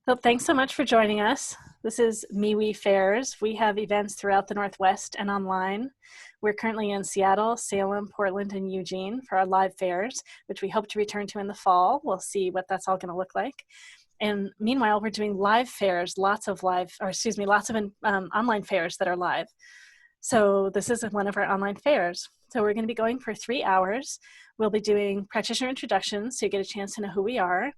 So thanks so much for joining us. This is MeWe Fairs. We have events throughout the Northwest and online. We're currently in Seattle, Salem, Portland, and Eugene for our live fairs, which we hope to return to in the fall. We'll see what that's all going to look like. And meanwhile, we're doing live fairs, lots of online fairs that are live. So this is one of our online fairs. So we're going to be going for 3 hours. We'll be doing practitioner introductions, so you get a chance to know who we are.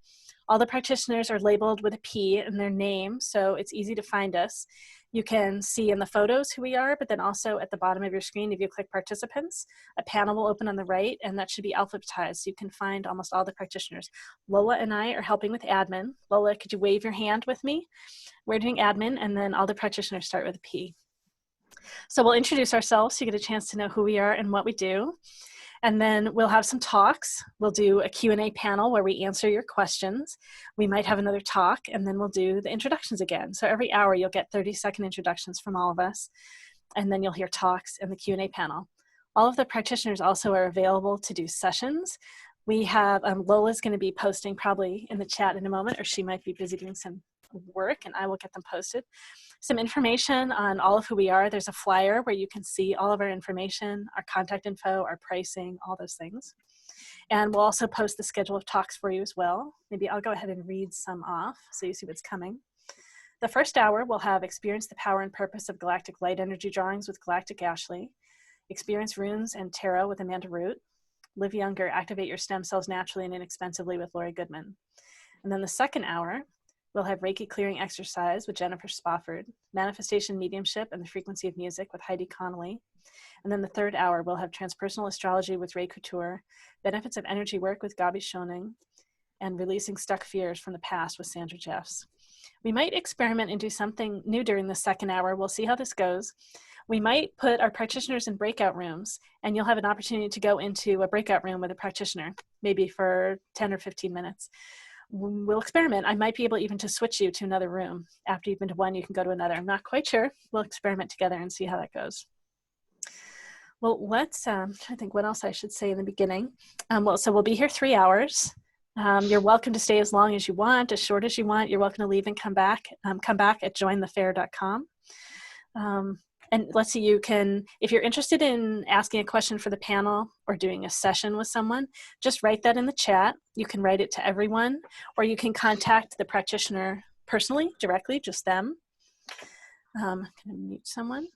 All the practitioners are labeled with a P in their name, so it's easy to find us. You can see in the photos who we are, but then also at the bottom of your screen, if you click participants, a panel will open on the right, and that should be alphabetized, so you can find almost all the practitioners. Lola and I are helping with admin. Lola, could you wave your hand with me? We're doing admin, and then all the practitioners start with a P. So we'll introduce ourselves so you get a chance to know who we are and what we do. And then we'll have some talks. We'll do a Q&A panel where we answer your questions. We might have another talk, and then we'll do the introductions again. So every hour you'll get 30-second introductions from all of us, and then you'll hear talks and the Q&A panel. All of the practitioners also are available to do sessions. We have, Lola's gonna be posting probably in the chat in a moment, or she might be busy doing some work, and I will get them posted. Some information on all of who we are. There's a flyer where you can see all of our information, our contact info, our pricing, all those things. And we'll also post the schedule of talks for you as well. Maybe I'll go ahead and read some off so you see what's coming. The first hour, we'll have Experience the Power and Purpose of Galactic Light Energy Drawings with Galactic Ashley, Experience Runes and Tarot with Amanda Root, Live Younger, Activate Your Stem Cells Naturally and Inexpensively with Lori Goodman. And then the second hour, we'll have Reiki Clearing Exercise with Jennifer Spofford, Manifestation Mediumship and the Frequency of Music with Heidi Connolly. And then the third hour, we'll have Transpersonal Astrology with Ray Couture, Benefits of Energy Work with Gabi Schoening, and Releasing Stuck Fears from the Past with Sandra Jeffs. We might experiment and do something new during the second hour. We'll see how this goes. We might put our practitioners in breakout rooms, and you'll have an opportunity to go into a breakout room with a practitioner, maybe for 10 or 15 minutes. We'll experiment. I might be able even to switch you to another room. After you've been to one, you can go to another. I'm not quite sure. We'll experiment together and see how that goes. Well, let's, I think what else I should say in the beginning. So we'll be here 3 hours. You're welcome to stay as long as you want, as short as you want. You're welcome to leave and come back at jointhefair.com. And let's see, you can, if you're interested in asking a question for the panel or doing a session with someone, just write that in the chat. You can write it to everyone, or you can contact the practitioner personally, directly, just them. I'm gonna mute someone.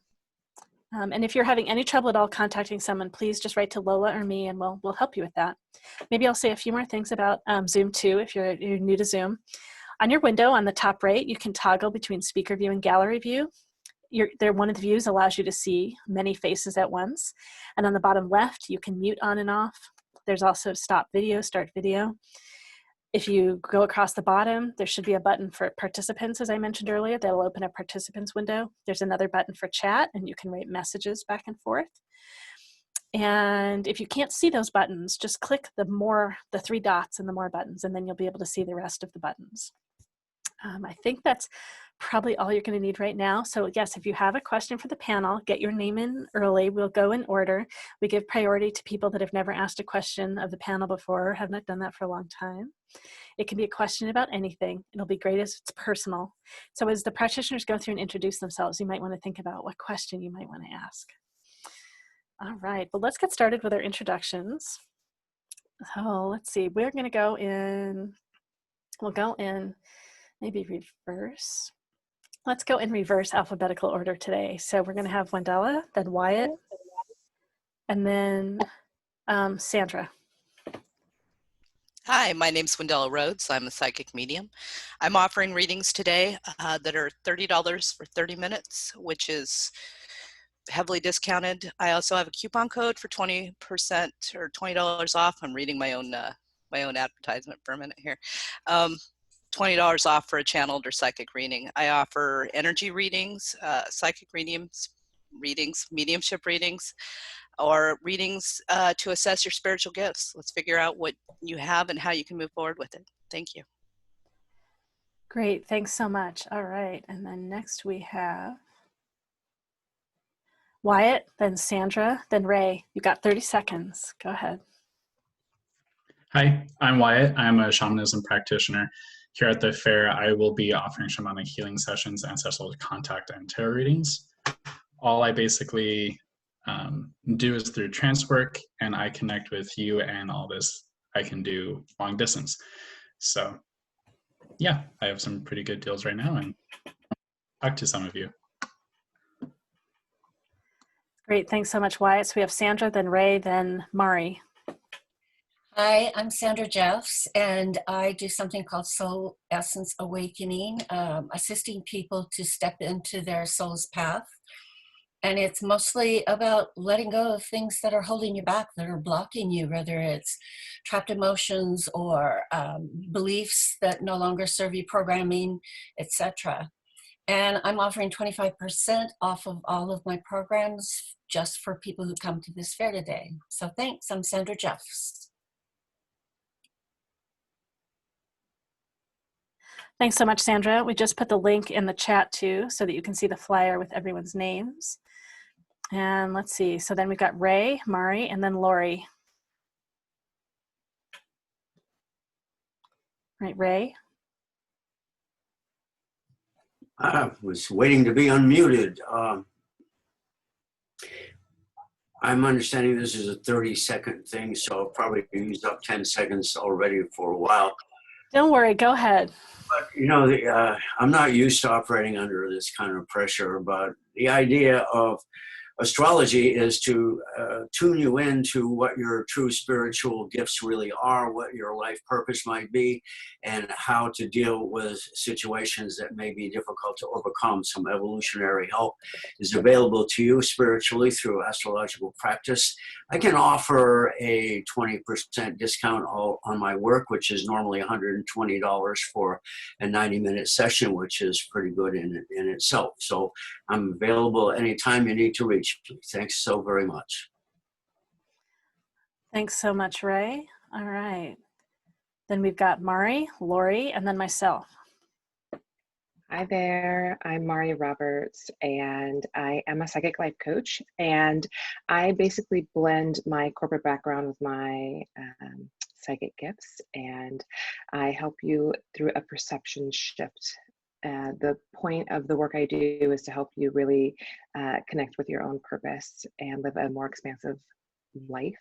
And if you're having any trouble at all contacting someone, please just write to Lola or me, and we'll help you with that. Maybe I'll say a few more things about Zoom too, if you're new to Zoom. On your window on the top right, you can toggle between speaker view and gallery view. One of the views allows you to see many faces at once. And on the bottom left, you can mute on and off. There's also stop video, start video. If you go across the bottom, there should be a button for participants, as I mentioned earlier. That'll open a participants window. There's another button for chat, and you can write messages back and forth. And if you can't see those buttons, just click the 3 dots and the more buttons, and then you'll be able to see the rest of the buttons. I think that's probably all you're going to need right now. So yes, if you have a question for the panel, get your name in early. We'll go in order. We give priority to people that have never asked a question of the panel before, or have not done that for a long time. It can be a question about anything. It'll be great as it's personal. So as the practitioners go through and introduce themselves, you might want to think about what question you might want to ask. All right, but let's get started with our introductions. So let's see, we're going to go in, we'll go in maybe reverse. Let's go in reverse alphabetical order today. So we're going to have Wendella, then Wyatt, and then Sandra. Hi, my name's Wendella Rhodes. I'm a psychic medium. I'm offering readings today that are $30 for 30 minutes, which is heavily discounted. I also have a coupon code for 20% or $20 off. I'm reading my own advertisement for a minute here. $20 off for a channeled or psychic reading. I offer energy readings, psychic readings, mediumship readings, or readings to assess your spiritual gifts. Let's figure out what you have and how you can move forward with it. Thank you. Great, thanks so much. All right, and then next we have Wyatt, then Sandra, then Ray. You got 30 seconds. Go ahead. Hi, I'm Wyatt. I'm a shamanism practitioner here at the fair, I will be offering shamanic healing sessions, ancestral contact, and tarot readings. All I basically do is through trance work, and I connect with you, and all this I can do long distance. So yeah, I have some pretty good deals right now, and talk to some of you. Great, thanks so much, Wyatt. So we have Sandra, then Ray, then Mari. Hi, I'm Sandra Jeffs, and I do something called Soul Essence Awakening, assisting people to step into their soul's path. And it's mostly about letting go of things that are holding you back, that are blocking you, whether it's trapped emotions or beliefs that no longer serve you, programming, etc. And I'm offering 25% off of all of my programs just for people who come to this fair today. So thanks, I'm Sandra Jeffs. Thanks so much, Sandra. We just put the link in the chat too, so that you can see the flyer with everyone's names. And let's see, so then we've got Ray, Mari, and then Lori. Right, Ray? I was waiting to be unmuted. I'm understanding this is a 30-second thing, so I'll probably used up 10 seconds already for a while. Don't worry, go ahead. But, you know, I'm not used to operating under this kind of pressure, but the idea of astrology is to tune you into what your true spiritual gifts really are, what your life purpose might be, and how to deal with situations that may be difficult to overcome. Some evolutionary help is available to you spiritually through astrological practice. I can offer a 20% discount on my work, which is normally $120 for a 90-minute session, which is pretty good in itself. So I'm available anytime you need to reach me. Thanks so very much. Thanks so much, Ray. All right. Then we've got Mari, Lori, and then myself. Hi there, I'm Mari Roberts, and I am a psychic life coach, and I basically blend my corporate background with my psychic gifts, and I help you through a perception shift. The point of the work I do is to help you really connect with your own purpose and live a more expansive life.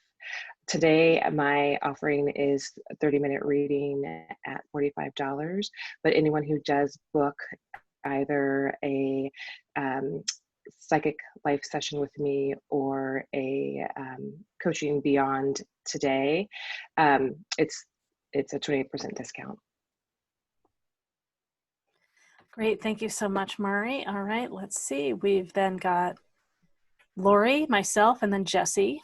Today, my offering is a 30-minute reading at $45, but anyone who does book either a psychic life session with me or a coaching beyond today, it's a 28% discount. Great, thank you so much, Mari. All right, let's see. We've then got Lori, myself, and then Jesse.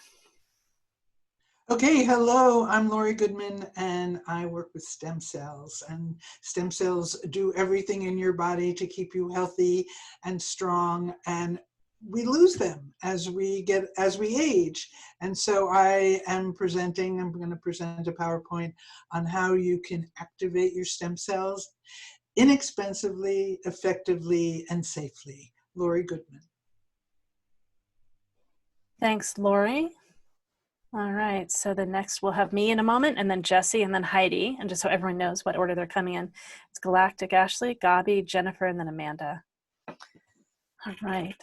Okay, hello, I'm Lori Goodman, and I work with stem cells. And stem cells do everything in your body to keep you healthy and strong, and we lose them as we age. And so I'm going to present a PowerPoint on how you can activate your stem cells inexpensively, effectively, and safely. Lori Goodman. Thanks, Lori. All right, so the next we'll have me in a moment, and then Jesse, and then Heidi. And just so everyone knows what order they're coming in, it's Galactic Ashley, Gabi, Jennifer, and then Amanda. All right,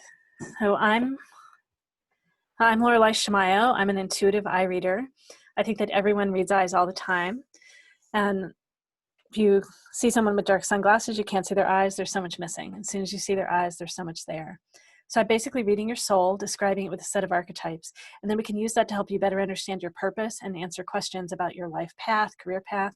so I'm Lorelei Shamayo. I'm an intuitive eye reader. I think that everyone reads eyes all the time. And if you see someone with dark sunglasses, you can't see their eyes, there's so much missing. As soon as you see their eyes, there's so much there. So I'm basically reading your soul, describing it with a set of archetypes, and then we can use that to help you better understand your purpose and answer questions about your life path, career path,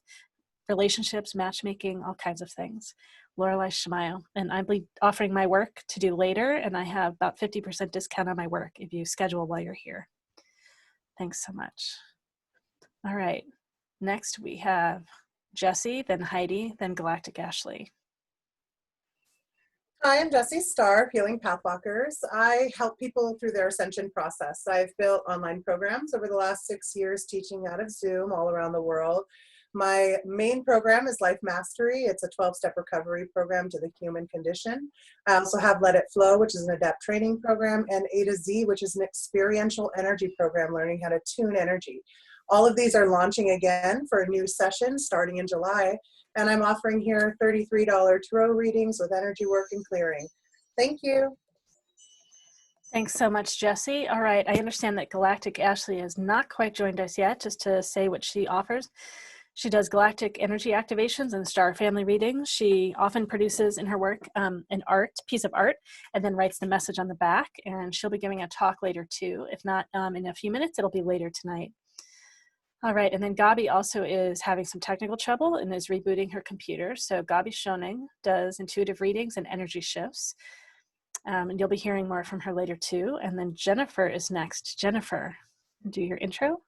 relationships, matchmaking, all kinds of things. Lorelei Shamayo, and I'll be offering my work to do later, and I have about 50% discount on my work if you schedule while you're here. Thanks so much. All right, next we have Jesse, then Heidi, then Galactic Ashley. Hi, I'm Jessie Starr, Healing Pathwalkers. I help people through their ascension process. I've built online programs over the last 6 years teaching out of Zoom all around the world. My main program is Life Mastery. It's a 12-step recovery program to the human condition. I also have Let It Flow, which is an adept training program, and A to Z, which is an experiential energy program, learning how to tune energy. All of these are launching again for a new session starting in July. And I'm offering here $33 tarot readings with energy work and clearing. Thank you. Thanks so much, Jessie. All right, I understand that Galactic Ashley has not quite joined us yet, just to say what she offers. She does galactic energy activations and star family readings. She often produces in her work an piece of art and then writes the message on the back. And she'll be giving a talk later too. If not in a few minutes, it'll be later tonight. All right, and then Gabi also is having some technical trouble and is rebooting her computer. So Gabi Schoening does intuitive readings and energy shifts. And you'll be hearing more from her later too. And then Jennifer is next. Jennifer, do your intro.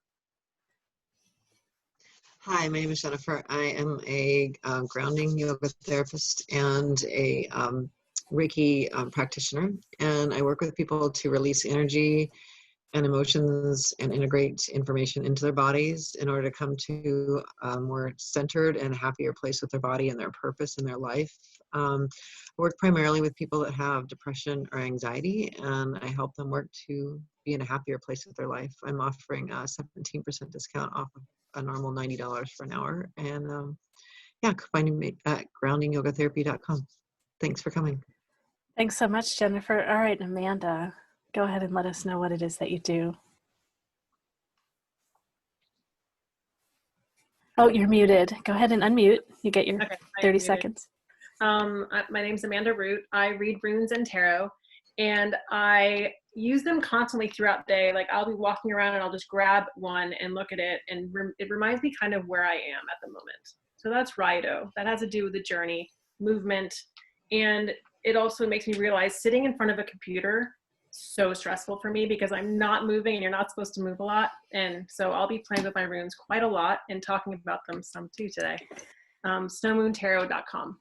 Hi, my name is Jennifer. I am a grounding yoga therapist and a Reiki practitioner, and I work with people to release energy and emotions and integrate information into their bodies in order to come to a more centered and happier place with their body and their purpose in their life. I work primarily with people that have depression or anxiety, and I help them work to be in a happier place with their life. I'm offering a 17% discount off of a normal $90 for an hour. And yeah, finding me at groundingyogatherapy.com. Thanks for coming. Thanks so much, Jennifer. All right, Amanda, go ahead and let us know what it is that you do. Oh, you're muted. Go ahead and unmute. You get your 30 seconds. My name's Amanda Root. I read runes and tarot, and I use them constantly throughout the day. Like, I'll be walking around and I'll just grab one and look at it, and it reminds me kind of where I am at the moment. So that's Rido. That has to do with the journey, movement, and it also makes me realize sitting in front of a computer so stressful for me because I'm not moving, and you're not supposed to move a lot. And so I'll be playing with my runes quite a lot and talking about them some too today. snowmoontarot.com.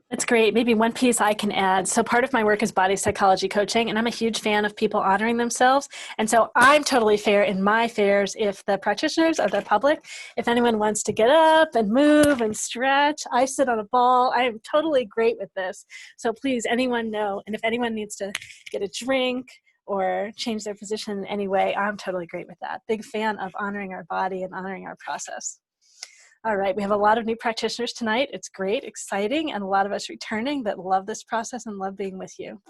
That's great. Maybe one piece I can add. So part of my work is body psychology coaching, and I'm a huge fan of people honoring themselves. And so I'm totally fair in my fairs if the practitioners or the public, if anyone wants to get up and move and stretch, I sit on a ball. I am totally great with this. So please, anyone know. And if anyone needs to get a drink or change their position in any way, I'm totally great with that. Big fan of honoring our body and honoring our process. All right, we have a lot of new practitioners tonight. It's great, exciting, and a lot of us returning that love this process and love being with you.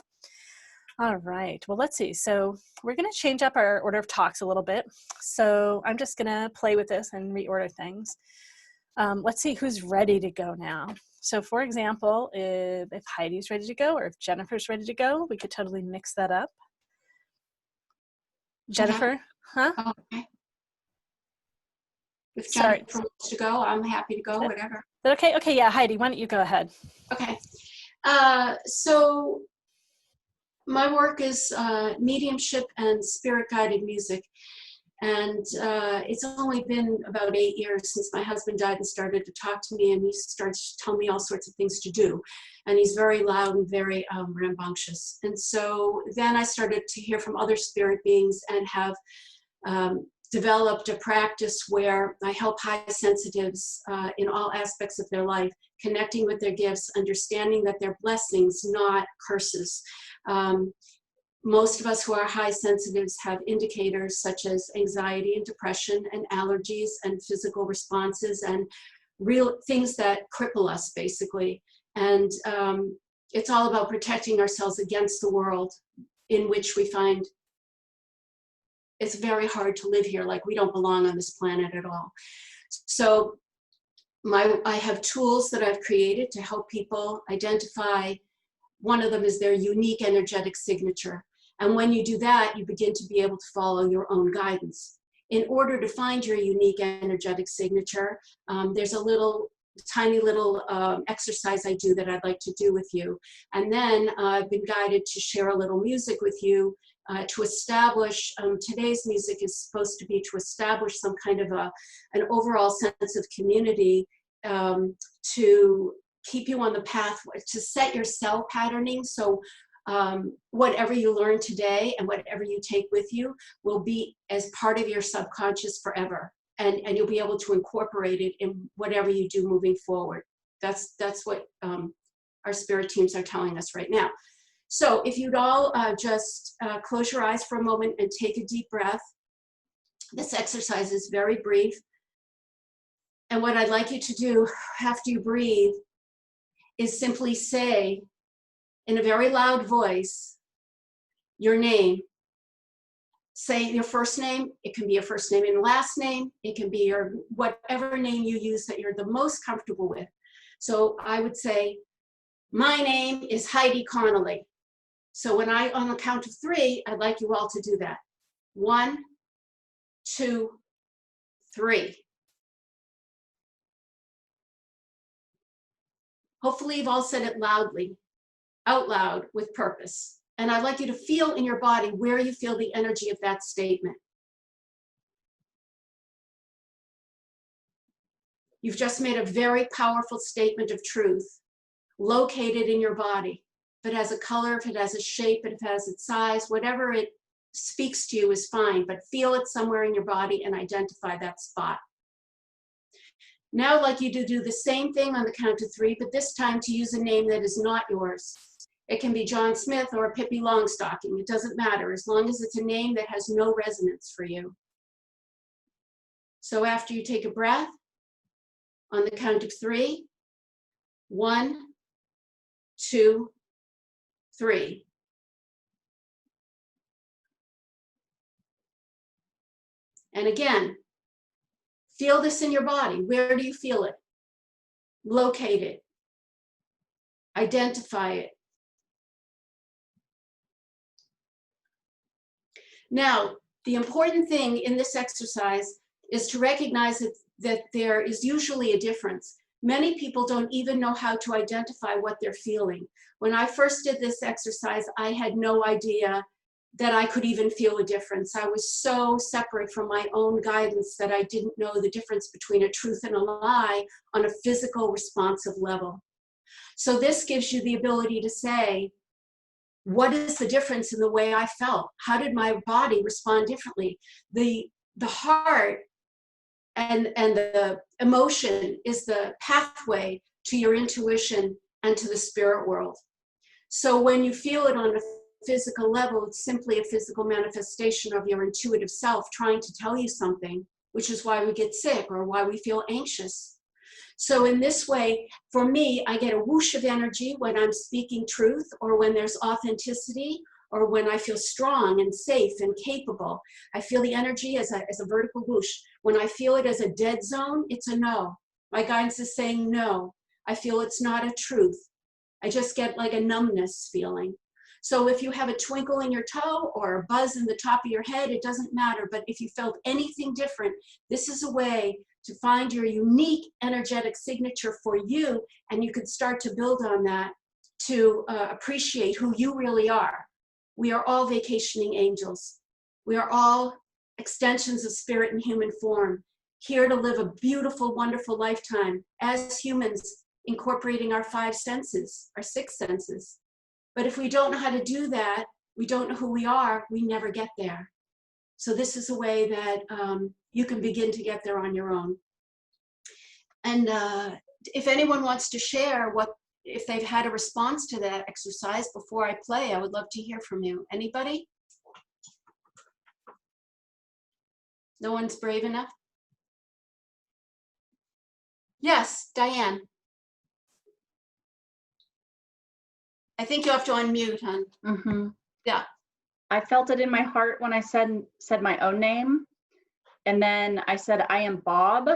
All right, well, let's see. So we're going to change up our order of talks a little bit. So I'm just going to play with this and reorder things. Let's see who's ready to go now. So for example, if Heidi's ready to go or if Jennifer's ready to go, we could totally mix that up. Jennifer, huh? Okay. If Jennifer wants to go, I'm happy to go, whatever. Okay, yeah, Heidi, why don't you go ahead? Okay. So my work is mediumship and spirit-guided music. And it's only been about 8 years since my husband died and started to talk to me, and he started to tell me all sorts of things to do. And he's very loud and very rambunctious. And so then I started to hear from other spirit beings and have developed a practice where I help high sensitives in all aspects of their life, connecting with their gifts, understanding that they're blessings, not curses. Most of us who are high sensitives have indicators such as anxiety and depression and allergies and physical responses and real things that cripple us, basically. And it's all about protecting ourselves against the world in which we find it's very hard to live here, like we don't belong on this planet at all. So I have tools that I've created to help people identify. One of them is their unique energetic signature. And when you do that, you begin to be able to follow your own guidance. In order to find your unique energetic signature, there's a tiny little exercise I do that I'd like to do with you. And then I've been guided to share a little music with you to establish, today's music is supposed to be to establish some kind of an overall sense of community to keep you on the path, to set your cell patterning. So whatever you learn today and whatever you take with you will be as part of your subconscious forever. And you'll be able to incorporate it in whatever you do moving forward. That's what our spirit teams are telling us right now. So if you'd all just close your eyes for a moment and take a deep breath. This exercise is very brief. And what I'd like you to do after you breathe is simply say in a very loud voice your name. Say your first name. It can be your first name and last name. It can be your whatever name you use that you're the most comfortable with. So I would say, my name is Heidi Connolly. So when on the count of 3, I'd like you all to do that. 1, 2, 3. Hopefully you've all said it loudly, out loud, with purpose. And I'd like you to feel in your body where you feel the energy of that statement. You've just made a very powerful statement of truth, located in your body. If it has a color, if it has a shape, if it has its size, whatever it speaks to you is fine, but feel it somewhere in your body and identify that spot. Now I'd like you to do the same thing on the count of 3, but this time to use a name that is not yours. It can be John Smith or Pippi Longstocking. It doesn't matter, as long as it's a name that has no resonance for you. So after you take a breath, on the count of 3, 1, 2, 3. And again, feel this in your body. Where do you feel it? Locate it. Identify it. Now, the important thing in this exercise is to recognize that there is usually a difference. Many people don't even know how to identify what they're feeling. When I first did this exercise, I had no idea that I could even feel a difference. I was so separate from my own guidance that I didn't know the difference between a truth and a lie on a physical responsive level. So this gives you the ability to say, what is the difference in the way I felt? How did my body respond differently? The heart and the emotion is the pathway to your intuition and to the spirit world. So when you feel it on a physical level, it's simply a physical manifestation of your intuitive self trying to tell you something, which is why we get sick or why we feel anxious. So in this way, for me, I get a whoosh of energy when I'm speaking truth or when there's authenticity or when I feel strong and safe and capable. I feel the energy as a vertical whoosh. When I feel it as a dead zone, it's a no. My guidance is saying no. I feel it's not a truth. I just get like a numbness feeling. So if you have a twinkle in your toe or a buzz in the top of your head, it doesn't matter. But if you felt anything different, this is a way to find your unique energetic signature for you, and you could start to build on that to appreciate who you really are. We are all vacationing angels. We are all extensions of spirit in human form, here to live a beautiful, wonderful lifetime as humans, incorporating our 5 senses, our 6 senses. But if we don't know how to do that, we don't know who we are, we never get there. So this is a way that you can begin to get there on your own. And if anyone wants to share if they've had a response to that exercise before I play, I would love to hear from you. Anybody? No one's brave enough? Yes, Diane. I think you have to unmute, hon. Mm-hmm. Yeah. I felt it in my heart when I said my own name. And then I said, I am Bob.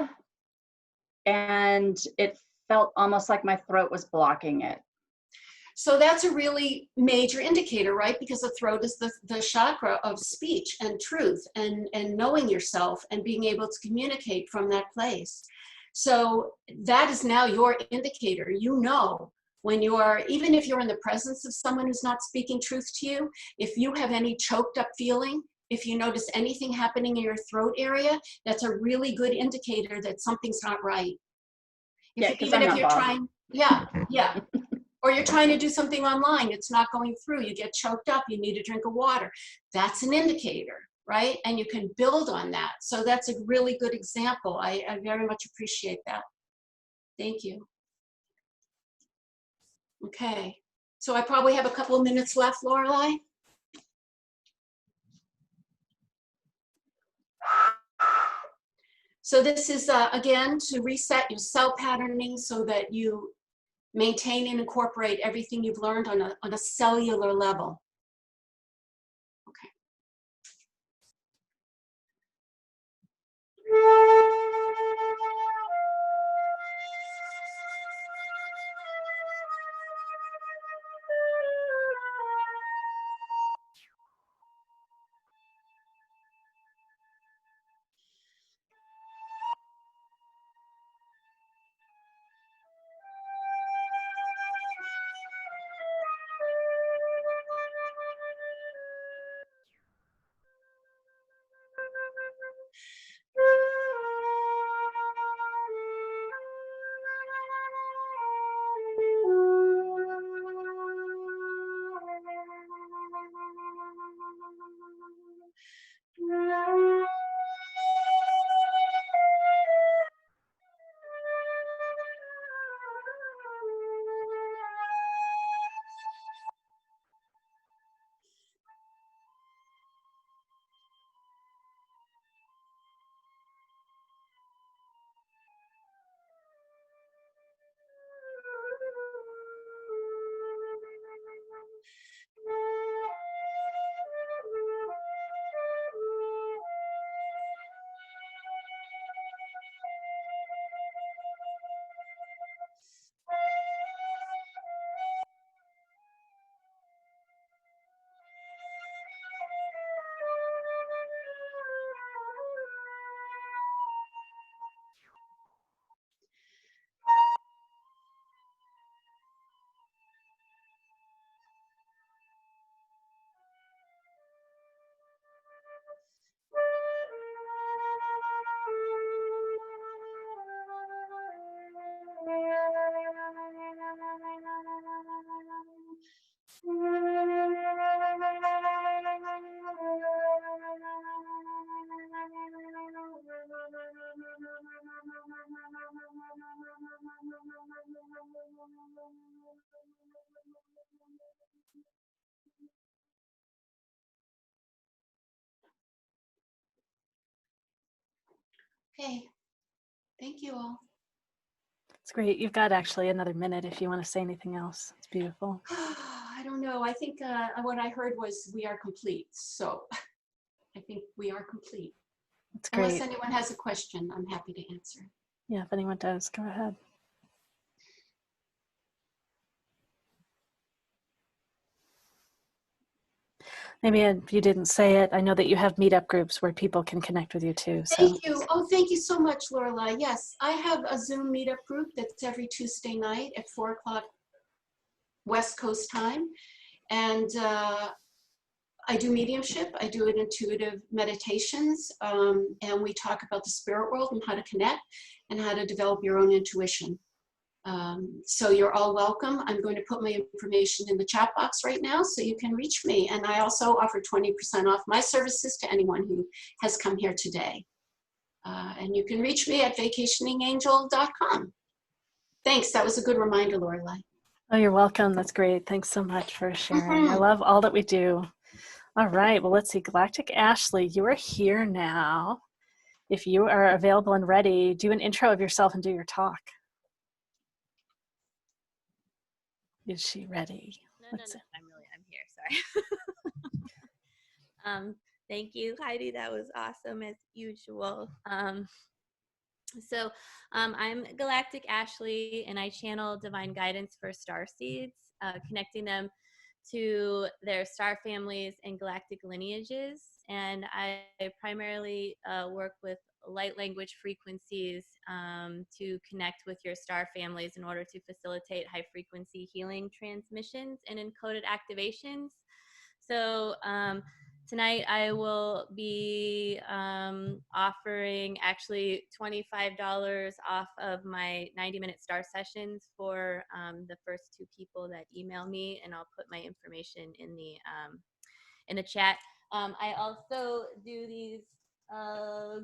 And it felt almost like my throat was blocking it. So that's a really major indicator, right? Because the throat is the chakra of speech and truth and knowing yourself and being able to communicate from that place. So that is now your indicator. You know when you are, even if you're in the presence of someone who's not speaking truth to you, if you have any choked up feeling, if you notice anything happening in your throat area, that's a really good indicator that something's not right. Even if you're trying, yeah. Or you're trying to do something online, it's not going through, you get choked up, you need a drink of water. That's an indicator, right? And you can build on that. So that's a really good example. I very much appreciate that. Thank you. Okay, so I probably have a couple of minutes left, Lorelei. So this is, again, to reset your cell patterning so that you maintain and incorporate everything you've learned on a cellular level. Okay. Okay, thank you all. It's great. You've got actually another minute if you want to say anything else. It's beautiful. I don't know. I think what I heard was we are complete. So I think we are complete. It's Unless great. anyone has a question, I'm happy to answer. Yeah, if anyone does, go ahead. Maybe if you didn't say it, I know that you have meetup groups where people can connect with you too. So. Thank you. Oh, thank you so much, Lorelai. Yes, I have a Zoom meetup group that's every Tuesday night at 4 o'clock West Coast time. And I do mediumship. I do intuitive meditations. And we talk about the spirit world and how to connect and how to develop your own intuition. So you're all welcome. I'm going to put my information in the chat box right now so you can reach me. And I also offer 20% off my services to anyone who has come here today. And you can reach me at vacationingangel.com. Thanks. That was a good reminder, Lorelai. Oh, you're welcome. That's great. Thanks so much for sharing. I love all that we do. All right. Well, let's see. Galactic Ashley, you are here now. If you are available and ready, do an intro of yourself and do your talk. Is she ready? No, I'm here. Sorry. Thank you, Heidi. That was awesome as usual. So I'm Galactic Ashley, and I channel divine guidance for star seeds, connecting them to their star families and galactic lineages. And I primarily work with light language frequencies to connect with your star families in order to facilitate high frequency healing transmissions and encoded activations. So tonight I will be offering actually $25 off of my 90-minute star sessions for the first 2 people that email me, and I'll put my information in the chat. I also do these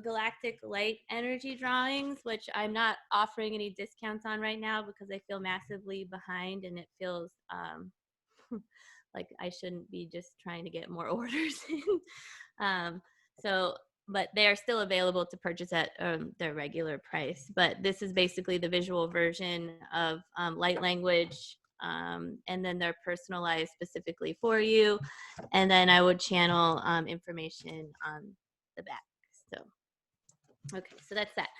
galactic light energy drawings, which I'm not offering any discounts on right now because I feel massively behind, and it feels like I shouldn't be just trying to get more orders in. So but they are still available to purchase at their regular price. But this is basically the visual version of light language, and then they're personalized specifically for you. And then I would channel information on the back. So, okay, so that's that.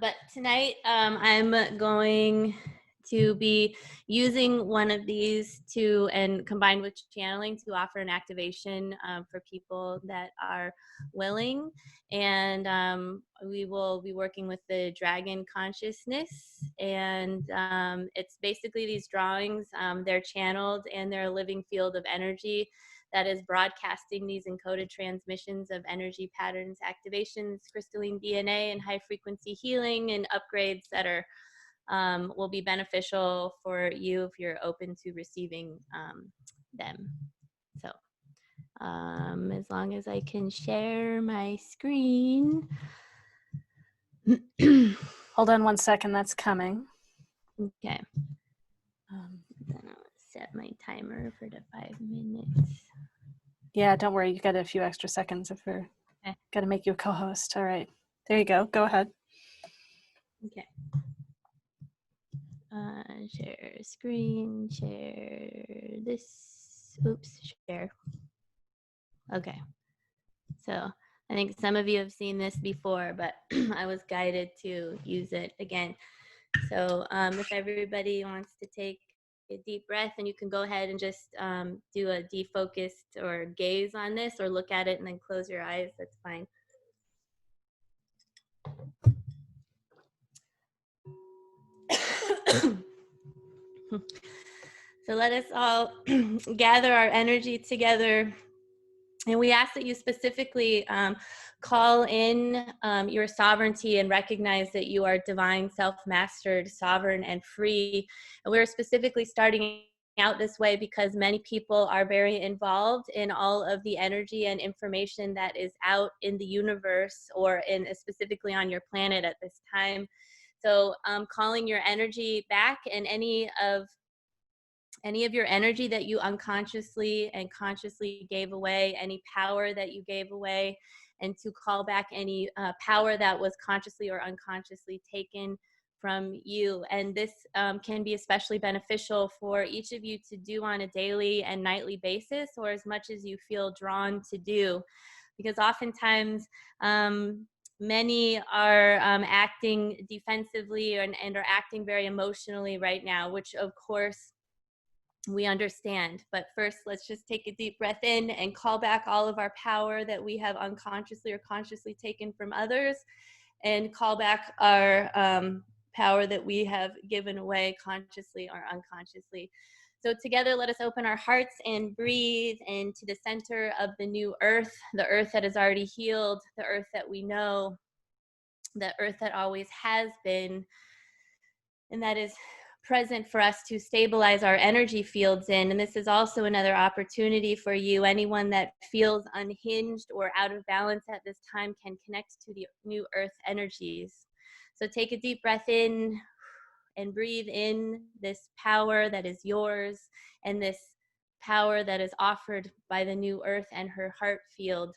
But tonight I'm going to be using one of these and combined with channeling to offer an activation for people that are willing. And we will be working with the dragon consciousness. And it's basically these drawings, they're channeled and they're a living field of energy that is broadcasting these encoded transmissions of energy patterns, activations, crystalline DNA, and high frequency healing and upgrades that are will be beneficial for you if you're open to receiving them. So as long as I can share my screen. Hold on 1 second, that's coming. Okay. Then I'll set my timer for the 5 minutes. Yeah, don't worry, you got a few extra seconds if we're got to make you a co-host. All right, there you go. Go ahead. Okay. Share screen, share this. Oops, share. Okay. So I think some of you have seen this before, but I was guided to use it again. So if everybody wants to take a deep breath, and you can go ahead and just do a defocused or gaze on this, or look at it and then close your eyes, that's fine. So let us all gather our energy together. And we ask that you specifically call in your sovereignty and recognize that you are divine, self-mastered, sovereign, and free. And we're specifically starting out this way because many people are very involved in all of the energy and information that is out in the universe, or specifically on your planet at this time. So calling your energy back, and any of your energy that you unconsciously and consciously gave away, any power that you gave away, and to call back any power that was consciously or unconsciously taken from you. And this can be especially beneficial for each of you to do on a daily and nightly basis, or as much as you feel drawn to do, because oftentimes many are acting defensively and are acting very emotionally right now, which of course we understand. But first, let's just take a deep breath in and call back all of our power that we have unconsciously or consciously taken from others, and call back our power that we have given away consciously or unconsciously. So together, let us open our hearts and breathe into the center of the new earth, the earth that is already healed, the earth that we know, the earth that always has been, and that is present for us to stabilize our energy fields in. And this is also another opportunity for you. Anyone that feels unhinged or out of balance at this time can connect to the new earth energies. So take a deep breath in and breathe in this power that is yours, and this power that is offered by the new earth and her heart field.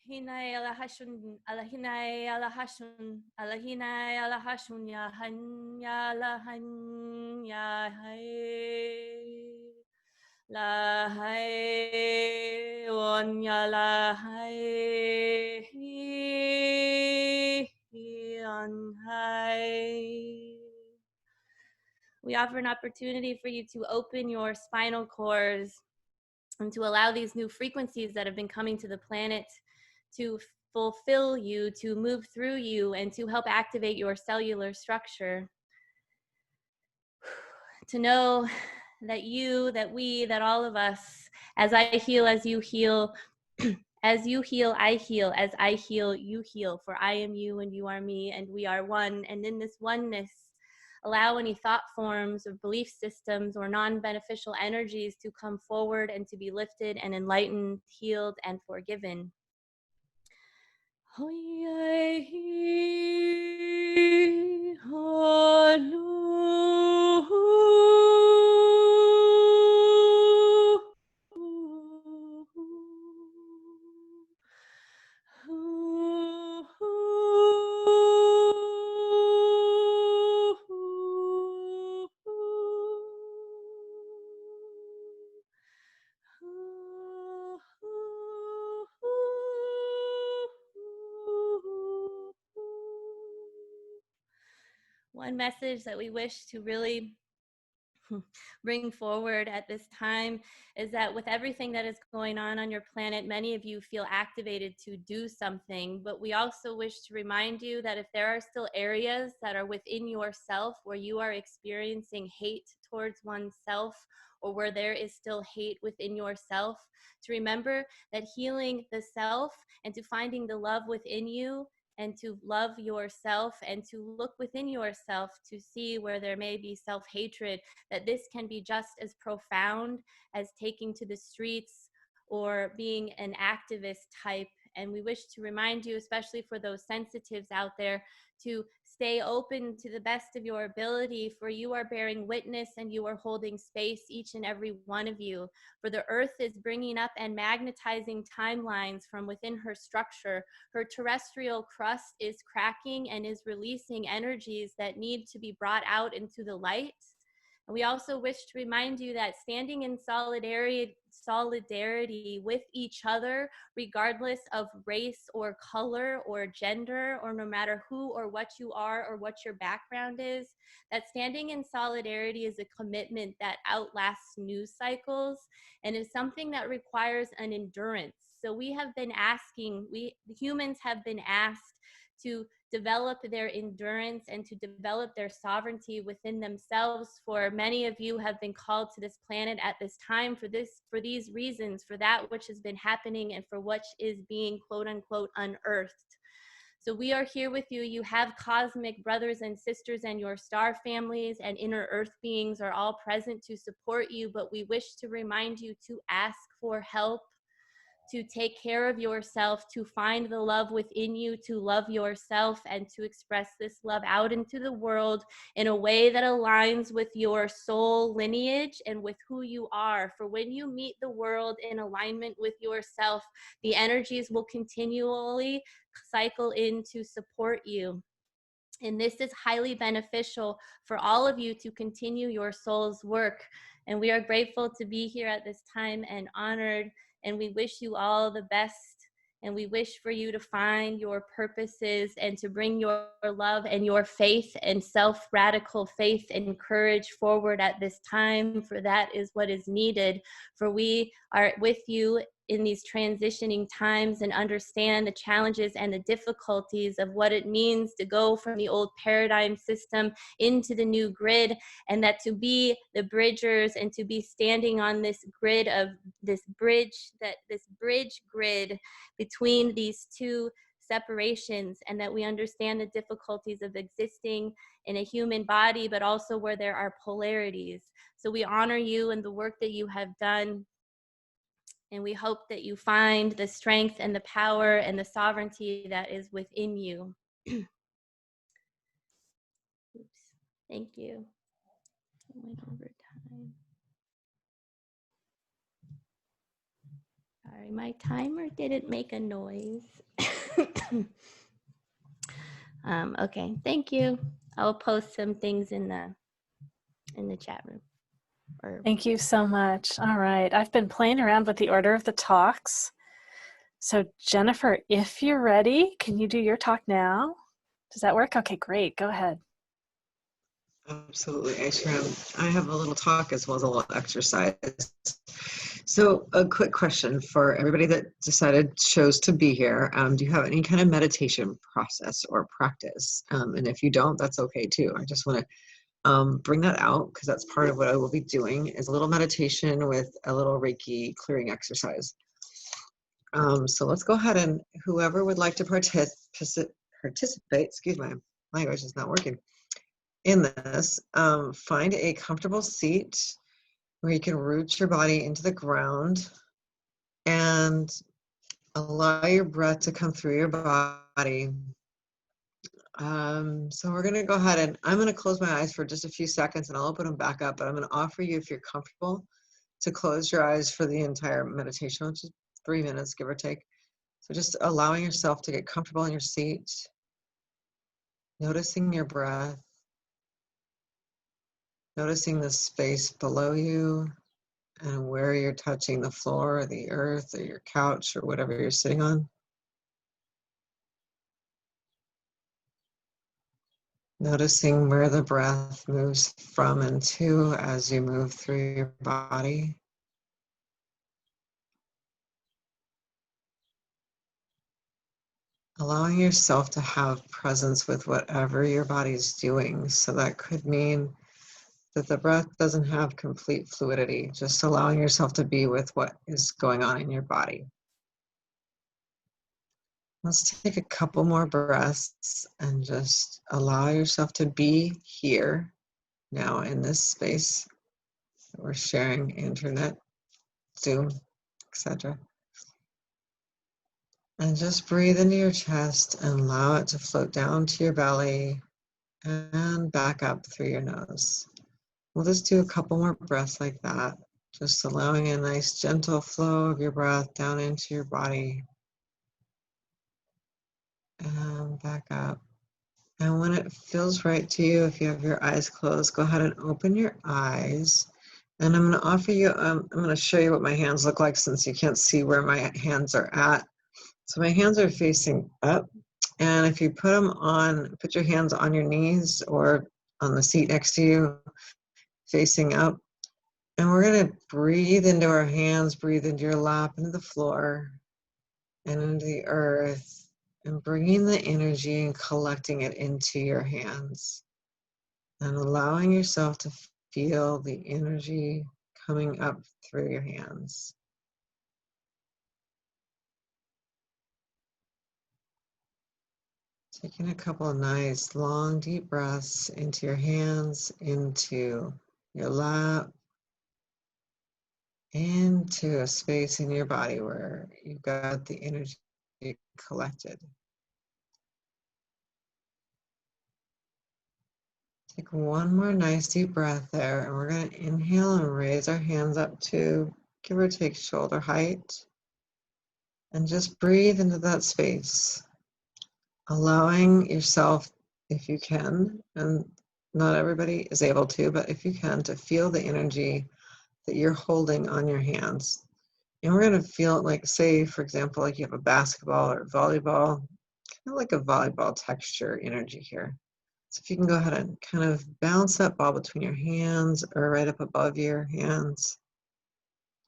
Hinay alahashun alahinay alahashun alahinay alahashun yahan yalahan yahay lahay on yalahay on high. We offer an opportunity for you to open your spinal cords and to allow these new frequencies that have been coming to the planet to fulfill you, to move through you, and to help activate your cellular structure. To know that you, that we, that all of us, as I heal, as you heal, as you heal, I heal, as I heal, you heal, for I am you and you are me and we are one. And in this oneness, allow any thought forms or belief systems or non-beneficial energies to come forward and to be lifted and enlightened, healed, and forgiven. One message that we wish to really bring forward at this time is that with everything that is going on your planet, many of you feel activated to do something, but we also wish to remind you that if there are still areas that are within yourself where you are experiencing hate towards oneself, or where there is still hate within yourself, to remember that healing the self and to finding the love within you and to love yourself and to look within yourself to see where there may be self-hatred, that this can be just as profound as taking to the streets or being an activist type. And we wish to remind you, especially for those sensitives out there, to stay open to the best of your ability, for you are bearing witness and you are holding space, each and every one of you. For the earth is bringing up and magnetizing timelines from within her structure. Her terrestrial crust is cracking and is releasing energies that need to be brought out into the light. And we also wish to remind you that standing in solidarity with each other, regardless of race or color or gender, or no matter who or what you are or what your background is, that standing in solidarity is a commitment that outlasts news cycles and is something that requires an endurance. So we have been asking, the humans have been asked to develop their endurance and to develop their sovereignty within themselves. For many of you have been called to this planet at this time for these reasons, for that which has been happening and for what is being quote unquote unearthed. So we are here with you. You have cosmic brothers and sisters, and your star families and inner earth beings are all present to support you, but we wish to remind you to ask for help, to take care of yourself, to find the love within you, to love yourself, and to express this love out into the world in a way that aligns with your soul lineage and with who you are. For when you meet the world in alignment with yourself, the energies will continually cycle in to support you. And this is highly beneficial for all of you to continue your soul's work. And we are grateful to be here at this time and honored. And we wish you all the best. And we wish for you to find your purposes and to bring your love and your faith and self-radical faith and courage forward at this time, for that is what is needed. For we are with you in these transitioning times and understand the challenges and the difficulties of what it means to go from the old paradigm system into the new grid, and that to be the bridgers and to be standing on this grid of this bridge grid between these two separations, and that we understand the difficulties of existing in a human body, but also where there are polarities. So we honor you and the work that you have done. And we hope that you find the strength and the power and the sovereignty that is within you. Oops. Thank you. I went over time. Sorry, my timer didn't make a noise. Okay, thank you. I'll post some things in the chat room. Thank you so much. All right, I've been playing around with the order of the talks. So Jennifer, if you're ready, can you do your talk now? Does that work? Okay, great. Go ahead. Absolutely, I sure am. I have a little talk as well as a little exercise. So a quick question for everybody that chose to be here. Do you have any kind of meditation process or practice? And if you don't, that's okay too. I just want to bring that out because that's part of what I will be doing is a little meditation with a little Reiki clearing exercise. So let's go ahead and whoever would like to participate, excuse my language is not working, in this, find a comfortable seat where you can root your body into the ground and allow your breath to come through your body. So we're going to go ahead and I'm going to close my eyes for just a few seconds and I'll open them back up, but I'm going to offer you, if you're comfortable, to close your eyes for the entire meditation, which is 3 minutes, give or take. So just allowing yourself to get comfortable in your seat, noticing your breath, noticing the space below you and where you're touching the floor or the earth or your couch or whatever you're sitting on. Noticing where the breath moves from and to as you move through your body. Allowing yourself to have presence with whatever your body's doing. So that could mean that the breath doesn't have complete fluidity, just allowing yourself to be with what is going on in your body. Let's take a couple more breaths and just allow yourself to be here now in this space that we're sharing, internet, Zoom, etc. And just breathe into your chest and allow it to float down to your belly and back up through your nose. We'll just do a couple more breaths like that, just allowing a nice gentle flow of your breath down into your body and back up. And when it feels right to you, if you have your eyes closed, go ahead and open your eyes. And I'm going to offer you, I'm going to show you what my hands look like since you can't see where my hands are at. So my hands are facing up. And if you put your hands on your knees or on the seat next to you, facing up. And we're going to breathe into our hands, breathe into your lap, into the floor, and into the earth, and bringing the energy and collecting it into your hands. And allowing yourself to feel the energy coming up through your hands. Taking a couple of nice, long, deep breaths into your hands, into your lap, into a space in your body where you've got the energy collected. Take one more nice deep breath there, and we're going to inhale and raise our hands up to give or take shoulder height. And just breathe into that space, allowing yourself, if you can, and not everybody is able to, but if you can, to feel the energy that you're holding on your hands. And we're going to feel it like, say, for example, like you have a basketball or volleyball, kind of like a volleyball texture energy here. So if you can go ahead and kind of bounce that ball between your hands or right up above your hands.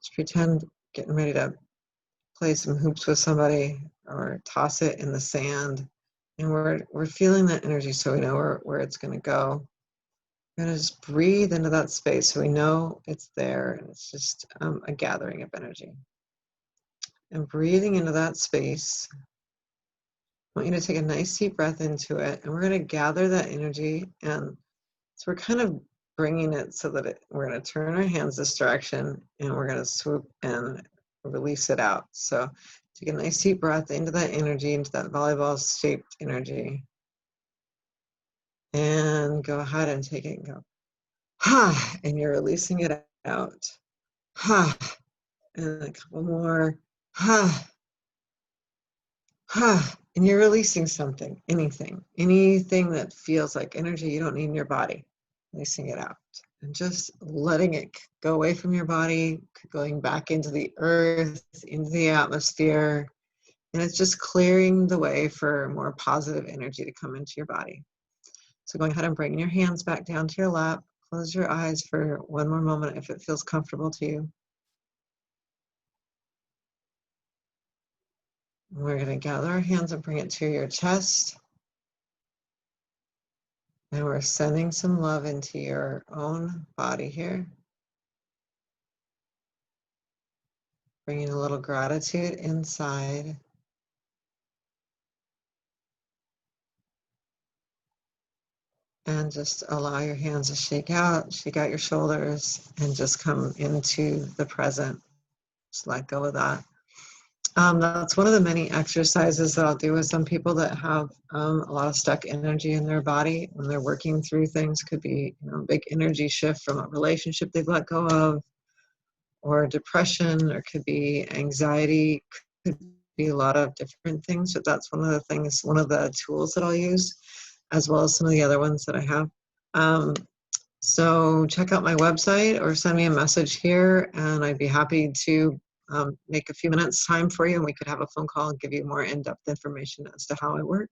Just pretend getting ready to play some hoops with somebody or toss it in the sand. And we're feeling that energy so we know where it's going to go. We're going to just breathe into that space so we know it's there and it's just a gathering of energy. And breathing into that space, I want you to take a nice deep breath into it, and we're going to gather that energy. And so we're kind of bringing it so that we're going to turn our hands this direction, and we're going to swoop and release it out. So take a nice deep breath into that energy, into that volleyball-shaped energy. And go ahead and take it and go, ha, and you're releasing it out. Ha, and a couple more, ha, ha, and you're releasing something, anything that feels like energy you don't need in your body, releasing it out. And just letting it go away from your body, going back into the earth, into the atmosphere. And it's just clearing the way for more positive energy to come into your body. So going ahead and bringing your hands back down to your lap. Close your eyes for one more moment if it feels comfortable to you. We're going to gather our hands and bring it to your chest. And we're sending some love into your own body here. Bringing a little gratitude inside. And just allow your hands to shake out your shoulders, and just come into the present. Just let go of that. That's one of the many exercises that I'll do with some people that have a lot of stuck energy in their body when they're working through things. Could be, you know, a big energy shift from a relationship they've let go of, or depression, or could be anxiety, could be a lot of different things. But that's one of the things, one of the tools that I'll use, as well as some of the other ones that I have. So check out my website or send me a message here, and I'd be happy to make a few minutes time for you, and we could have a phone call and give you more in-depth information as to how I work.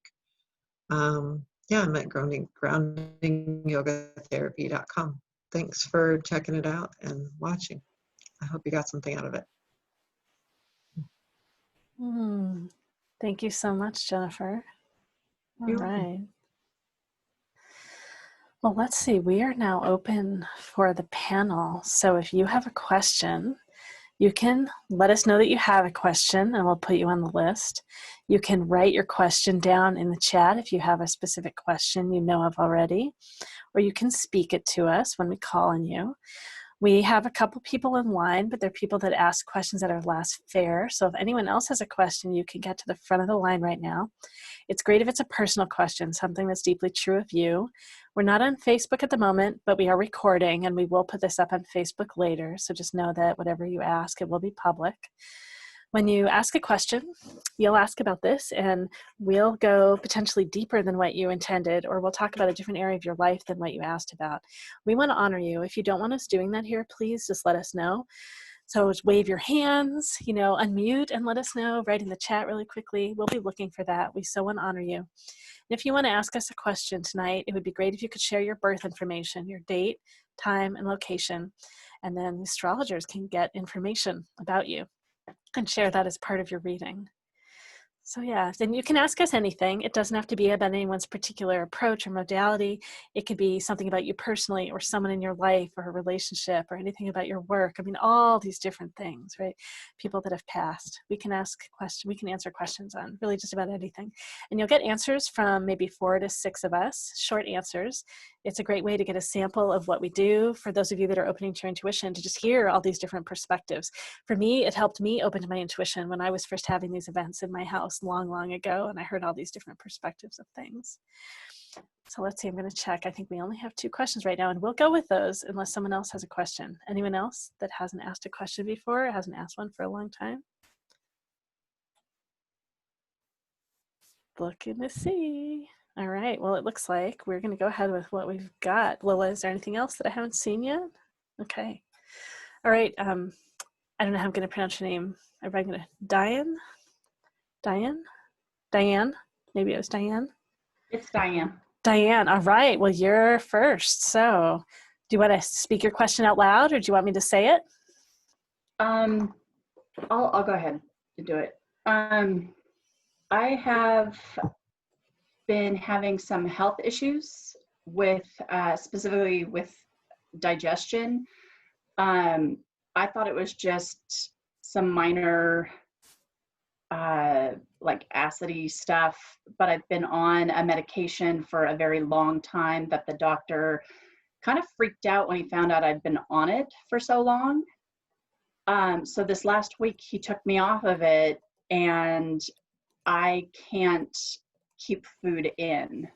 Yeah, I'm at groundingyogatherapy.com. Thanks for checking it out and watching. I hope you got something out of it. Thank you so much, Jennifer. All right. Well, let's see. We are now open for the panel. So if you have a question, you can let us know that you have a question and we'll put you on the list. You can write your question down in the chat if you have a specific question you know of already, or you can speak it to us when we call on you. We have a couple people in line, but they're people that ask questions at our last fair. So if anyone else has a question, you can get to the front of the line right now. It's great if it's a personal question, something that's deeply true of you. We're not on Facebook at the moment, but we are recording and we will put this up on Facebook later. So just know that whatever you ask, it will be public. When you ask a question, you'll ask about this and we'll go potentially deeper than what you intended, or we'll talk about a different area of your life than what you asked about. We want to honor you. If you don't want us doing that here, please just let us know. So just wave your hands, you know, unmute and let us know, write in the chat really quickly. We'll be looking for that. We so want to honor you. And if you want to ask us a question tonight, it would be great if you could share your birth information, your date, time, and location. And then the astrologers can get information about you and share that as part of your reading. So yeah, then you can ask us anything. It doesn't have to be about anyone's particular approach or modality. It could be something about you personally, or someone in your life, or a relationship, or anything about your work. I mean, all these different things, right? People that have passed. We can ask questions. We can answer questions on really just about anything. And you'll get answers from maybe 4 to 6 of us, short answers. It's a great way to get a sample of what we do. For those of you that are opening to your intuition, to just hear all these different perspectives. For me, it helped me open to my intuition when I was first having these events in my house long ago, and I heard all these different perspectives of things. So let's see, I'm going to check. I think we only have 2 questions right now, and we'll go with those unless someone else has a question. Anyone else that hasn't asked a question before, or hasn't asked one for a long time? Looking to see. All right, well, it looks like we're going to go ahead with what we've got. Lola, is there anything else that I haven't seen yet? Okay. All right, I don't know how I'm going to pronounce your name. Am I going to Diane? Diane? Maybe it was Diane? It's Diane. Diane, all right. Well, you're first. So do you want to speak your question out loud, or do you want me to say it? I'll go ahead and do it. I have been having some health issues with, specifically with digestion. I thought it was just some minor like acidy stuff, but I've been on a medication for a very long time that the doctor kind of freaked out when he found out I'd been on it for so long. So this last week he took me off of it, and I can't keep food in,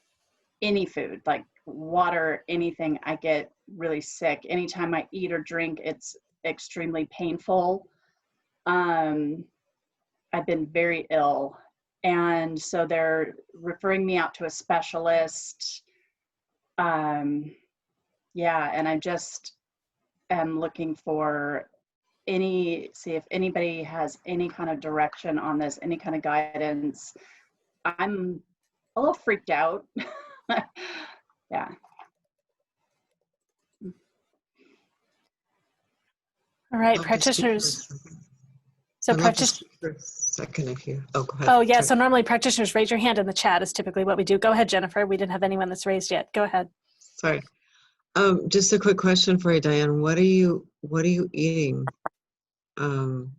any food, like water, anything. I get really sick. Anytime I eat or drink, it's extremely painful. I've been very ill, and so they're referring me out to a specialist. Yeah, and I just am looking for see if anybody has any kind of direction on this, any kind of guidance. I'm a little freaked out. Yeah. All right, practitioners. So I'd love to speak for a second if you, oh, go ahead. Oh, yeah. Sorry. So normally practitioners raise your hand in the chat is typically what we do. Go ahead, Jennifer. We didn't have anyone that's raised yet. Go ahead. Sorry. Just a quick question for you, Diane. What are you eating? I'm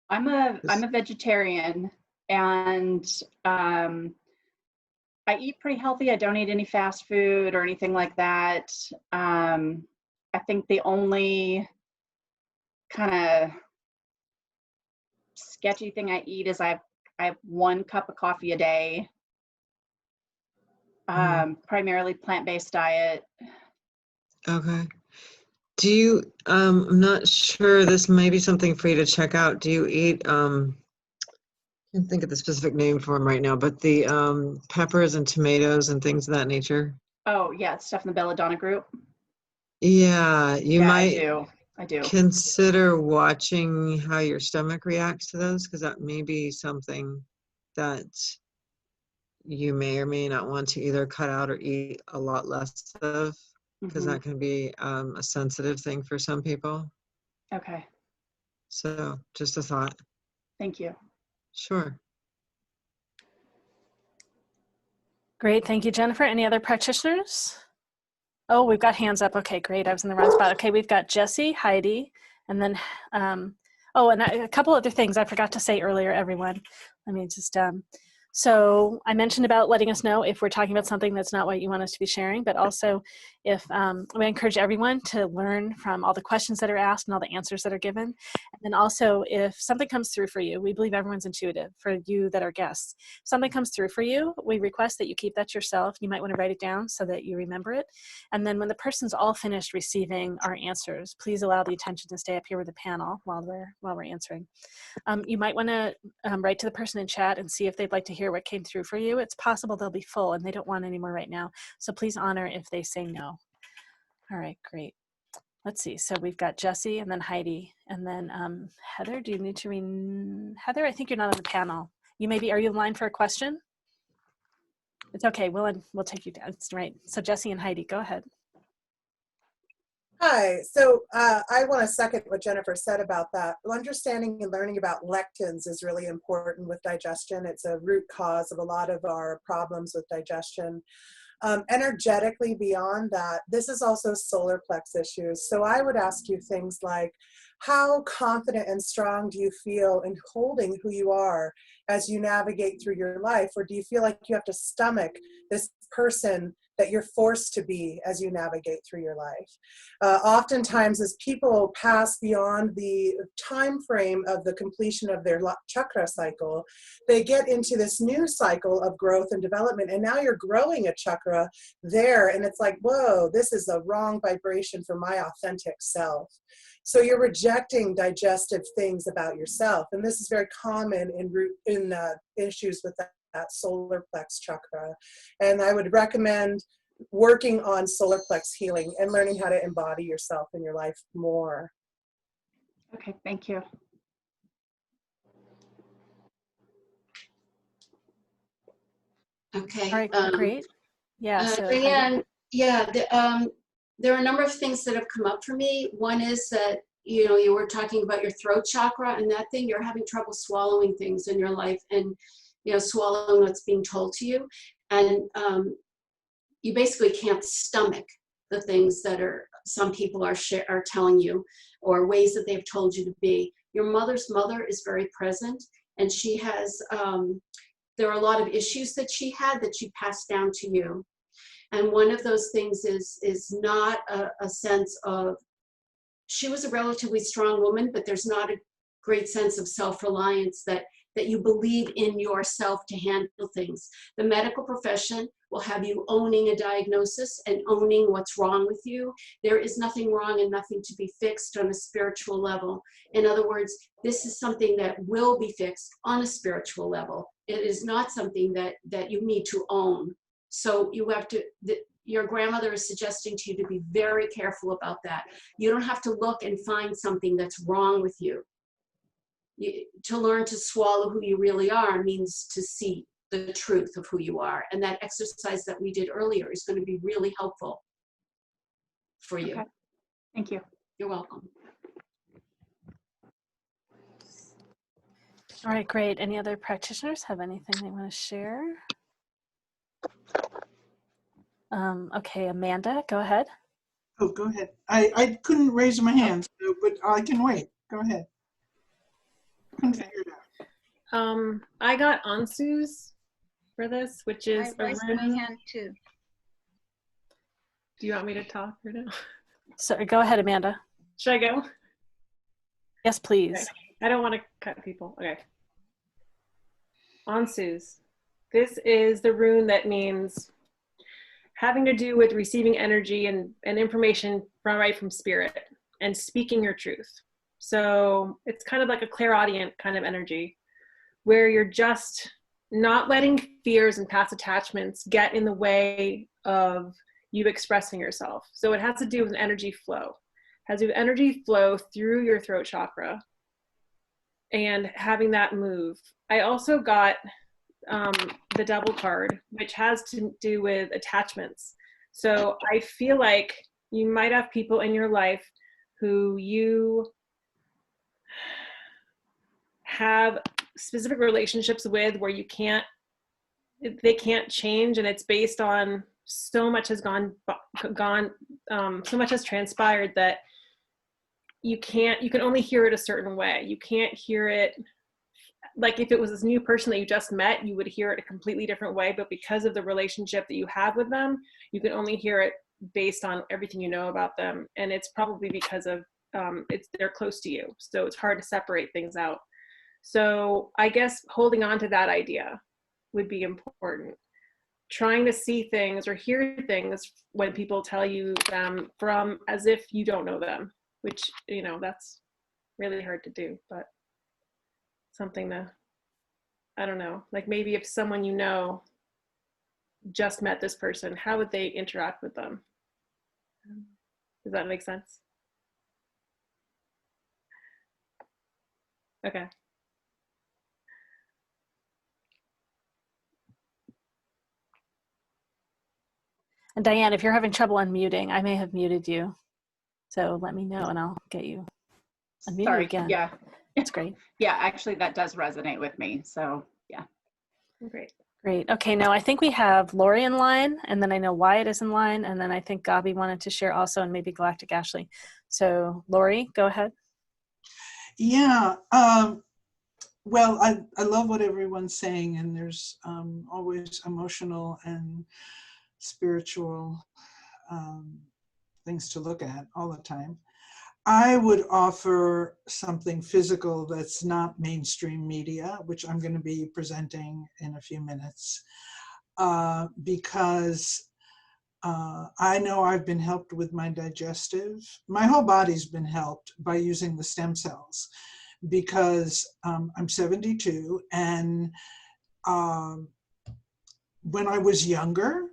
a vegetarian, and I eat pretty healthy. I don't eat any fast food or anything like that. I think the only kind of sketchy thing I eat is I have 1 cup of coffee a day. Primarily plant-based diet. Okay. Do you, I'm not sure, this may be something for you to check out. Do you eat, I can't think of the specific name for them right now, but the peppers and tomatoes and things of that nature? Oh, yeah, stuff in the belladonna group. Yeah, you might I do. consider watching how your stomach reacts to those, because that may be something that you may or may not want to either cut out or eat a lot less of, because that can be a sensitive thing for some people. Okay. So just a thought. Thank you. Sure. Great. Thank you, Jennifer. Any other practitioners? Oh, we've got hands up. Okay, great. I was in the wrong spot. Okay, we've got Jesse, Heidi, and then, oh, and a couple other things I forgot to say earlier, everyone. Let me just, so I mentioned about letting us know if we're talking about something that's not what you want us to be sharing, but also if we encourage everyone to learn from all the questions that are asked and all the answers that are given. And then also if something comes through for you, we believe everyone's intuitive for you that are guests. If something comes through for you, we request that you keep that yourself. You might want to write it down so that you remember it. And then when the person's all finished receiving our answers, please allow the attention to stay up here with the panel while we're answering. You might want to write to the person in chat and see if they'd like to hear what came through for you. It's possible they'll be full and they don't want any more right now. So please honor if they say no. All right, great. Let's see. So we've got Jesse and then Heidi and then Heather. Do you need to Heather, I think you're not on the panel. You maybe, are you in line for a question? It's okay. We'll take you down. It's right. So Jesse and Heidi, go ahead. Hi, so I want to second what Jennifer said about that. Understanding and learning about lectins is really important with digestion. It's a root cause of a lot of our problems with digestion. Energetically beyond that, this is also solar plex issues. So I would ask you things like, how confident and strong do you feel in holding who you are as you navigate through your life? Or do you feel like you have to stomach this person that you're forced to be as you navigate through your life? Oftentimes, as people pass beyond the time frame of the completion of their chakra cycle, they get into this new cycle of growth and development, and now you're growing a chakra there, and it's like, whoa, this is a wrong vibration for my authentic self. So you're rejecting digestive things about yourself, and this is very common in issues with that solar plex chakra. And I would recommend working on solar plex healing and learning how to embody yourself in your life more. Okay, thank you. Okay. All right, great. Yeah, so Diane, yeah, there are a number of things that have come up for me. One is that, you know, you were talking about your throat chakra and that thing, you're having trouble swallowing things in your life and, you know, swallowing what's being told to you. And you basically can't stomach the things that some people are telling you, or ways that they've told you to be. Your mother's mother is very present, and she has, there are a lot of issues that she had that she passed down to you. And one of those things is not a sense of, she was a relatively strong woman, but there's not a great sense of self-reliance that you believe in yourself to handle things. The medical profession will have you owning a diagnosis and owning what's wrong with you. There is nothing wrong and nothing to be fixed on a spiritual level. In other words, this is something that will be fixed on a spiritual level. It is not something that you need to own. So you have to, your grandmother is suggesting to you to be very careful about that. You don't have to look and find something that's wrong with you. To learn to swallow who you really are means to see the truth of who you are. And that exercise that we did earlier is going to be really helpful for you. Okay. Thank you. You're welcome. All right, great. Any other practitioners have anything they want to share? Okay, Amanda, go ahead. Oh, go ahead. I couldn't raise my hand, so, but I can wait. Go ahead. Couldn't figure it out. I got Ansu's for this, which is I raised my hand too. Do you want me to talk or no? So go ahead, Amanda. Should I go? Yes, please. Okay. I don't want to cut people. Okay. Ansu's. This is the rune that means having to do with receiving energy and information from spirit and speaking your truth. So it's kind of like a clairaudient kind of energy where you're just not letting fears and past attachments get in the way of you expressing yourself. So it has to do with an energy flow. It has to do with energy flow through your throat chakra and having that move. I also got the Devil card, which has to do with attachments. So I feel like you might have people in your life who you have specific relationships with where they can't change, and it's based on so much has gone so much has transpired that you can only hear it a certain way. You can't hear it like if it was this new person that you just met, you would hear it a completely different way, but because of the relationship that you have with them, you can only hear it based on everything you know about them. And it's probably because of they're close to you, so it's hard to separate things out. So I guess holding on to that idea would be important. Trying to see things or hear things when people tell you them from as if you don't know them, which, that's really hard to do, but something to, I don't know, like maybe if someone just met this person, how would they interact with them? Does that make sense? Okay. And Diane, if you're having trouble unmuting, I may have muted you. So let me know and I'll get you unmuted Sorry, again. yeah. That's great. Yeah, actually that does resonate with me. So yeah. Great. Great. Okay, now I think we have Lori in line, and then I know Wyatt is in line, and then I think Gabi wanted to share also, and maybe Galactic Ashley. So Lori, go ahead. Yeah. Well, I love what everyone's saying, and there's always emotional and spiritual things to look at all the time. I would offer something physical that's not mainstream media, which I'm going to be presenting in a few minutes, because I know I've been helped with my digestive. My whole body's been helped by using the stem cells, because I'm 72, and when I was younger,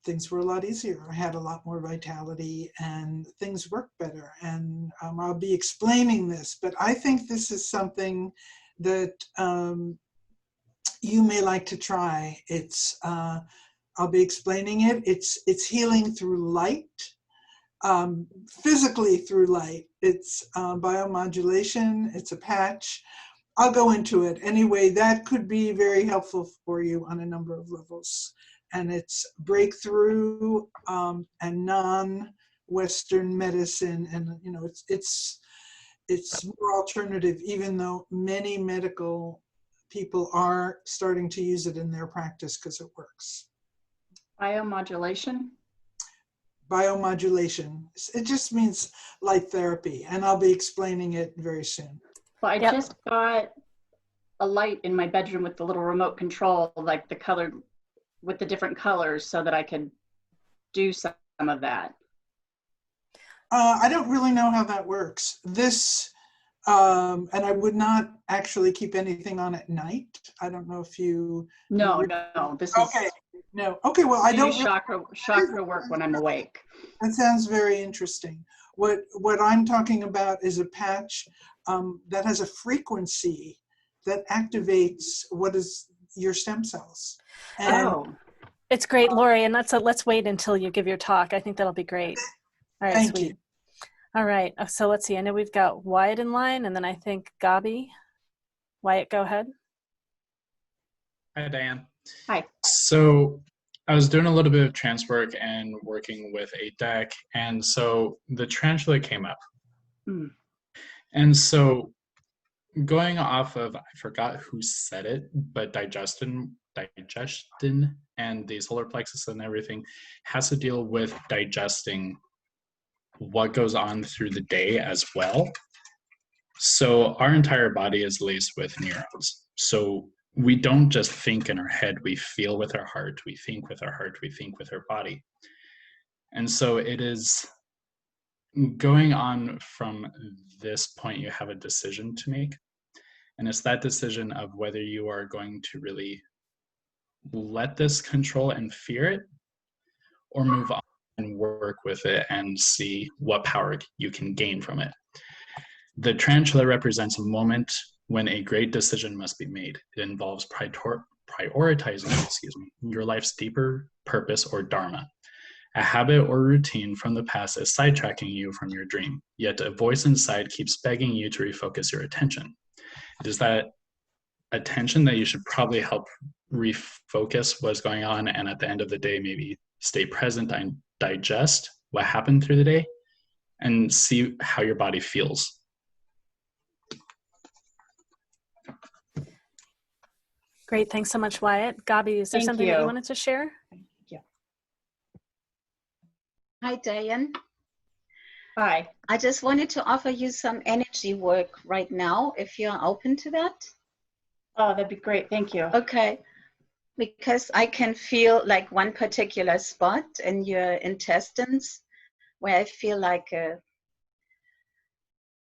things were a lot easier. I had a lot more vitality and things worked better. And I'll be explaining this, but I think this is something that you may like to try. It's, I'll be explaining it. It's healing through light, physically through light. It's biomodulation, it's a patch. I'll go into it. Anyway, that could be very helpful for you on a number of levels. And it's breakthrough and non-Western medicine, and it's more alternative, even though many medical people are starting to use it in their practice because it works. Biomodulation? Biomodulation. It just means light therapy, and I'll be explaining it very soon. Well, I just got a light in my bedroom with the little remote control, like the colored, with the different colors, so that I could do some of that. I don't really know how that works. This, and I would not actually keep anything on at night. I don't know if you. No, this is. Okay, no. Okay, well, I don't. Chakra work when I'm awake. That sounds very interesting. What I'm talking about is a patch that has a frequency that activates what is your stem cells. And it's great, Lori, and let's wait until you give your talk. I think that'll be great. All right, Thank sweet. you. All right, so let's see. I know we've got Wyatt in line, and then I think Gabi. Wyatt, go ahead. Hi, Diane. Hi. So I was doing a little bit of trance work and working with a deck, and so the tarantula came up. Mm. And so going off of, I forgot who said it, but digestion and the solar plexus and everything has to deal with digesting what goes on through the day as well. So our entire body is laced with neurons. So we don't just think in our head, we feel with our heart, we think with our heart, we think with our body. And so it is going on from this point, you have a decision to make. And it's that decision of whether you are going to really let this control and fear it, or move on and work with it and see what power you can gain from it. The tarantula represents a moment when a great decision must be made. It involves prioritizing, your life's deeper purpose or dharma. A habit or routine from the past is sidetracking you from your dream, yet a voice inside keeps begging you to refocus your attention. It is that attention that you should probably help refocus what's going on, and at the end of the day, maybe stay present and digest what happened through the day and see how your body feels. Great, thanks so much, Wyatt. Gabi, is there Thank something that you you. wanted to share? Hi, Diane. Hi. I just wanted to offer you some energy work right now, if you're open to that. Oh, that'd be great. Thank you. Okay. Because I can feel like one particular spot in your intestines where I feel like an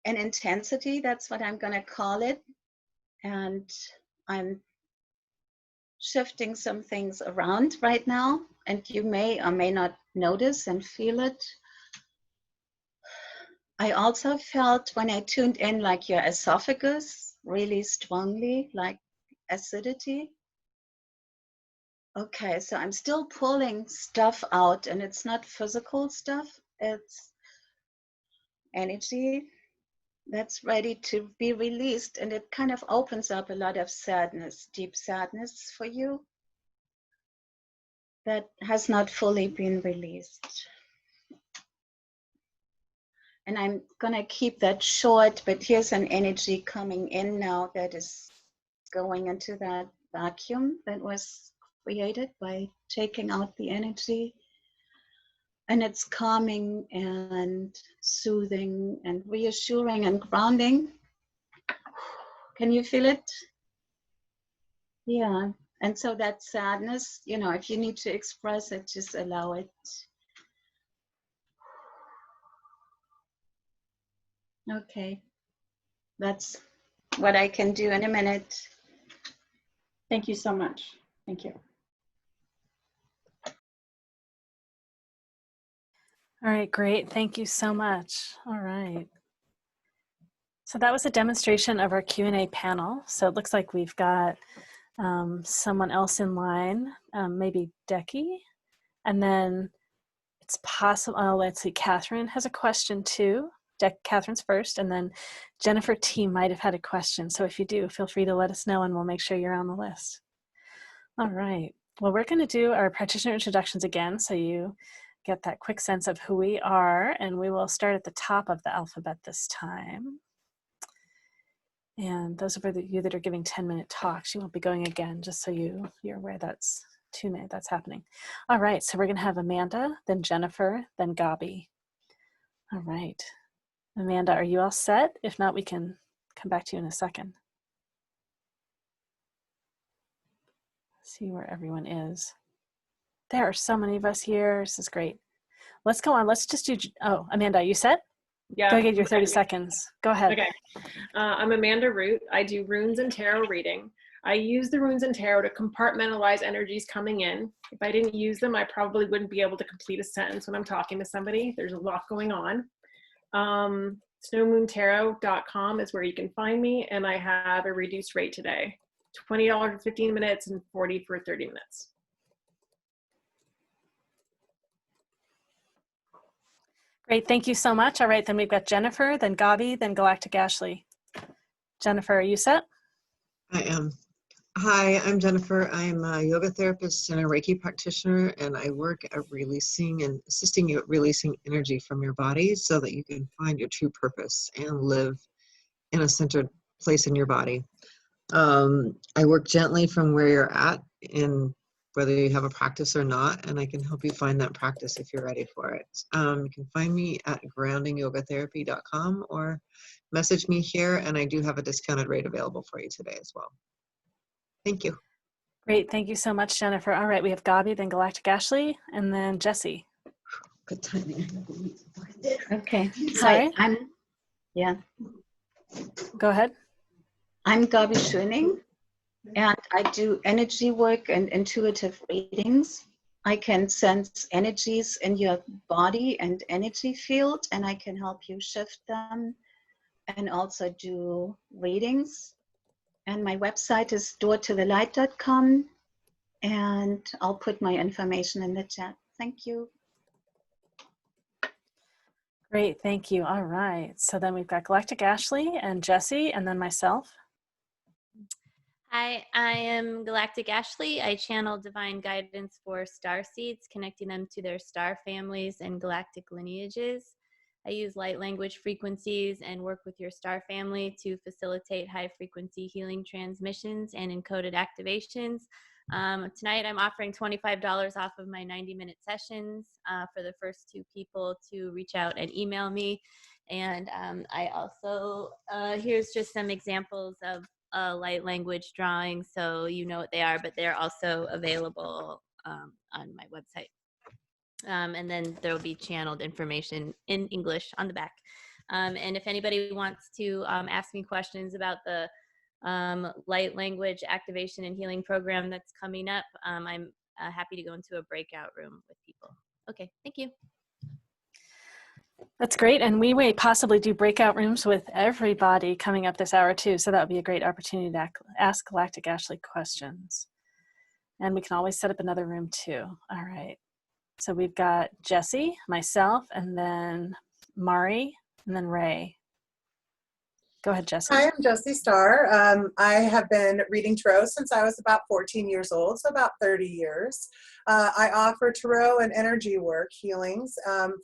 intensity. That's what I'm going to call it. And I'm shifting some things around right now, and you may or may not notice and feel it. I also felt when I tuned in like your esophagus really strongly, like acidity. Okay, so I'm still pulling stuff out, and it's not physical stuff, it's energy that's ready to be released, and it kind of opens up a lot of sadness, deep sadness for you that has not fully been released. And I'm gonna keep that short, but here's an energy coming in now that is going into that vacuum that was created by taking out the energy. And it's calming and soothing and reassuring and grounding. Can you feel it? Yeah. And so that sadness, you know, if you need to express it, just allow it. Okay. That's what I can do in a minute. Thank you so much. Thank you. All right, great. Thank you so much. All right. So that was a demonstration of our Q&A panel. So it looks like we've got someone else in line, maybe Decky. And then it's possible, oh, let's see, Catherine has a question too. Catherine's first, and then Jennifer T might have had a question. So if you do, feel free to let us know and we'll make sure you're on the list. All right. Well, we're going to do our practitioner introductions again so you get that quick sense of who we are, and we will start at the top of the alphabet this time. And those of you that are giving 10-minute talks, you won't be going again, just so you're aware that's 2 minutes that's happening. All right, so we're going to have Amanda, then Jennifer, then Gabi. All right. Amanda, are you all set? If not, we can come back to you in a second. See where everyone is. There are so many of us here. This is great. Let's go on. Let's just do, oh, Amanda, are you set? Yeah. Go get your 30 seconds. Go ahead. Okay. I'm Amanda Root. I do runes and tarot reading. I use the runes and tarot to compartmentalize energies coming in. If I didn't use them, I probably wouldn't be able to complete a sentence when I'm talking to somebody. There's a lot going on. snowmoontarot.com is where you can find me, and I have a reduced rate today. $20 for 15 minutes and $40 for 30 minutes. Great, thank you so much. All right, then we've got Jennifer, then Gabi, then Galactic Ashley. Jennifer, are you set? I am. Hi, I'm Jennifer. I'm a yoga therapist and a Reiki practitioner, and I work at releasing and assisting you at releasing energy from your body so that you can find your true purpose and live in a centered place in your body. I work gently from where you're at, in whether you have a practice or not, and I can help you find that practice if you're ready for it. You can find me at groundingyogatherapy.com or message me here, and I do have a discounted rate available for you today as well. Thank you. Great. Thank you so much, Jennifer. All right. We have Gabi, then Galactic Ashley, and then Jesse. Good timing. Okay. Sorry? Hi, Go ahead. I'm Gabi Schöning, and I do energy work and intuitive readings. I can sense energies in your body and energy field, and I can help you shift them and also do readings. And my website is doortothelight.com, and I'll put my information in the chat. Thank you. Great. Thank you. All right. So then we've got Galactic Ashley and Jesse, and then myself. Hi, I am Galactic Ashley. I channel divine guidance for star seeds, connecting them to their star families and galactic lineages. I use light language frequencies and work with your star family to facilitate high frequency healing transmissions and encoded activations. Tonight I'm offering $25 off of my 90-minute sessions for the first 2 people to reach out and email me. And I also, here's just some examples of light language drawings, so you know what they are, but they're also available on my website. And then there will be channeled information in English on the back. And if anybody wants to ask me questions about the light language activation and healing program that's coming up, I'm happy to go into a breakout room with people. Okay, thank you. That's great. And we may possibly do breakout rooms with everybody coming up this hour too. So that would be a great opportunity to ask Galactic Ashley questions. And we can always set up another room too. All right. So we've got Jesse, myself, and then Mari, and then Ray. Go ahead, Jesse. Hi, I'm Jessie Starr. I have been reading tarot since I was about 14 years old, so about 30 years. I offer tarot and energy work healings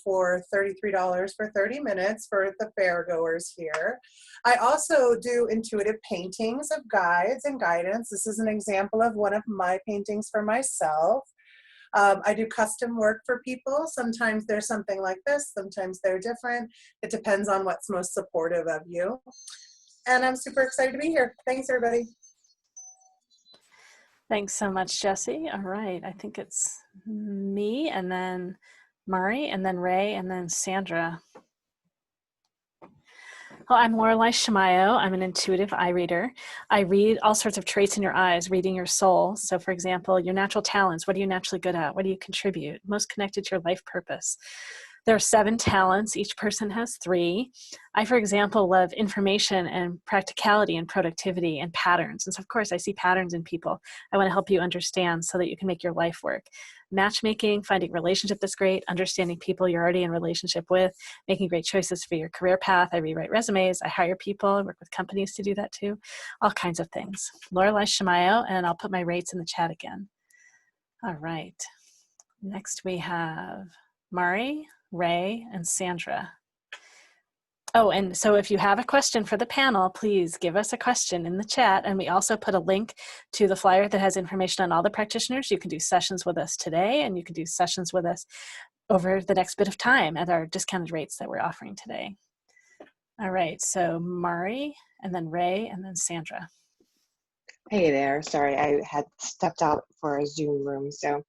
for $33 for 30 minutes for the fair goers here. I also do intuitive paintings of guides and guidance. This is an example of one of my paintings for myself. I do custom work for people. Sometimes there's something like this, sometimes they're different. It depends on what's most supportive of you. And I'm super excited to be here. Thanks, everybody. Thanks so much, Jesse. All right, I think it's me, and then Mari, and then Ray, and then Sandra. Well, I'm Lorelei Shamayo. I'm an intuitive eye reader. I read all sorts of traits in your eyes, reading your soul. So for example, your natural talents, what are you naturally good at? What do you contribute? Most connected to your life purpose. There are 7 talents. Each person has 3. I, for example, love information and practicality and productivity and patterns. And so, of course, I see patterns in people. I want to help you understand so that you can make your life work. Matchmaking, finding relationship that's great, understanding people you're already in relationship with, making great choices for your career path. I rewrite resumes. I hire people. I work with companies to do that too. All kinds of things. Lorelei Shamayo, and I'll put my rates in the chat again. All right. Next we have Mari, Ray, and Sandra. Oh, and so if you have a question for the panel, please give us a question in the chat. And we also put a link to the flyer that has information on all the practitioners. You can do sessions with us today, and you can do sessions with us over the next bit of time at our discounted rates that we're offering today. All right, so Mari, and then Ray, and then Sandra. Hey there, sorry, I had stepped out for a Zoom room, so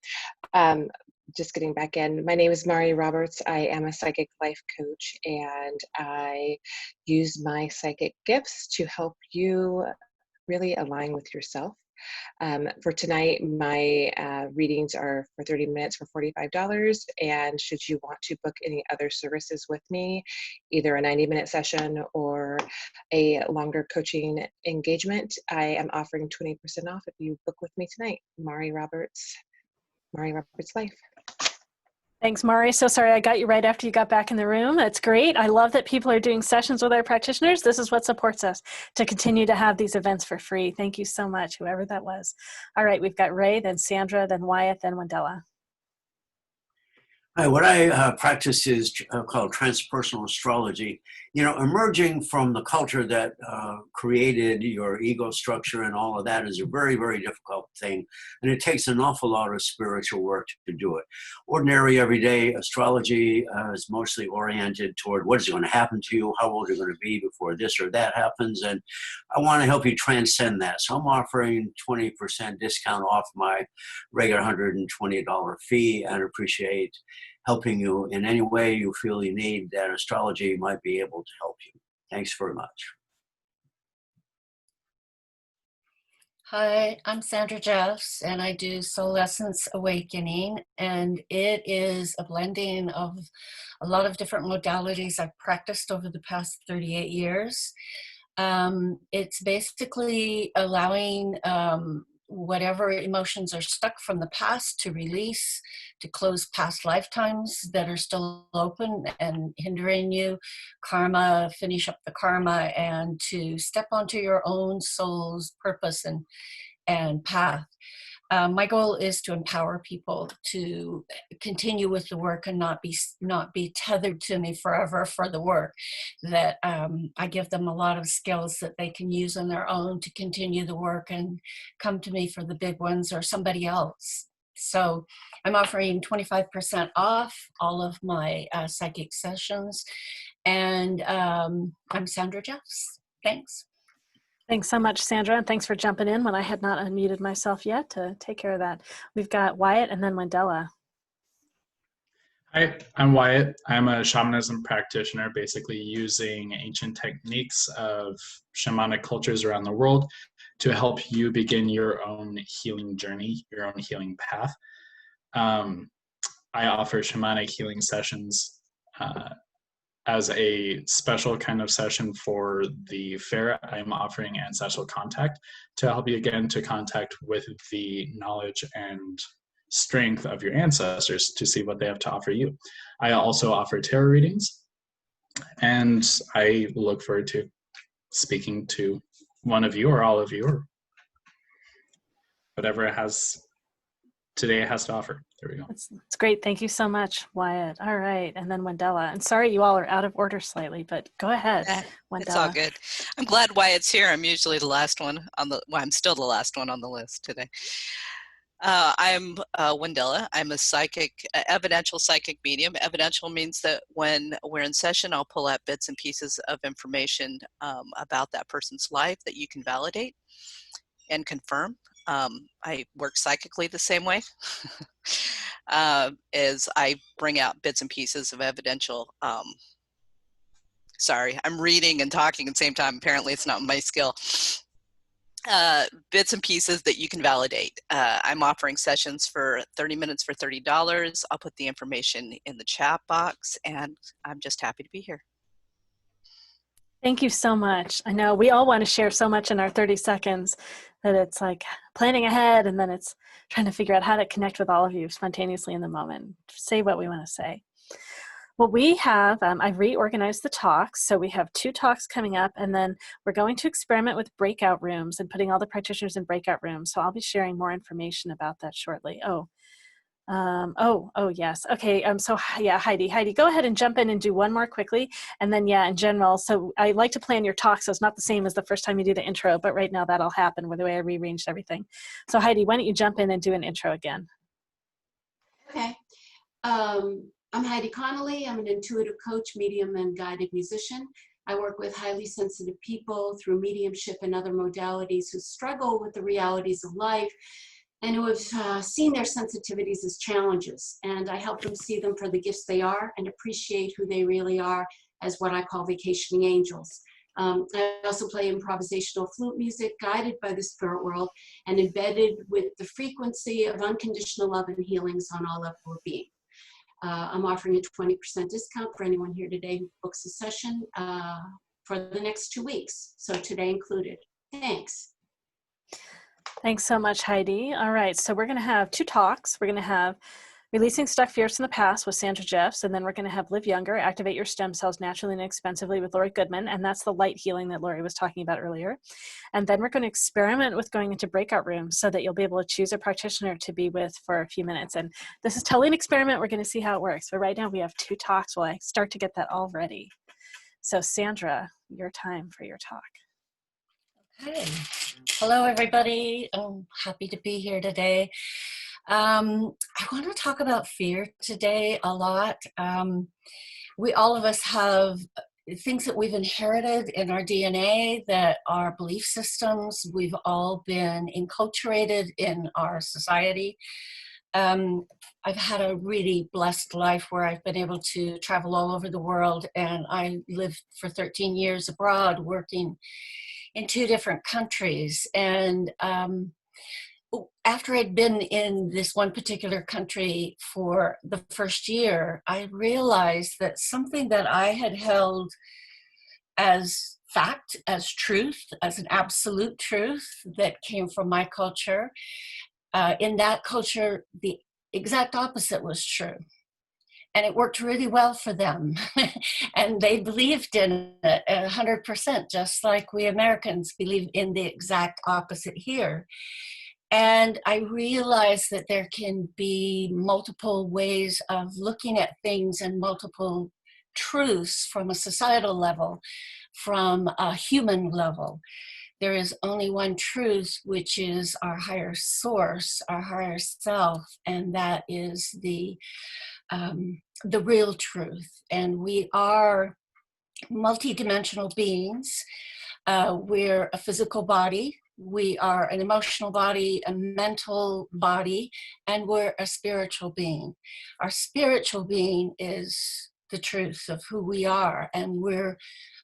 just getting back in. My name is Mari Roberts. I am a psychic life coach, and I use my psychic gifts to help you really align with yourself. For tonight, my readings are for 30 minutes for $45, and should you want to book any other services with me, either a 90-minute session or a longer coaching engagement, I am offering 20% off if you book with me tonight. Mari Roberts Life. Thanks, Mari. So sorry I got you right after you got back in the room. That's great. I love that people are doing sessions with our practitioners. This is what supports us to continue to have these events for free. Thank you so much, whoever that was. All right, we've got Ray, then Sandra, then Wyatt, then Wendella. Hi, what I practice is called transpersonal astrology. You know, emerging from the culture that created your ego structure and all of that is a very, very difficult thing. And it takes an awful lot of spiritual work to do it. Ordinary, everyday astrology is mostly oriented toward what is going to happen to you, how old you're going to be before this or that happens. And I want to help you transcend that. So I'm offering 20% discount off my regular $120 fee, and appreciate helping you in any way you feel you need that astrology might be able to help you. Thanks very much. Hi, I'm Sandra Jeffs, and I do Soul Essence Awakening, and it is a blending of a lot of different modalities I've practiced over the past 38 years. It's basically allowing whatever emotions are stuck from the past to release, to close past lifetimes that are still open and hindering you, karma, finish up the karma, and to step onto your own soul's purpose and path. My goal is to empower people to continue with the work and not be tethered to me forever for the work. That I give them a lot of skills that they can use on their own to continue the work and come to me for the big ones or somebody else. So I'm offering 25% off all of my psychic sessions. And I'm Sandra Jeffs. Thanks. Thanks so much, Sandra, and thanks for jumping in when I had not unmuted myself yet to take care of that. We've got Wyatt and then Wendella. Hi, I'm Wyatt. I'm a shamanism practitioner, basically using ancient techniques of shamanic cultures around the world to help you begin your own healing journey, your own healing path. I offer shamanic healing sessions as a special kind of session for the fair. I'm offering ancestral contact to help you again to contact with the knowledge and strength of your ancestors to see what they have to offer you. I also offer tarot readings, and I look forward to speaking to one of you or all of you or whatever it has today it has to offer. There we go. That's great. Thank you so much, Wyatt. All right. And then Wendella. And sorry you all are out of order slightly, but go ahead, Wendella. It's all good. I'm glad Wyatt's here. I'm usually the last one on the, well, I'm still the last one on the list today. I'm Wendella. I'm a psychic, evidential psychic medium. Evidential means that when we're in session, I'll pull out bits and pieces of information about that person's life that you can validate and confirm. I work psychically the same way as I bring out bits and pieces of evidential. Sorry, I'm reading and talking at the same time. Apparently it's not my skill. Bits and pieces that you can validate. I'm offering sessions for 30 minutes for $30. I'll put the information in the chat box, and I'm just happy to be here. Thank you so much. I know we all want to share so much in our 30 seconds that it's like planning ahead, and then it's trying to figure out how to connect with all of you spontaneously in the moment, say what we want to say. Well, we have, I've reorganized the talks. So we have 2 talks coming up, and then we're going to experiment with breakout rooms and putting all the practitioners in breakout rooms. So I'll be sharing more information about that shortly. Yes. Okay. So yeah, Heidi, go ahead and jump in and do one more quickly. And then, yeah, in general, so I like to plan your talk. So it's not the same as the first time you do the intro, but right now that'll happen with the way I rearranged everything. So Heidi, why don't you jump in and do an intro again? Okay. I'm Heidi Connolly. I'm an intuitive coach, medium, and guided musician. I work with highly sensitive people through mediumship and other modalities who struggle with the realities of life and who have seen their sensitivities as challenges. And I help them see them for the gifts they are and appreciate who they really are as what I call vacationing angels. I also play improvisational flute music guided by the spirit world and embedded with the frequency of unconditional love and healings on all levels of being. I'm offering a 20% discount for anyone here today who books a session for the next 2 weeks. So today included. Thanks. Thanks so much, Heidi. All right, so we're going to have 2 talks. We're going to have Releasing Stuck Fears from the Past with Sandra Jeffs, and then we're going to have Live Younger, Activate Your Stem Cells Naturally and Inexpensively with Lori Goodman, and that's the light healing that Lori was talking about earlier. And then we're going to experiment with going into breakout rooms so that you'll be able to choose a practitioner to be with for a few minutes. And this is totally an experiment. We're going to see how it works. But right now we have 2 talks while I start to get that all ready. So Sandra, your time for your talk. Okay. Hello, everybody. I'm happy to be here today. I want to talk about fear today a lot. All of us have things that we've inherited in our DNA that are belief systems. We've all been enculturated in our society. I've had a really blessed life where I've been able to travel all over the world, and I lived for 13 years abroad working in 2 different countries. And after I'd been in this one particular country for the first year, I realized that something that I had held as fact, as truth, as an absolute truth that came from my culture, in that culture, the exact opposite was true. And it worked really well for them. And they believed in it 100%, just like we Americans believe in the exact opposite here. And I realized that there can be multiple ways of looking at things and multiple truths from a societal level, from a human level. There is only one truth, which is our higher source, our higher self, and that is the real truth. And we are multidimensional beings. We're a physical body, we are an emotional body, a mental body, and we're a spiritual being. Our spiritual being is the truth of who we are, and we're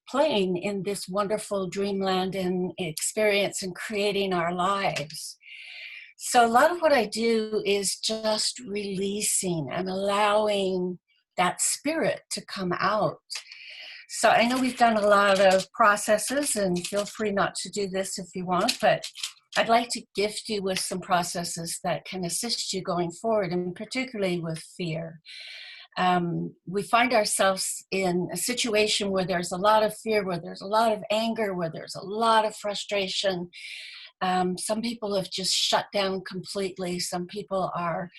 playing in this wonderful dreamland and experience and creating our lives. So a lot of what I do is just releasing and allowing that spirit to come out. So I know we've done a lot of processes, and feel free not to do this if you want, but I'd like to gift you with some processes that can assist you going forward, and particularly with fear. We find ourselves in a situation where there's a lot of fear, where there's a lot of anger, where there's a lot of frustration. Some people have just shut down completely. Some people are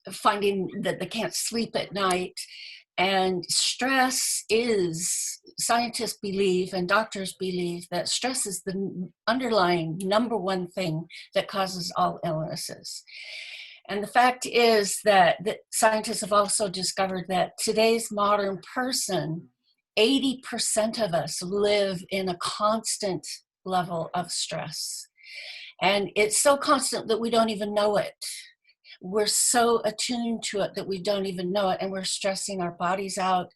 finding that they can't sleep at night. And stress is, scientists believe and doctors believe that stress is the underlying #1 thing that causes all illnesses. And the fact is that scientists have also discovered that today's modern person, 80% of us live in a constant level of stress. And it's so constant that we don't even know it. We're so attuned to it that we don't even know it, and we're stressing our bodies out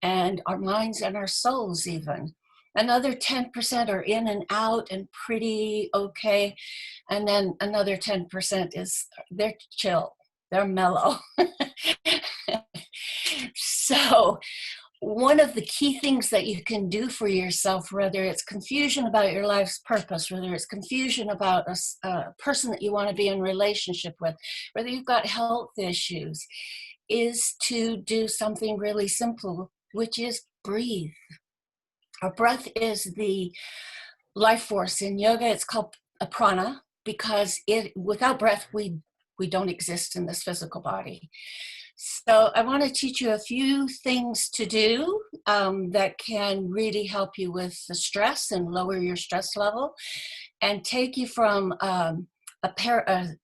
and our minds and our souls even. Another 10% are in and out and pretty okay, and then another 10% they're chill, they're mellow. So one of the key things that you can do for yourself, whether it's confusion about your life's purpose, whether it's confusion about a person that you want to be in relationship with, whether you've got health issues, is to do something really simple, which is breathe. Our breath is the life force. In yoga, it's called a prana, because without breath, we don't exist in this physical body. So I want to teach you a few things to do that can really help you with the stress and lower your stress level and take you from a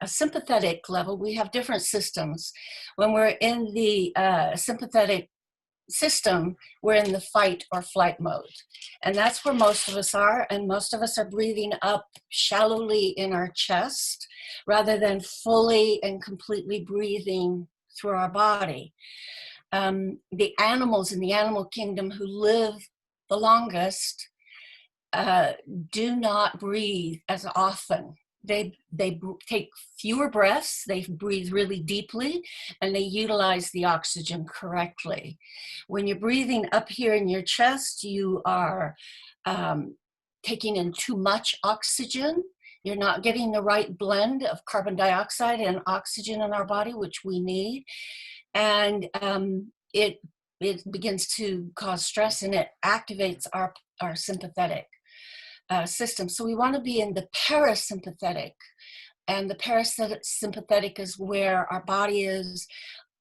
sympathetic level. We have different systems. When we're in the sympathetic system, we're in the fight or flight mode. And that's where most of us are. And most of us are breathing up shallowly in our chest rather than fully and completely breathing through our body. The animals in the animal kingdom who live the longest do not breathe as often. They take fewer breaths, they breathe really deeply, and they utilize the oxygen correctly. When you're breathing up here in your chest, you are taking in too much oxygen. You're not getting the right blend of carbon dioxide and oxygen in our body, which we need. And it begins to cause stress, and it activates our sympathetic system. So we want to be in the parasympathetic. And the parasympathetic is where our body is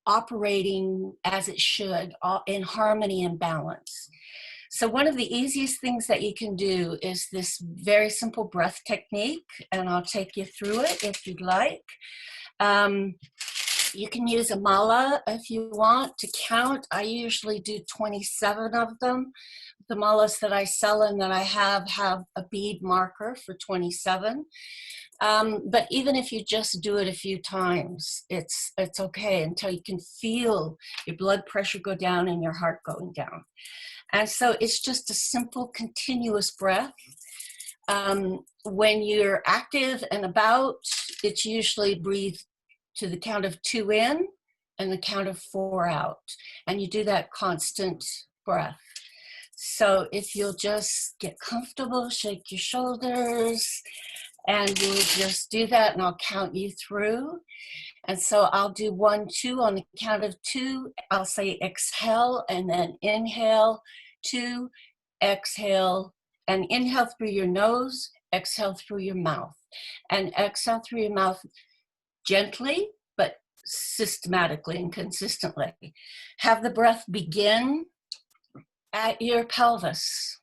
operating as it should, in harmony and balance. So one of the easiest things that you can do is this very simple breath technique, and I'll take you through it if you'd like. You can use a mala if you want to count. I usually do 27 of them. The malas that I sell and that I have a bead marker for 27. But even if you just do it a few times, it's okay until you can feel your blood pressure go down and your heart going down. And so it's just a simple, continuous breath. When you're active and about, it's usually breathe to the count of 2 in and the count of 4 out. And you do that constant breath. So if you'll just get comfortable, shake your shoulders, and we'll just do that, and I'll count you through. And so I'll do 1, 2 on the count of 2. I'll say exhale, and then inhale, 2, exhale, and inhale through your nose, exhale through your mouth. And exhale through your mouth gently, but systematically and consistently. Have the breath begin at your pelvis.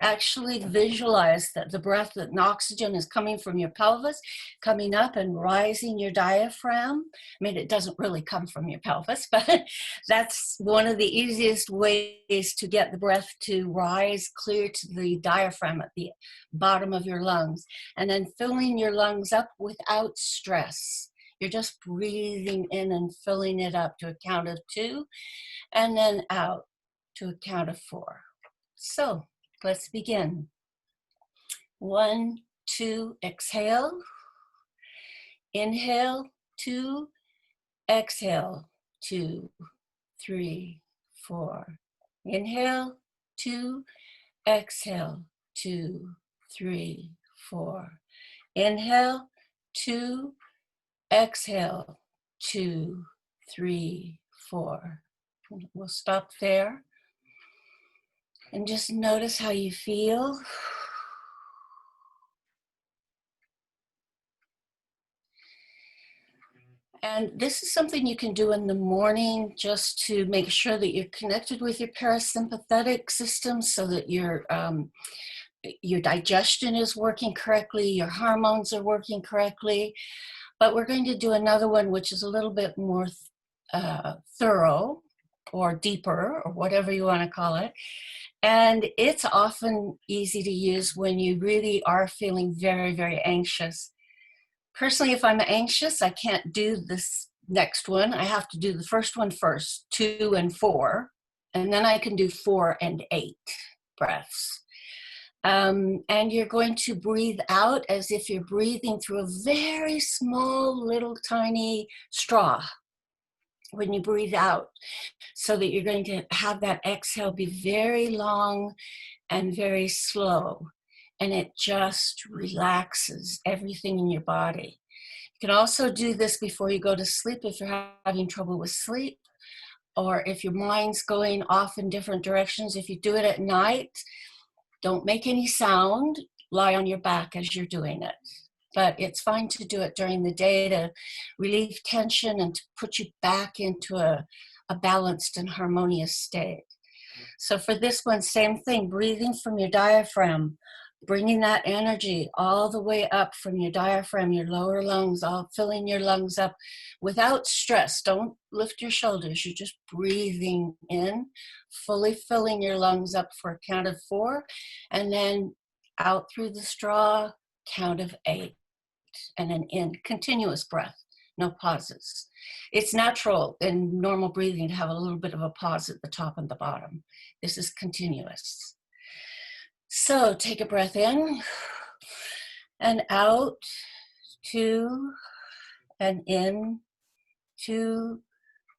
Actually visualize that the breath and oxygen is coming from your pelvis, coming up and rising your diaphragm. I mean, it doesn't really come from your pelvis, but that's one of the easiest ways to get the breath to rise clear to the diaphragm at the bottom of your lungs. And then filling your lungs up without stress. You're just breathing in and filling it up to a count of 2, and then out to a count of 4. So let's begin. 1, 2, exhale. Inhale, 2, exhale, 2, 3, 4. Inhale, 2, exhale, 2, 3, 4. Inhale, 2, exhale, 2, 3, 4. We'll stop there. And just notice how you feel. And this is something you can do in the morning just to make sure that you're connected with your parasympathetic system so that your digestion is working correctly, your hormones are working correctly. But we're going to do another one which is a little bit more thorough or deeper or whatever you want to call it. And it's often easy to use when you really are feeling very, very anxious. Personally, if I'm anxious, I can't do this next one. I have to do the first one first, 2 and 4, and then I can do 4 and 8 breaths. And you're going to breathe out as if you're breathing through a very small, little, tiny straw when you breathe out, so that you're going to have that exhale be very long and very slow, and it just relaxes everything in your body. You can also do this before you go to sleep if you're having trouble with sleep, or if your mind's going off in different directions. If you do it at night, don't make any sound, lie on your back as you're doing it. But it's fine to do it during the day to relieve tension and to put you back into a balanced and harmonious state. So for this one, same thing, breathing from your diaphragm, bringing that energy all the way up from your diaphragm, your lower lungs, all filling your lungs up without stress. Don't lift your shoulders. You're just breathing in, fully filling your lungs up for a count of 4, and then out through the straw, count of 8. And then in, continuous breath, no pauses. It's natural in normal breathing to have a little bit of a pause at the top and the bottom. This is continuous. So take a breath in and out, 2, and in, 2,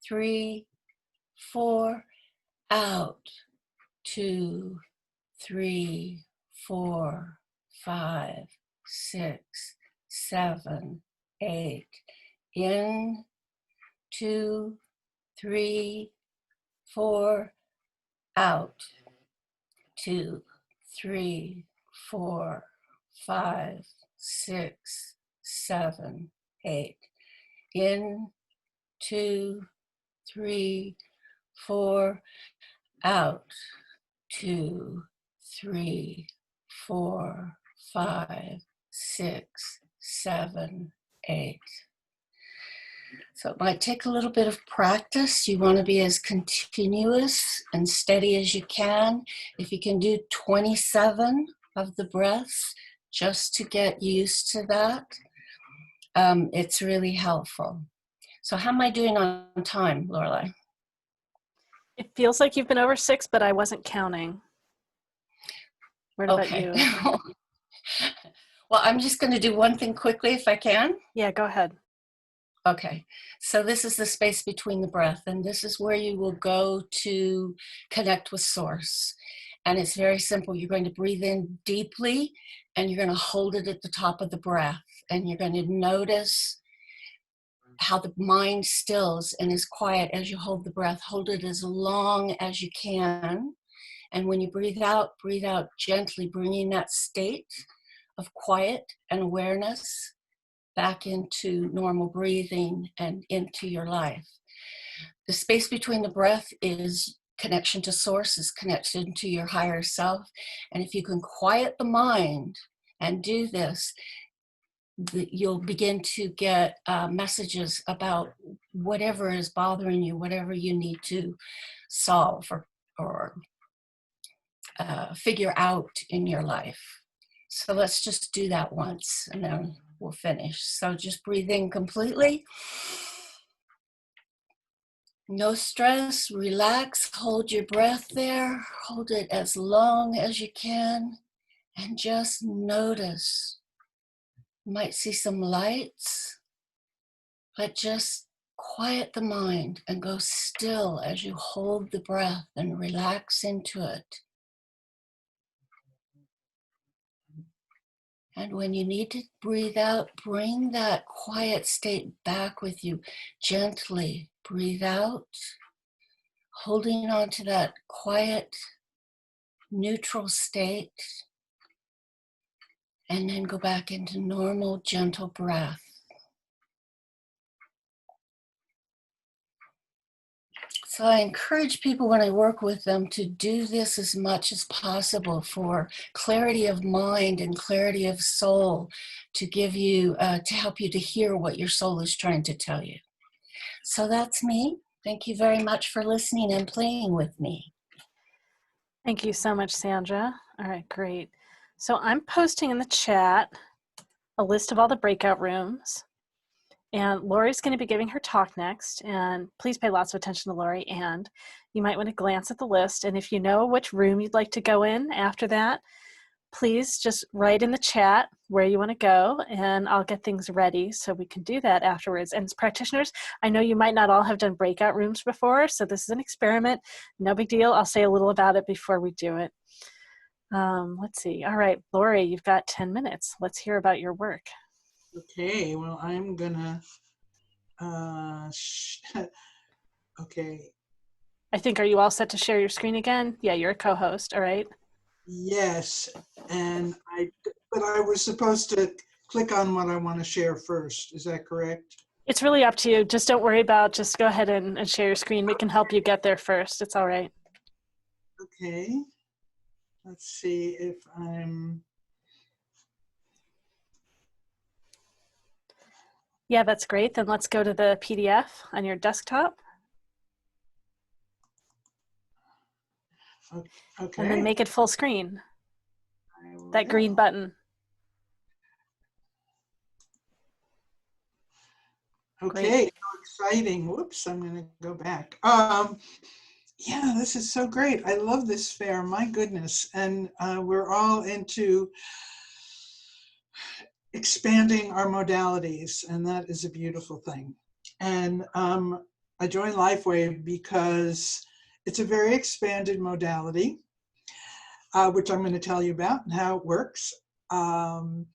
3, 4, out, 2, 3, 4, 5, 6, 7, 8. In, 2, 3, 4. Out. 2, 3, 4, 5, 6, 7, 8. In, 2, 3, 4. Out. 2, 3, 4, 5, 6, 7, 8. So it might take a little bit of practice. You want to be as continuous and steady as you can. If you can do 27 of the breaths just to get used to that, it's really helpful. So how am I doing on time, Lorelai? It feels like you've been over 6, but I wasn't counting. What about you? Well, I'm just going to do one thing quickly if I can. Yeah, go ahead. Okay, so this is the space between the breath, and this is where you will go to connect with source. And it's very simple. You're going to breathe in deeply, and you're going to hold it at the top of the breath. And you're going to notice how the mind stills and is quiet as you hold the breath. Hold it as long as you can. And when you breathe out gently, bringing that state of quiet and awareness back into normal breathing and into your life. The space between the breath is connection to source, is connection to your higher self. And if you can quiet the mind and do this, you'll begin to get messages about whatever is bothering you, whatever you need to solve or figure out in your life. So let's just do that once and then we'll finish. So just breathe in completely. No stress, relax, hold your breath there. Hold it as long as you can and just notice. You might see some lights, but just quiet the mind and go still as you hold the breath and relax into it. And when you need to breathe out, bring that quiet state back with you. Gently breathe out, holding on to that quiet, neutral state, and then go back into normal, gentle breath. So I encourage people when I work with them to do this as much as possible for clarity of mind and clarity of soul, to give you, to help you to hear what your soul is trying to tell you. So that's me. Thank you very much for listening and playing with me. Thank you so much, Sandra. All right, great. So I'm posting in the chat a list of all the breakout rooms. And Lori's going to be giving her talk next, and please pay lots of attention to Lori, and you might want to glance at the list, and if you know which room you'd like to go in after that, please just write in the chat where you want to go, and I'll get things ready so we can do that afterwards. And as practitioners, I know you might not all have done breakout rooms before, so this is an experiment. No big deal. I'll say a little about it before we do it. Let's see. All right, Lori, you've got 10 minutes. Let's hear about your work. Okay, well, I'm gonna, okay. I think, are you all set to share your screen again? Yeah, you're a co-host, all right? Yes, but I was supposed to click on what I want to share first. Is that correct? It's really up to you. Just don't worry about, just go ahead and share your screen. We can help you get there first. It's all right. Okay, let's see if I'm, Yeah, that's great. Then let's go to the PDF on your desktop. okay. And then make it full screen. That green button. Okay, so exciting. Whoops, I'm gonna go back. Yeah, this is so great. I love this fair, my goodness. And we're all into expanding our modalities, and that is a beautiful thing. And I joined Lifeway because it's a very expanded modality, which I'm going to tell you about and how it works. And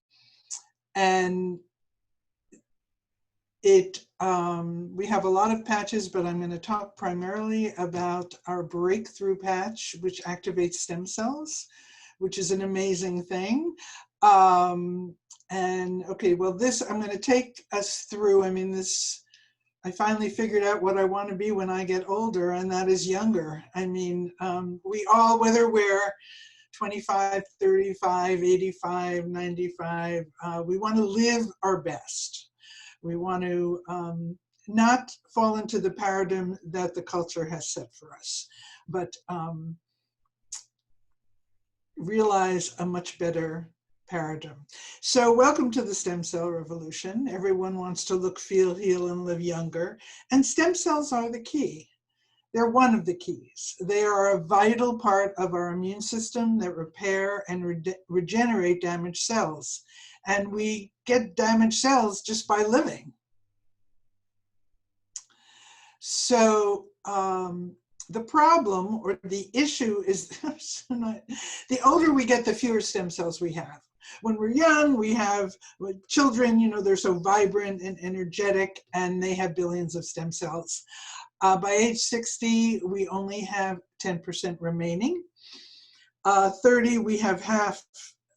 We have a lot of patches, but I'm going to talk primarily about our breakthrough patch, which activates stem cells, which is an amazing thing. And okay, well, this I'm going to take us through. I mean, I finally figured out what I want to be when I get older, and that is younger. I mean, we all, whether we're 25, 35, 85, 95, we want to live our best. We want to not fall into the paradigm that the culture has set for us, but realize a much better paradigm. So welcome to the stem cell revolution. Everyone wants to look, feel, heal, and live younger. And stem cells are the key. They're one of the keys. They are a vital part of our immune system that repair and regenerate damaged cells. And we get damaged cells just by living. So the problem or the issue is the older we get, the fewer stem cells we have. When we're young, we have children, you know, they're so vibrant and energetic, and they have billions of stem cells. By age 60, we only have 10% remaining. 30, we have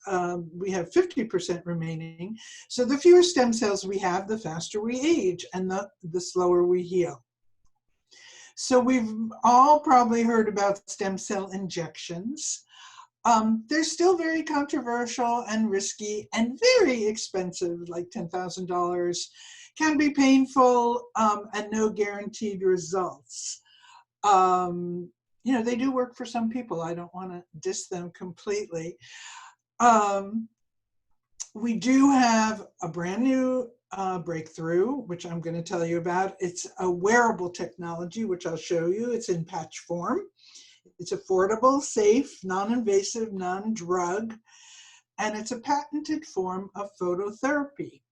50% remaining. So the fewer stem cells we have, the faster we age and the slower we heal. So we've all probably heard about stem cell injections. They're still very controversial and risky and very expensive, like $10,000, can be painful and no guaranteed results. You know, they do work for some people. I don't want to diss them completely. We do have a brand new breakthrough, which I'm going to tell you about. It's a wearable technology, which I'll show you. It's in patch form. It's affordable, safe, non-invasive, non-drug, and it's a patented form of phototherapy.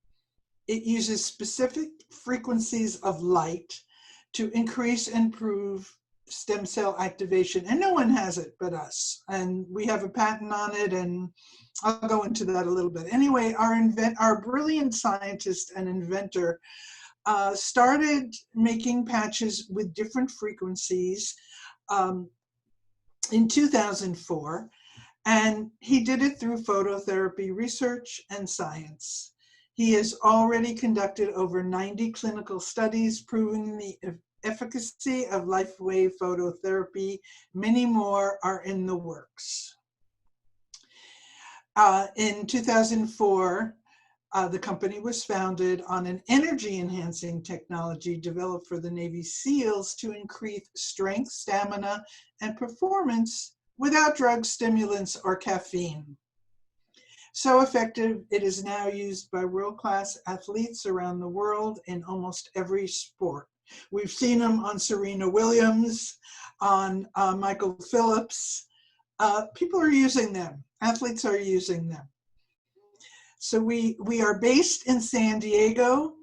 It uses specific frequencies of light to increase and improve stem cell activation, and no one has it but us. And we have a patent on it, and I'll go into that a little bit. Anyway, our brilliant scientist and inventor started making patches with different frequencies in 2004, and he did it through phototherapy research and science. He has already conducted over 90 clinical studies proving the efficacy of LifeWave phototherapy. Many more are in the works. In 2004, the company was founded on an energy-enhancing technology developed for the Navy SEALs to increase strength, stamina, and performance without drugs, stimulants, or caffeine. So effective, it is now used by world-class athletes around the world in almost every sport. We've seen them on Serena Williams, on Michael Phillips. People are using them. Athletes are using them. So we are based in San Diego.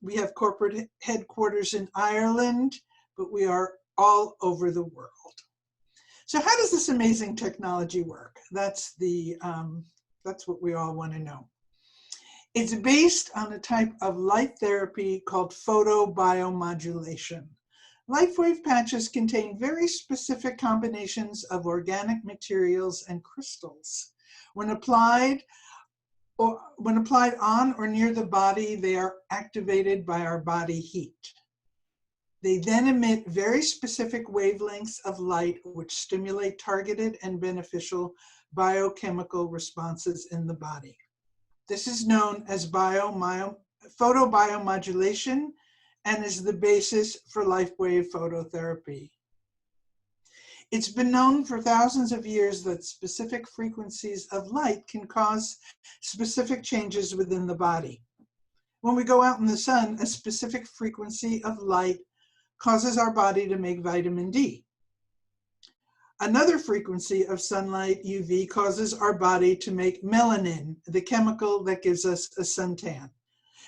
We have corporate headquarters in Ireland, but we are all over the world. So how does this amazing technology work? That's what we all want to know. It's based on a type of light therapy called photobiomodulation. LifeWave patches contain very specific combinations of organic materials and crystals. When applied on or near the body, they are activated by our body heat. They then emit very specific wavelengths of light which stimulate targeted and beneficial biochemical responses in the body. This is known as photobiomodulation and is the basis for LifeWave phototherapy. It's been known for thousands of years that specific frequencies of light can cause specific changes within the body. When we go out in the sun, a specific frequency of light causes our body to make vitamin D. Another frequency of sunlight, UV, causes our body to make melanin, the chemical that gives us a suntan.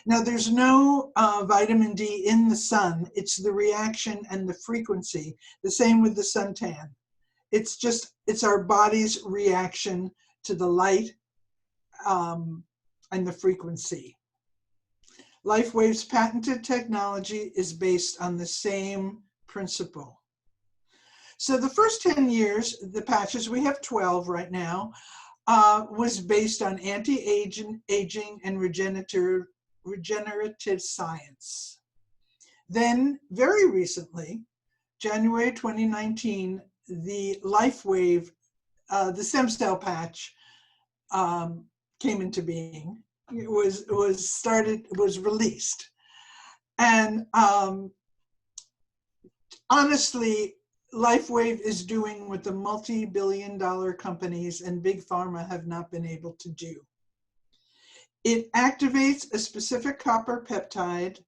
Now, there's no vitamin D in the sun. It's the reaction and the frequency, the same with the suntan. It's our body's reaction to the light and the frequency. LifeWave's patented technology is based on the same principle. So the first 10 years, the patches, we have 12 right now, was based on anti-aging and regenerative science. Then very recently, January 2019, the LifeWave, the stem cell patch came into being. It was released. And honestly, LifeWave is doing what the multi-billion-dollar companies and big pharma have not been able to do. It activates a specific copper peptide,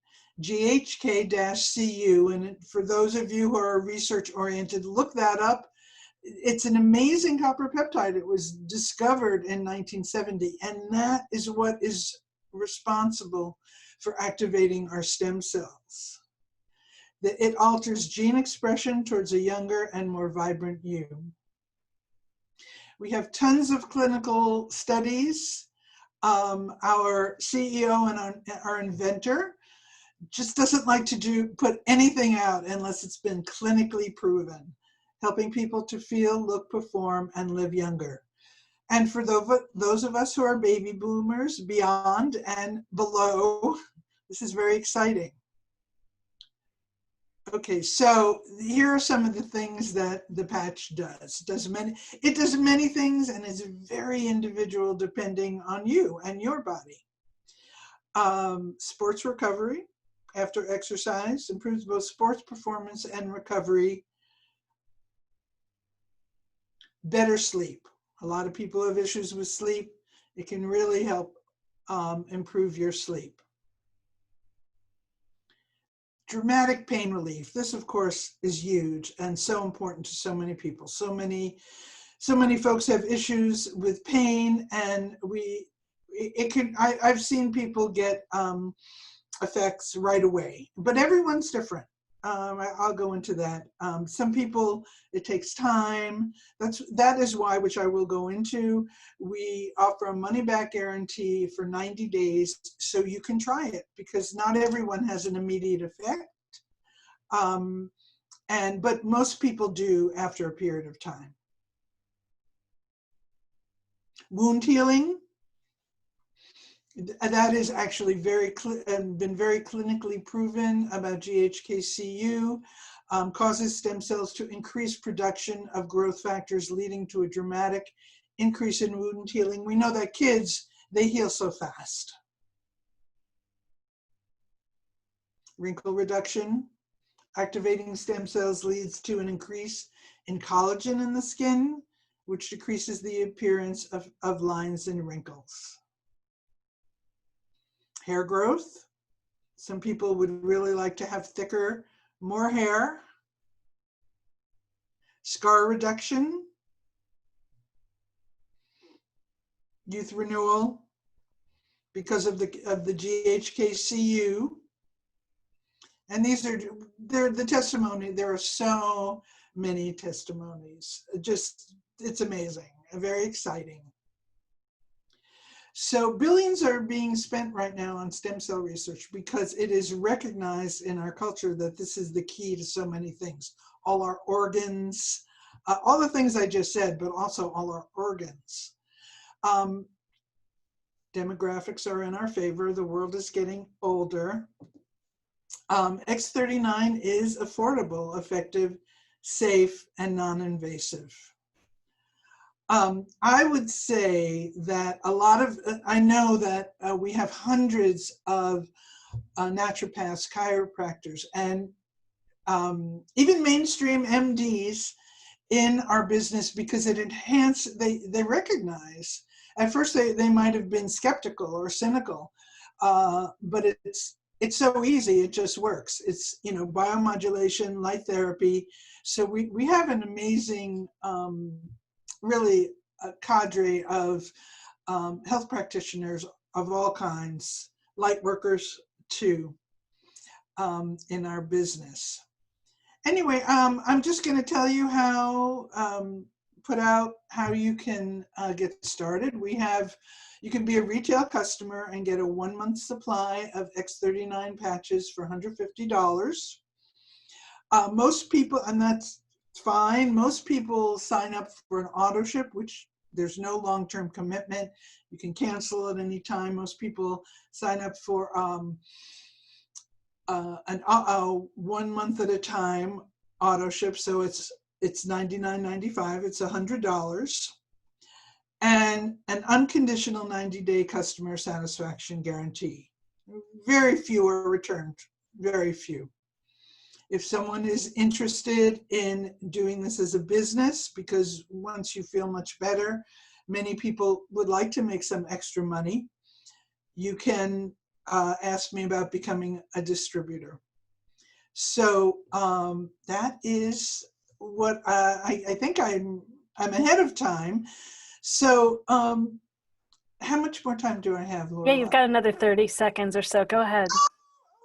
GHK-Cu, and for those of you who are research-oriented, look that up. It's an amazing copper peptide. It was discovered in 1970, and that is what is responsible for activating our stem cells. It alters gene expression towards a younger and more vibrant you. We have tons of clinical studies. Our CEO and our inventor just doesn't like to put anything out unless it's been clinically proven, helping people to feel, look, perform, and live younger. And for those of us who are baby boomers, beyond and below, this is very exciting. Okay, so here are some of the things that the patch does. It does many things, and is very individual depending on you and your body. Sports recovery after exercise improves both sports performance and recovery. Better sleep. A lot of people have issues with sleep. It can really help improve your sleep. Dramatic pain relief. This, of course, is huge and so important to so many people. So many folks have issues with pain, and I've seen people get effects right away, but everyone's different. I'll go into that. Some people, it takes time. That is why, which I will go into, we offer a money-back guarantee for 90 days so you can try it, because not everyone has an immediate effect. But most people do after a period of time. Wound healing. That is actually been very clinically proven about GHK-Cu, causes stem cells to increase production of growth factors, leading to a dramatic increase in wound healing. We know that kids, they heal so fast. Wrinkle reduction. Activating stem cells leads to an increase in collagen in the skin, which decreases the appearance of lines and wrinkles. Hair growth. Some people would really like to have thicker, more hair. Scar reduction. Youth renewal because of the GHK-Cu. And they're the testimony. There are so many testimonies. It's amazing, very exciting. So billions are being spent right now on stem cell research because it is recognized in our culture that this is the key to so many things. All our organs, all the things I just said, but also all our organs. Demographics are in our favor. The world is getting older. X39 is affordable, effective, safe, and non-invasive. I would say that I know that we have hundreds of naturopaths, chiropractors, and even mainstream MDs in our business, because it they recognize. At first they might have been skeptical or cynical, but it's so easy, it just works. It's, biomodulation, light therapy. So we have an amazing, really a cadre of health practitioners of all kinds, light workers too, in our business. Anyway, I'm just going to tell you how you can get started. You can be a retail customer and get a 1-month supply of X39 patches for $150. Most people, and that's fine, most people sign up for an auto ship, which there's no long-term commitment. You can cancel at any time. Most people sign up for a 1 month at a time auto ship. So it's $99.95. It's $100. And an unconditional 90-day customer satisfaction guarantee. Very few are returned, very few. If someone is interested in doing this as a business, because once you feel much better, many people would like to make some extra money, you can ask me about becoming a distributor. So that is what I think I'm ahead of time. So how much more time do I have, Laura? Yeah, you've got another 30 seconds or so. Go ahead.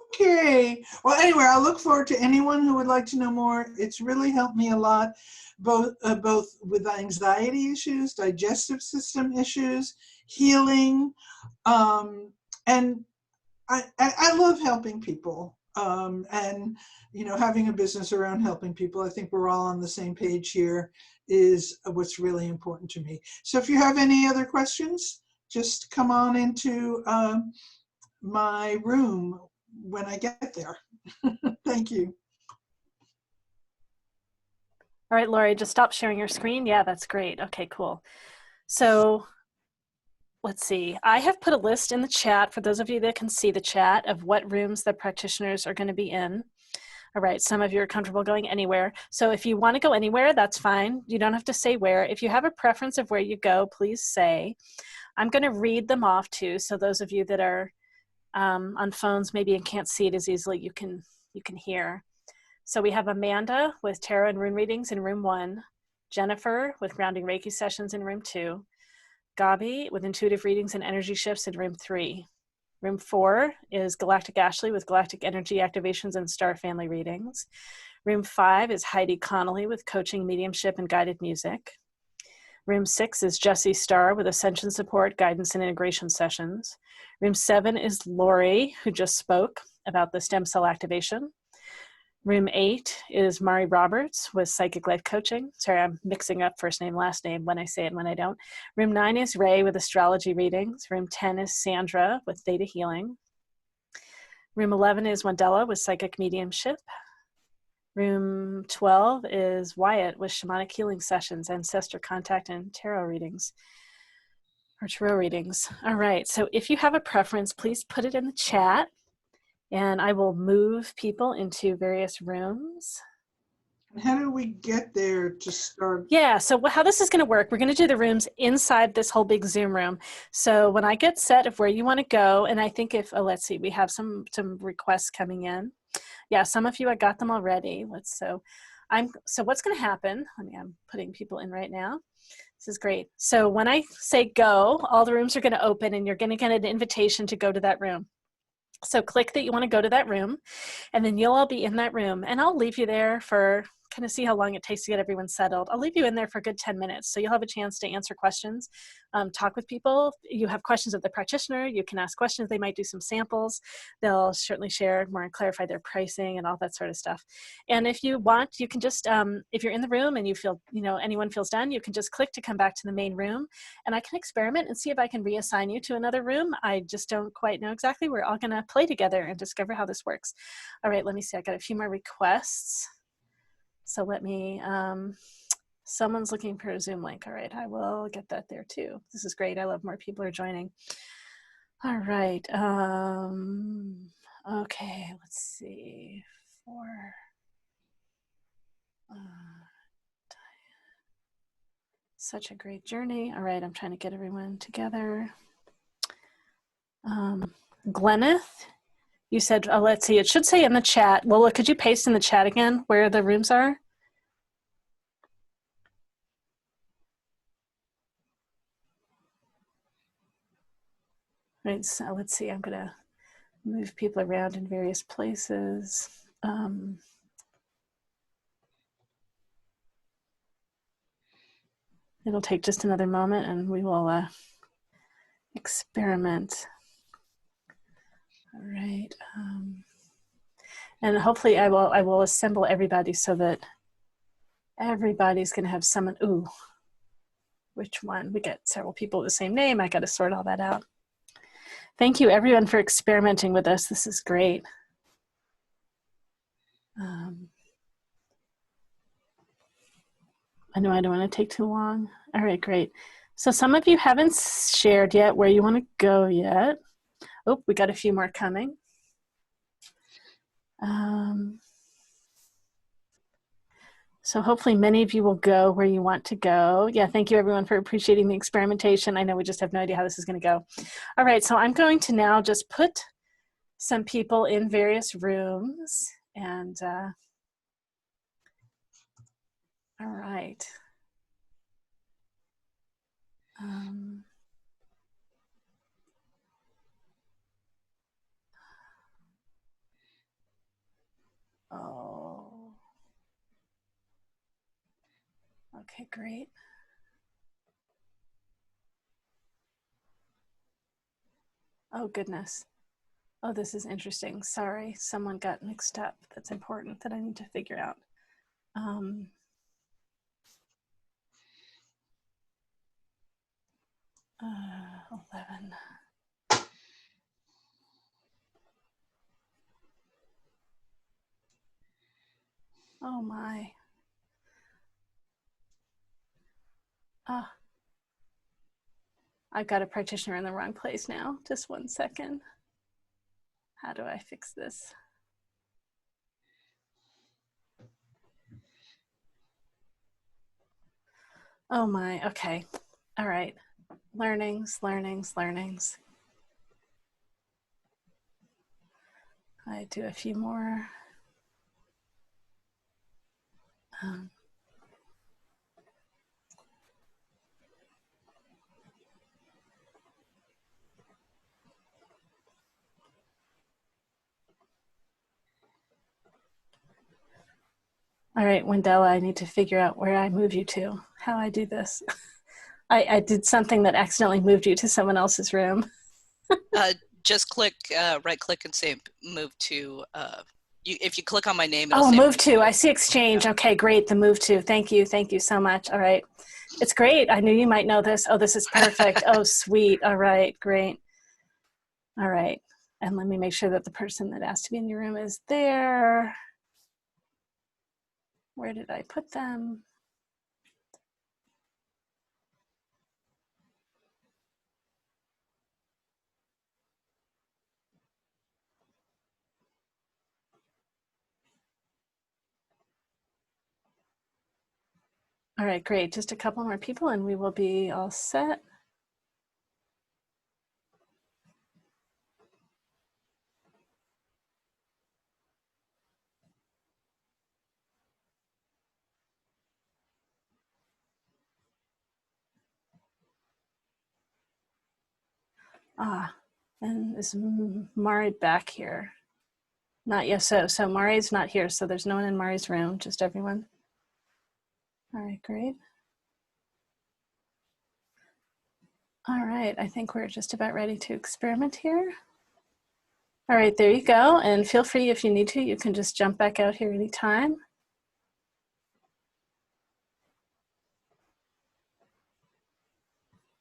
Okay. Well, anyway, I'll look forward to anyone who would like to know more. It's really helped me a lot, both with anxiety issues, digestive system issues, healing, and I love helping people. And you know, having a business around helping people, I think we're all on the same page here, is what's really important to me. So if you have any other questions, just come on into my room when I get there. Thank you. All right, Lori, just stop sharing your screen. Yeah, that's great. Okay, cool. So let's see. I have put a list in the chat for those of you that can see the chat of what rooms the practitioners are going to be in. All right, some of you are comfortable going anywhere. So if you want to go anywhere, that's fine. You don't have to say where. If you have a preference of where you go, please say. I'm going to read them off too. So those of you that are on phones maybe and can't see it as easily, you can hear. So we have Amanda with tarot and rune readings in room 1, Jennifer with grounding Reiki sessions in room 2, Gabi with intuitive readings and energy shifts in room 3. Room 4 is Galactic Ashley with galactic energy activations and star family readings. Room 5 is Heidi Connolly with coaching, mediumship, and guided music. Room 6 is Jessie Starr with ascension support, guidance, and integration sessions. Room 7 is Lori, who just spoke about the stem cell activation. Room 8 is Mari Roberts with psychic life coaching. Sorry, I'm mixing up first name, last name when I say it and when I don't. Room 9 is Ray with astrology readings. Room 10 is Sandra with theta healing. Room 11 is Wandela with psychic mediumship. Room 12 is Wyatt with shamanic healing sessions, ancestor contact, and tarot readings. Or tarot readings. All right, so if you have a preference, please put it in the chat. And I will move people into various rooms. How do we get there to start? Yeah, so how this is going to work, we're going to do the rooms inside this whole big Zoom room. So when I get set of where you want to go, and I think if, let's see, we have some requests coming in. Yeah, some of you, I got them already. So what's going to happen, I'm putting people in right now. This is great. So when I say go, all the rooms are going to open and you're going to get an invitation to go to that room. So click that you want to go to that room, and then you'll all be in that room, and I'll leave you there for kind of see how long it takes to get everyone settled. I'll leave you in there for a good 10 minutes. So you'll have a chance to answer questions, talk with people. You have questions of the practitioner, you can ask questions. They might do some samples. They'll certainly share more and clarify their pricing and all that sort of stuff. And if you want, you can just, if you're in the room and you feel, anyone feels done, you can just click to come back to the main room, and I can experiment and see if I can reassign you to another room. I just don't quite know exactly. We're all gonna play together and discover how this works. All right, let me see, I got a few more requests. So let me, someone's looking for a Zoom link. All right, I will get that there too. This is great. I love more people are joining. All right. Okay, let's see. Such a great journey. All right, I'm trying to get everyone together. Gleneth, you said, let's see, it should say in the chat. Lola, could you paste in the chat again where the rooms are? Right, so let's see, I'm gonna move people around in various places. It'll take just another moment and we will Experiment. All right. And hopefully I will assemble everybody so that everybody's going to have someone. Ooh, which one? We got several people with the same name. I got to sort all that out. Thank you, everyone, for experimenting with us. This is great. I know I don't want to take too long. All right, great. So some of you haven't shared yet where you want to go yet. Oh, we got a few more coming. So hopefully many of you will go where you want to go. Yeah, thank you everyone for appreciating the experimentation. I know we just have no idea how this is going to go. All right, so I'm going to now just put some people in various rooms and all right. Oh, okay, great. Oh, goodness. Oh, this is interesting. Sorry, someone got mixed up. That's important that I need to figure out. 11. Oh my. I've got a practitioner in the wrong place now. Just 1 second. How do I fix this? Oh my, okay. All right. Learnings. I do a few more. All right, Wendella, I need to figure out where I move you to, how I do this. I did something that accidentally moved you to someone else's room. Just click, right click and say move to, if you click on my name, it'll say move to. I see exchange. Okay, great, the move to. Thank you so much. All right, it's great. I knew you might know this. Oh, this is perfect. Oh, sweet. All right, great. All right, and let me make sure that the person that asked to be in your room is there. Where did I put them? All right, great. Just a couple more people and we will be all set. And is Mari back here? Not yet. So Mari's not here. So there's no one in Mari's room, just everyone. All right, great. All right, I think we're just about ready to experiment here. All right, there you go. And feel free if you need to, you can just jump back out here anytime.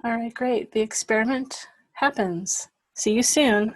All right, great. The experiment happens. See you soon.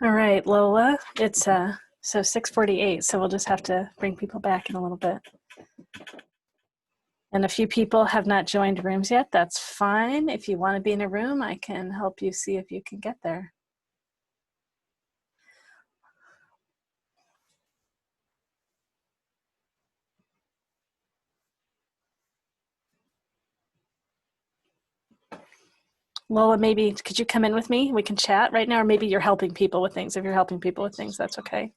All right, Lola, it's so 6:48, so we'll just have to bring people back in a little bit. And a few people have not joined rooms yet. That's fine. If you want to be in a room, I can help you see if you can get there. Lola, maybe could you come in with me? We can chat right now, or maybe you're helping people with things. If you're helping people with things, that's okay.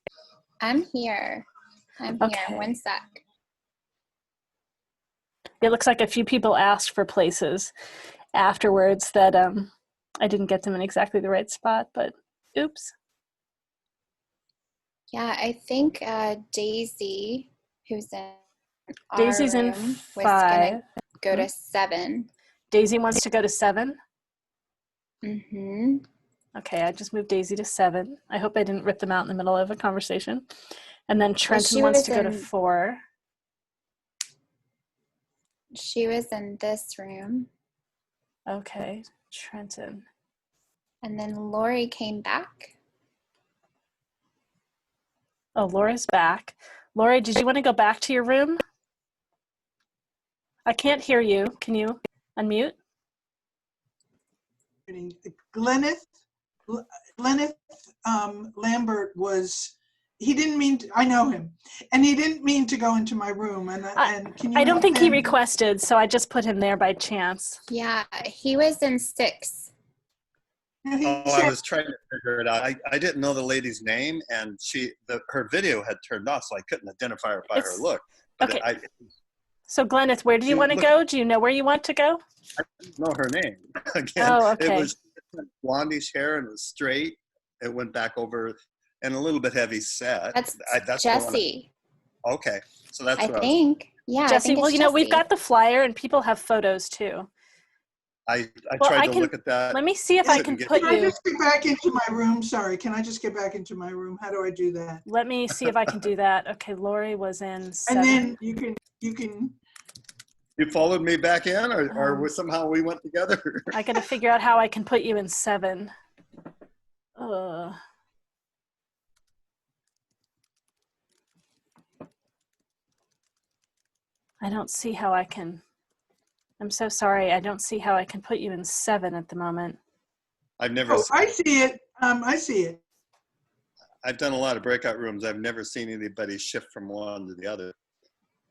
I'm here. Okay. 1 sec. It looks like a few people asked for places afterwards that I didn't get them in exactly the right spot, but oops. Yeah, I think Daisy, who's in Daisy's our in room, was 5. gonna go to 7. Daisy wants to go to 7? Mm-hmm. Okay, I just moved Daisy to 7. I hope I didn't rip them out in the middle of a conversation. And then Trenton wants to go to 4. She was in this room. Okay, Trenton. And then Lori came back. Oh, Laura's back. Lori, did you want to go back to your room? I can't hear you. Can you unmute? Glenneth Lambert he didn't mean to, I know him, and he didn't mean to go into my room. And can you I don't help think he him? requested, so I just put him there by chance. Yeah, he was in 6. Oh, I was trying to figure it out. I didn't know the lady's name, and her video had turned off, so I couldn't identify her by her look. But okay. So Glenneth, where do you want to go? Do you know where you want to go? I didn't know her name. Again, oh, okay. It was blondish hair and it was straight. It went back over and a little bit heavy set. That's Jessie. Okay, so that's what I think. Yeah, Jessie. I think well, it's Jessie. We've got the flyer, and people have photos too. I tried to look at that. Let me see if I can put you. Can I just get back into my room? Sorry, can I just get back into my room? How do I do that? Let me see if I can do that. Okay, Lori was in 7. And then you can. You followed me back in, or somehow we went together? I got to figure out how I can put you in 7. I don't see how I can. I'm so sorry. I don't see how I can put you in 7 at the moment. I've never. Oh, I see it. I see it. I've done a lot of breakout rooms. I've never seen anybody shift from one to the other.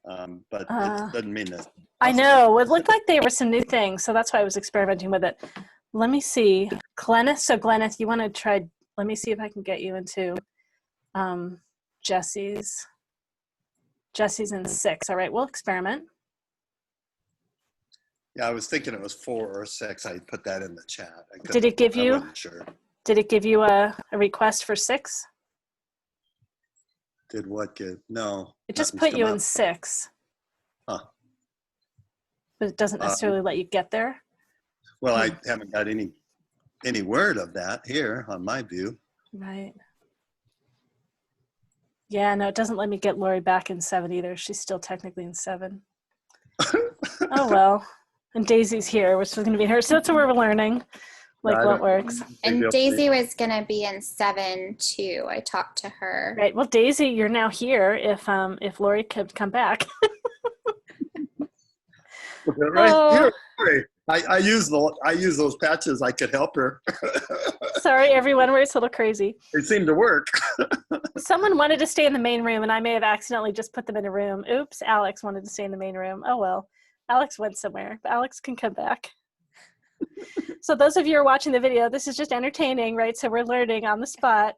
But it doesn't mean that. I know. It looked like there were some new things, so that's why I was experimenting with it. Let me see. Glenneth, so Glenneth, you want to try, let me see if I can get you into Jessie's. Jessie's in 6. All right, we'll experiment. Yeah, I was thinking it was 4 or 6. I put that in the chat. Did it give you? I wasn't sure. Did it give you a request for 6? Did what give? No. It just put you in 6. Huh. But it doesn't necessarily let you get there. Well, I haven't got any word of that here on my view. Right. Yeah, no, it doesn't let me get Lori back in 7 either. She's still technically in 7. Oh, well. And Daisy's here, which is going to be her. So that's what we're learning, like what works. And Daisy was going to be in 7 too. I talked to her. Right. Well, Daisy, you're now here if Lori could come back. Right here. I use those patches. I could help her. Sorry, everyone. We're a little crazy. They seem to work. Someone wanted to stay in the main room, and I may have accidentally just put them in a room. Oops, Alex wanted to stay in the main room. Oh, well. Alex went somewhere, but Alex can come back. So those of you who are watching the video, this is just entertaining, right? So we're learning on the spot.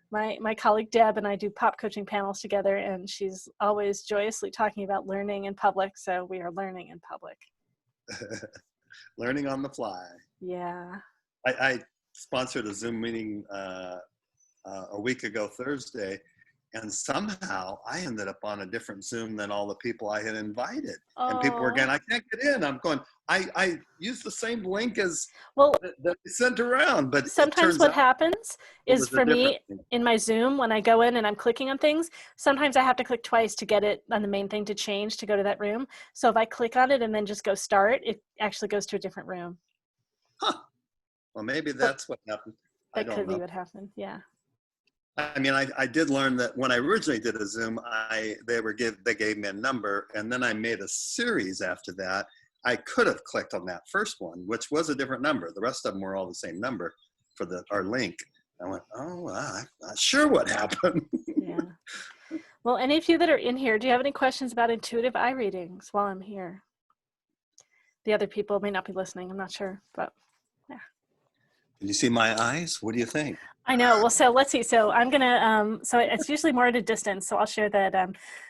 My colleague Deb and I do pop coaching panels together, and she's always joyously talking about learning in public. So we are learning in public. Learning on the fly. Yeah. I sponsored a Zoom meeting a week ago Thursday, and somehow I ended up on a different Zoom than all the people I had invited. And people were going, I can't get in. I'm going, I used the same link as that they sent around. But sometimes what happens is for me in my Zoom, when I go in and I'm clicking on things, sometimes I have to click twice to get it on the main thing to change to go to that room. So if I click on it and then just go start, it actually goes to a different room. Huh. Well, maybe that's what happened. That could be what happened. Yeah. I mean, I did learn that when I originally did a Zoom, they gave me a number, and then I made a series after that. I could have clicked on that first one, which was a different number. The rest of them were all the same number for our link. I went, oh, wow, I'm not sure what happened. Yeah. Well, any of you that are in here, do you have any questions about intuitive eye readings while I'm here? The other people may not be listening. I'm not sure, but Can you see my eyes? What do you think? I know. Well, so let's see. So I'm going to, so it's usually more at a distance. So I'll share that.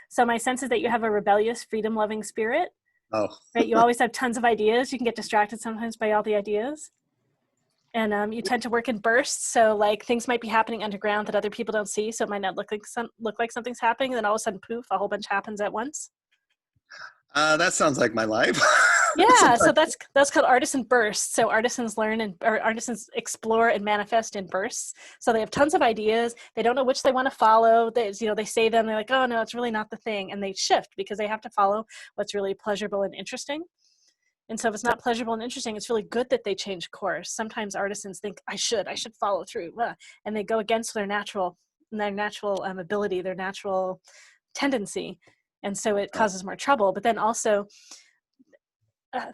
So my sense is that you have a rebellious, freedom-loving spirit. Oh. Right. You always have tons of ideas. You can get distracted sometimes by all the ideas. And you tend to work in bursts. So like things might be happening underground that other people don't see. So it might not look like something's happening. And then all of a sudden, poof, a whole bunch happens at once. That sounds like my life. Yeah, so that's called artisan bursts. So artisans artisans explore and manifest in bursts. So they have tons of ideas. They don't know which they want to follow. They say them. They're like, oh no, it's really not the thing, and they shift because they have to follow what's really pleasurable and interesting. And so if it's not pleasurable and interesting, it's really good that they change course. Sometimes artisans think I should follow through, and they go against their natural ability, their natural tendency, and so it causes more trouble. But then also,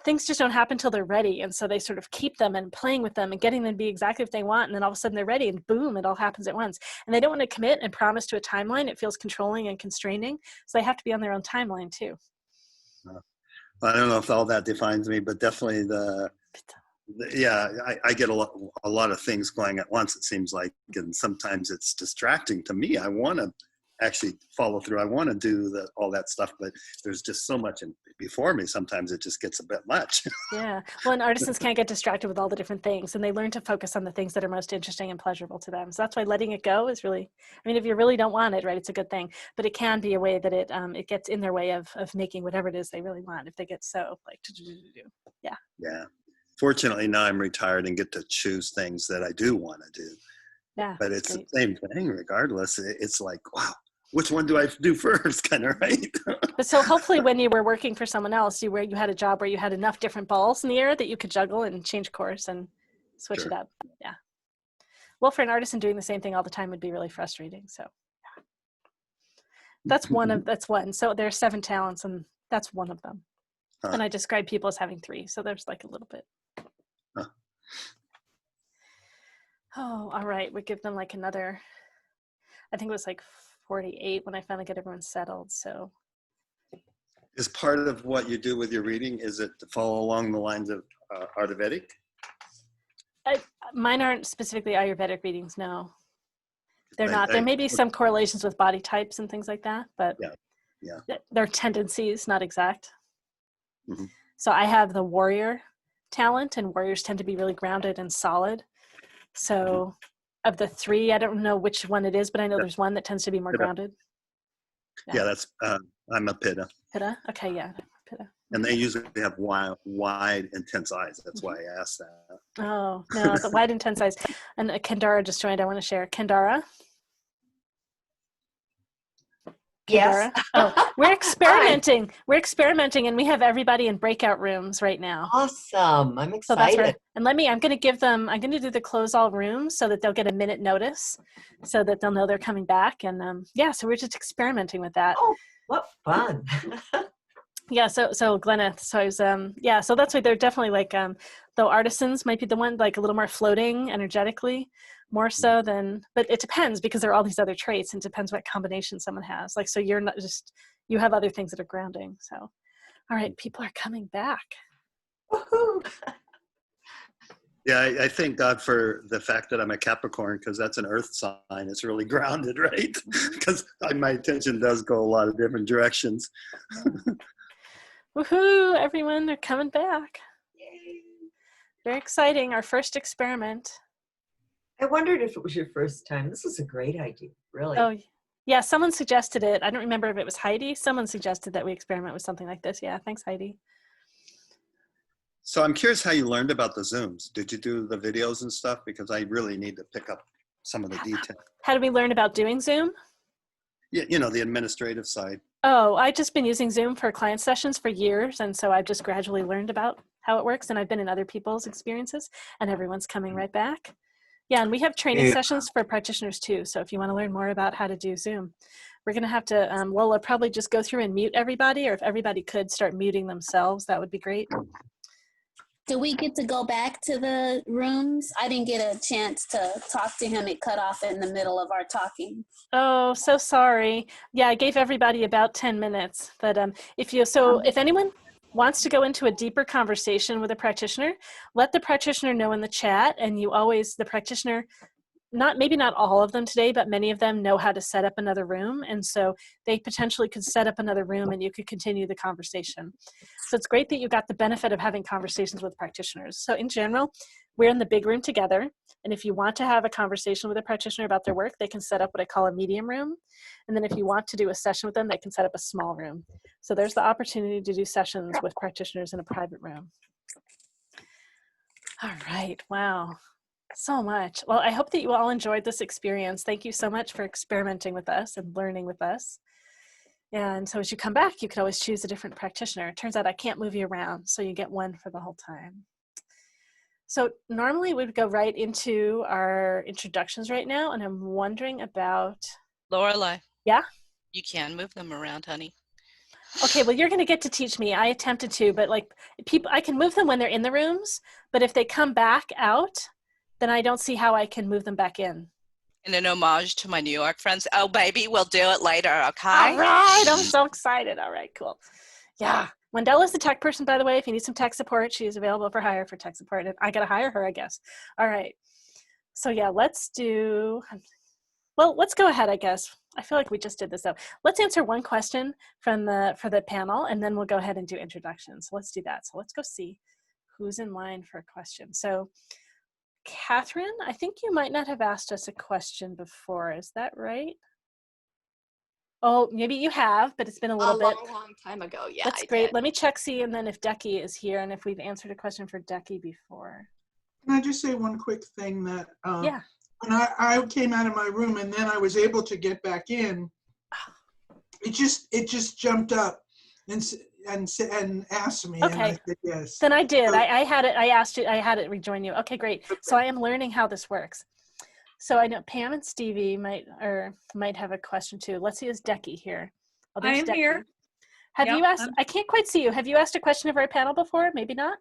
things just don't happen till they're ready, and so they sort of keep them and playing with them and getting them to be exactly what they want, and then all of a sudden they're ready, and boom, it all happens at once. And they don't want to commit and promise to a timeline. It feels controlling and constraining, so they have to be on their own timeline too. I don't know if all that defines me, but definitely I get a lot of things going at once, it seems like, and sometimes it's distracting to me. I want to actually follow through. I want to do all that stuff, but there's just so much before me. Sometimes it just gets a bit much. Yeah. Well, and artisans can't get distracted with all the different things, and they learn to focus on the things that are most interesting and pleasurable to them. So that's why letting it go is really, I mean, if you really don't want it, right, it's a good thing, but it can be a way that it gets in their way of making whatever it is they really want if they get so like, yeah. Yeah. Fortunately, now I'm retired and get to choose things that I do want to do. Yeah. But it's the same thing regardless. It's like, wow, which one do I do first, kind of, right? But so hopefully when you were working for someone else, you had a job where you had enough different balls in the air that you could juggle and change course and switch it up. Yeah. Well, for an artisan doing the same thing all the time would be really frustrating. So yeah. That's one. So there are 7 talents, and that's one of them. And I describe people as having 3. So there's like a little bit. Oh, all right. We give them like another, I think it was like 48 when I finally get everyone settled. So Is part of what you do with your reading, is it to follow along the lines of Ayurvedic? Mine aren't specifically Ayurvedic readings, no. They're not. There may be some correlations with body types and things like that, but they're tendencies, not exact. Mm-hmm. So I have the warrior talent, and warriors tend to be really grounded and solid. So of the 3, I don't know which one it is, but I know there's one that tends to be more grounded. Yeah, that's, I'm a Pitta. Pitta? Okay, yeah, Pitta. And they usually have wide, intense eyes. That's why I asked that. Oh, no, the wide, intense eyes. And Kendara just joined. I want to share. Kendara? Yes. Oh, we're experimenting. We're experimenting, and we have everybody in breakout rooms right now. Awesome. I'm excited. So that's where, and I'm going to do the close all rooms so that they'll get a minute notice so that they'll know they're coming back. And so we're just experimenting with that. Oh, what fun. Yeah, so Gleneth, so I was, so that's why they're definitely like, though artisans might be the one like a little more floating energetically, more so than, but it depends because there are all these other traits, and it depends what combination someone has. Like, so you're not just, you have other things that are grounding. So, all right, people are coming back. Woohoo. Yeah, I thank God for the fact that I'm a Capricorn, because that's an earth sign. It's really grounded, right? Because my attention does go a lot of different directions. Woohoo, everyone, they're coming back. Yay. Very exciting, our first experiment. I wondered if it was your first time. This is a great idea, really. Oh, yeah, someone suggested it. I don't remember if it was Heidi. Someone suggested that we experiment with something like this. Yeah, thanks, Heidi. So I'm curious how you learned about the Zooms. Did you do the videos and stuff? Because I really need to pick up some of the details. How did we learn about doing Zoom? Yeah, the administrative side. Oh, I've just been using Zoom for client sessions for years, and so I've just gradually learned about how it works, and I've been in other people's experiences, and everyone's coming right back. Yeah, and we have training sessions for practitioners too, so if you want to learn more about how to do Zoom, we're going to have to, Lola, probably just go through and mute everybody, or if everybody could start muting themselves, that would be great. Do we get to go back to the rooms? I didn't get a chance to talk to him. It cut off in the middle of our talking. Oh, so sorry. Yeah, I gave everybody about 10 minutes. But if anyone, wants to go into a deeper conversation with a practitioner, let the practitioner know in the chat, and the practitioner, maybe not all of them today, but many of them know how to set up another room. And so they potentially could set up another room and you could continue the conversation. So it's great that you got the benefit of having conversations with practitioners. So in general, we're in the big room together. And if you want to have a conversation with a practitioner about their work, they can set up what I call a medium room. And then if you want to do a session with them, they can set up a small room. So there's the opportunity to do sessions with practitioners in a private room. All right, wow. So much. Well, I hope that you all enjoyed this experience. Thank you so much for experimenting with us and learning with us. And so as you come back, you could always choose a different practitioner. It turns out I can't move you around, so you get one for the whole time. So normally we'd go right into our introductions right now, and I'm wondering about... Lorelai. Yeah? You can move them around, honey. Okay, well, you're going to get to teach me. I attempted to, but like people, I can move them when they're in the rooms, but if they come back out, then I don't see how I can move them back in. In an homage to my New York friends. Oh, baby, we'll do it later, okay? All right, I'm so excited. All right, cool. Yeah, Wendella's the tech person, by the way. If you need some tech support, she's available for hire for tech support. And I got to hire her, I guess. All right. So yeah, let's go ahead, I guess. I feel like we just did this though. Let's answer one question for the panel, and then we'll go ahead and do introductions. So let's do that. So let's go see who's in line for a question. So Catherine, I think you might not have asked us a question before. Is that right? Oh, maybe you have, but it's been a little bit. A long time ago, yeah. That's great. Let me check, see, and then if Decky is here and if we've answered a question for Decky before. Can I just say one quick thing that yeah. When I came out of my room and then I was able to get back in, it just jumped up and asked me, okay. And I said yes. Then I did. I had it. I asked you. I had it rejoin you. Okay, great. So I am learning how this works. So I know Pam and Stevie might have a question too. Let's see, is Decky here? Oh, I am Decky. here. Have you asked? I can't quite see you. Have you asked a question of our panel before? Maybe not.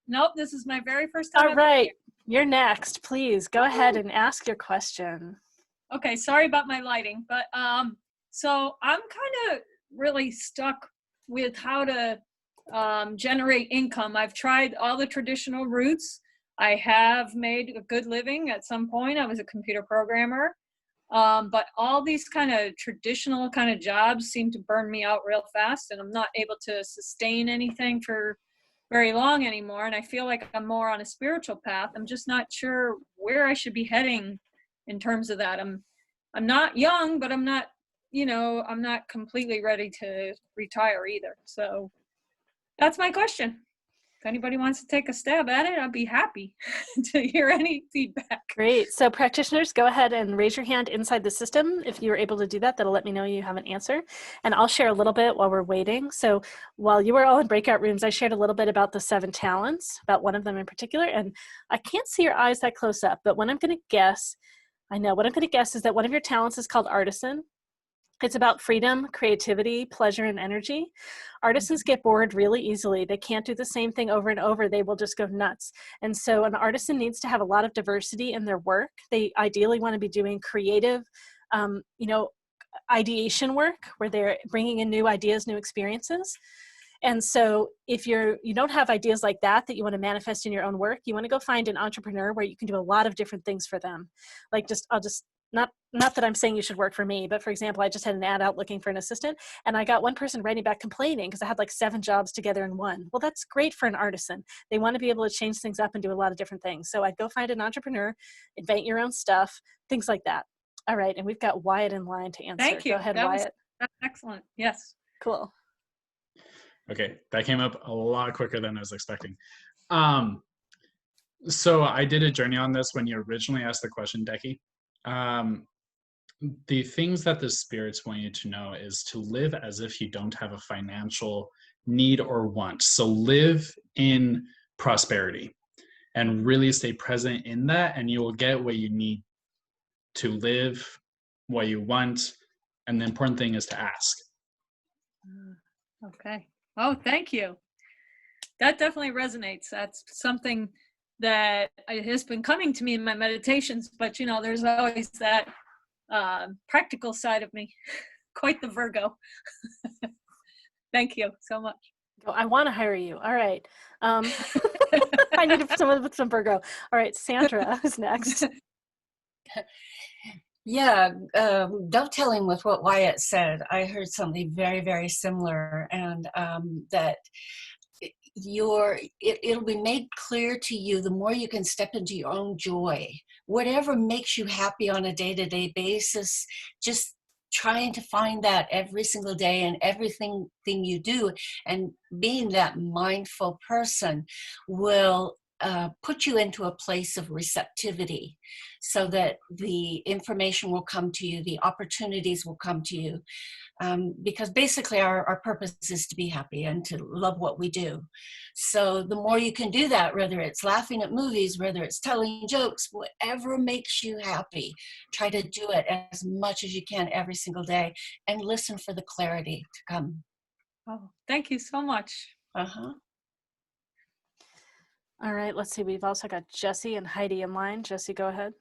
Nope. This is my very first time. All right. You're next. Please go ahead and ask your question. Okay. Sorry about my lighting, but so I'm kind of really stuck with how to generate income. I've tried all the traditional routes. I have made a good living at some point. I was a computer programmer. But all these kind of traditional kind of jobs seem to burn me out real fast, and I'm not able to sustain anything for very long anymore. And I feel like I'm more on a spiritual path. I'm just not sure where I should be heading in terms of that. I'm not young, but I'm not, I'm not completely ready to retire either. So that's my question. If anybody wants to take a stab at it, I'd be happy to hear any feedback. Great. So practitioners, go ahead and raise your hand inside the system. If you're able to do that, that'll let me know you have an answer. And I'll share a little bit while we're waiting. So while you were all in breakout rooms, I shared a little bit about the 7 talents, about one of them in particular. And I can't see your eyes that close up, but what I'm going to guess is that one of your talents is called artisan. It's about freedom, creativity, pleasure, and energy. Artisans get bored really easily. They can't do the same thing over and over. They will just go nuts. And so an artisan needs to have a lot of diversity in their work. They ideally want to be doing creative, ideation work where they're bringing in new ideas, new experiences. And so if you don't have ideas like that you want to manifest in your own work, you want to go find an entrepreneur where you can do a lot of different things for them. Not that I'm saying you should work for me, but for example, I just had an ad out looking for an assistant, and I got one person writing back complaining because I had like 7 jobs together in one. Well, that's great for an artisan. They want to be able to change things up and do a lot of different things. So I'd go find an entrepreneur, invent your own stuff, things like that. All right, and we've got Wyatt in line to answer. Thank you. Go ahead, That's Wyatt. Excellent. Yes. Cool. Okay, that came up a lot quicker than I was expecting. So I did a journey on this when you originally asked the question, Decky. The things that the spirits want you to know is to live as if you don't have a financial need or want. So live in prosperity and really stay present in that, and you will get what you need to live, what you want, and the important thing is to ask. Okay. Oh, thank you. That definitely resonates. That's something that has been coming to me in my meditations, but there's always that practical side of me. Quite the Virgo. Thank you so much. Oh, I want to hire you. All right. I need someone with some Virgo. All right, Sandra is next. Yeah, dovetailing with what Wyatt said, I heard something very, very similar, and that it'll be made clear to you the more you can step into your own joy. Whatever makes you happy on a day-to-day basis, just trying to find that every single day and everything you do, and being that mindful person will put you into a place of receptivity so that the information will come to you, the opportunities will come to you. Because basically our purpose is to be happy and to love what we do. So the more you can do that, whether it's laughing at movies, whether it's telling jokes, whatever makes you happy, try to do it as much as you can every single day and listen for the clarity to come. Oh, thank you so much. Uh-huh. All right, let's see. We've also got Jesse and Heidi in line. Jesse, go ahead.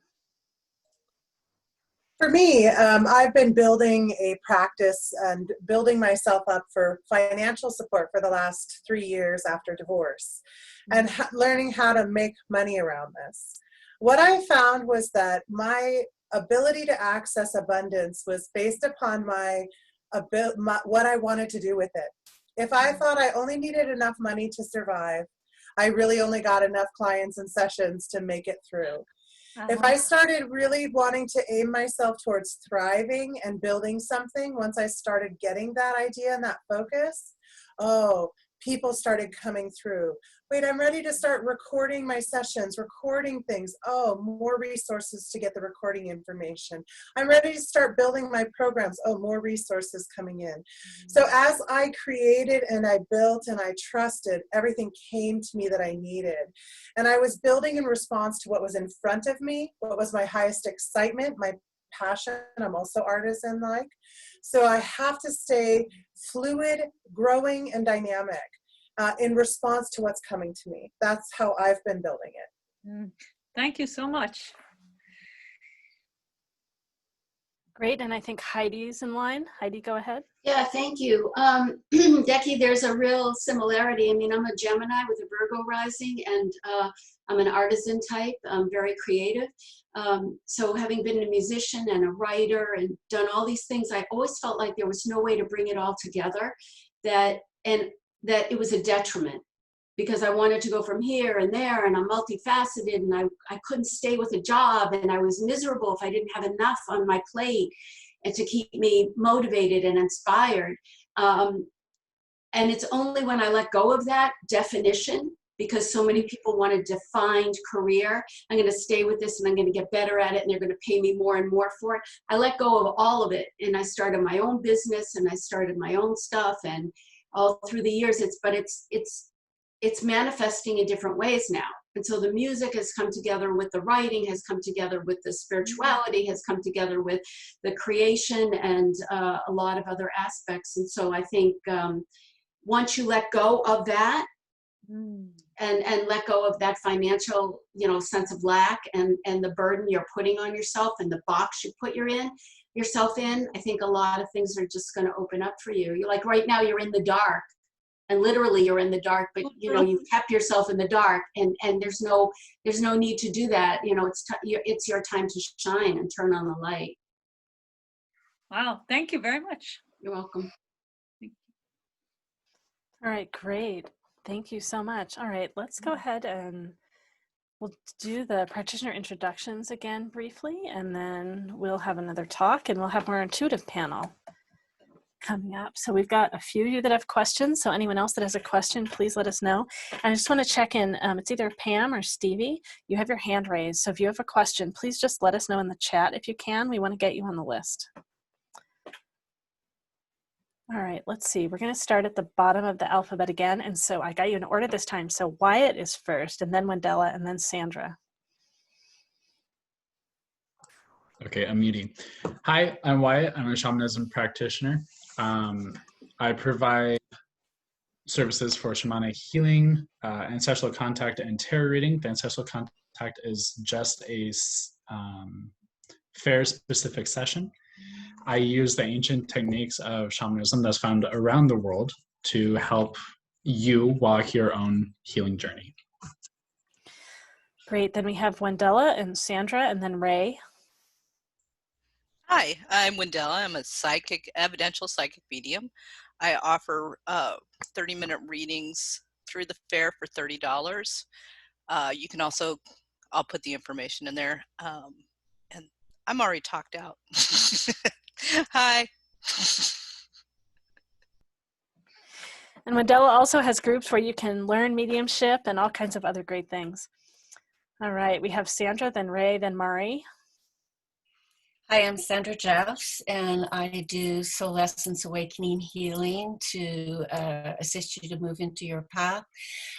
For me, I've been building a practice and building myself up for financial support for the last 3 years after divorce, and learning how to make money around this. What I found was that my ability to access abundance was based upon what I wanted to do with it. If I thought I only needed enough money to survive, I really only got enough clients and sessions to make it through. If I started really wanting to aim myself towards thriving and building something, once I started getting that idea and that focus, people started coming through. Wait, I'm ready to start recording my sessions, recording things. Oh, more resources to get the recording information. I'm ready to start building my programs. Oh, more resources coming in. So as I created and I built and I trusted, everything came to me that I needed. And I was building in response to what was in front of me, what was my highest excitement, my passion. I'm also artisan-like. So I have to stay fluid, growing, and dynamic in response to what's coming to me. That's how I've been building it. Thank you so much. Great, and I think Heidi's in line. Heidi, go ahead. Yeah, thank you. Becky, there's a real similarity. I mean, I'm a Gemini with a Virgo rising, and I'm an artisan type. I'm very creative. So having been a musician and a writer and done all these things, I always felt like there was no way to bring it all together, that it was a detriment, because I wanted to go from here and there, and I'm multifaceted, and I couldn't stay with a job, and I was miserable if I didn't have enough on my plate and to keep me motivated and inspired. And it's only when I let go of that definition, because so many people want a defined career, I'm going to stay with this and I'm going to get better at it and they're going to pay me more and more for it. I let go of all of it, and I started my own business and I started my own stuff, and all through the years it's manifesting in different ways now. And so the music has come together with the writing, has come together with the spirituality, has come together with the creation, and a lot of other aspects. And so I think once you let go of that and let go of that financial, sense of lack and the burden you're putting on yourself and the box you put yourself in, I think a lot of things are just going to open up for you. You're like, right now you're in the dark. And literally you're in the dark, but you've kept yourself in the dark, and there's no need to do that. It's your time to shine and turn on the light. Wow, thank you very much. You're welcome. All right, great. Thank you so much. All right, let's go ahead and we'll do the practitioner introductions again briefly, and then we'll have another talk, and we'll have more intuitive panel coming up. So we've got a few of you that have questions. So anyone else that has a question, please let us know. And I just want to check in. It's either Pam or Stevie. You have your hand raised. So if you have a question, please just let us know in the chat if you can. We want to get you on the list. All right, let's see. We're going to start at the bottom of the alphabet again. And so I got you in order this time. So Wyatt is first, and then Wendella, and then Sandra. Okay, I'm muting. Hi, I'm Wyatt. I'm a shamanism practitioner. I provide services for shamanic healing, ancestral contact, and tarot reading. The ancestral contact is just a fair-specific session. I use the ancient techniques of shamanism that's found around the world to help you walk your own healing journey. Great. Then we have Wendella and Sandra and then Ray. Hi, I'm Wendella. I'm a evidential psychic medium. I offer 30-minute readings through the fair for $30. You can also, I'll put the information in there. And I'm already talked out. Hi. And Wendella also has groups where you can learn mediumship and all kinds of other great things. All right, we have Sandra, then Ray, then Mari. Hi, I'm Sandra Jeffs, and I do Soul Essence Awakening Healing to assist you to move into your path.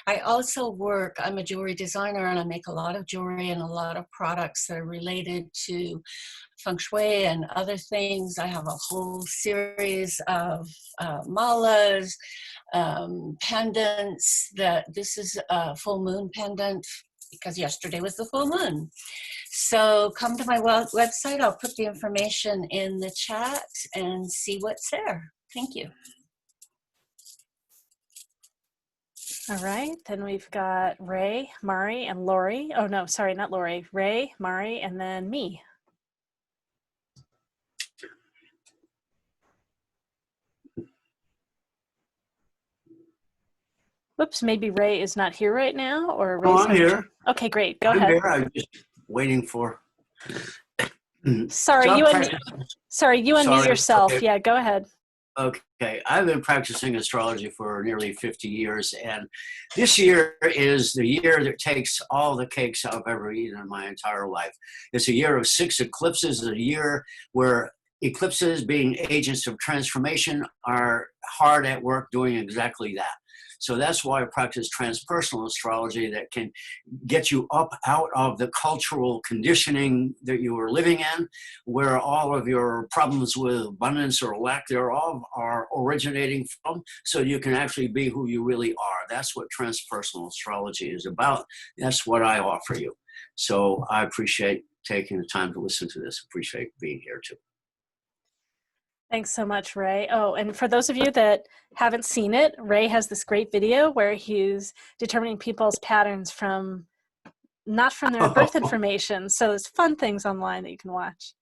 I also I'm a jewelry designer, and I make a lot of jewelry and a lot of products that are related to feng shui and other things. I have a whole series of malas, pendants. This is a full moon pendant because yesterday was the full moon. So come to my website. I'll put the information in the chat and see what's there. Thank you. All right, then we've got Ray, Mari, and Lori. Oh no, sorry, not Lori. Ray, Mari, and then me. Whoops, maybe Ray is not here right now, or Ray's I'm here. Okay, great. Go I'm ahead. here. I'm just waiting for. Sorry, you and me. Sorry, you unmute yourself. Okay. Yeah, go ahead. Okay, I've been practicing astrology for nearly 50 years, and this year is the year that takes all the cakes I've ever eaten in my entire life. It's a year of 6 eclipses, a year where eclipses, being agents of transformation, are hard at work doing exactly that. So that's why I practice transpersonal astrology that can get you up out of the cultural conditioning that you were living in, where all of your problems with abundance or lack thereof are originating from, so you can actually be who you really are. That's what transpersonal astrology is about. That's what I offer you. So I appreciate taking the time to listen to this. Appreciate being here too. Thanks so much, Ray. Oh, and for those of you that haven't seen it, Ray has this great video where he's determining people's patterns from, not from their birth information. So there's fun things online that you can watch.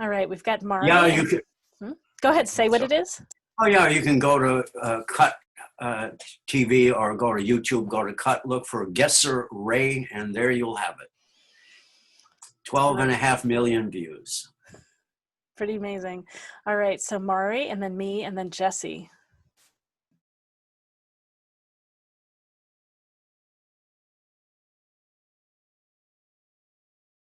All right, we've got Mari. Yeah, you can. Go ahead, say what it is. Oh yeah, you can go to Cut TV or go to YouTube, go to Cut, look for Gesser Ray, and there you'll have it. 12.5 million views. Pretty amazing. All right, so Mari, and then me, and then Jesse.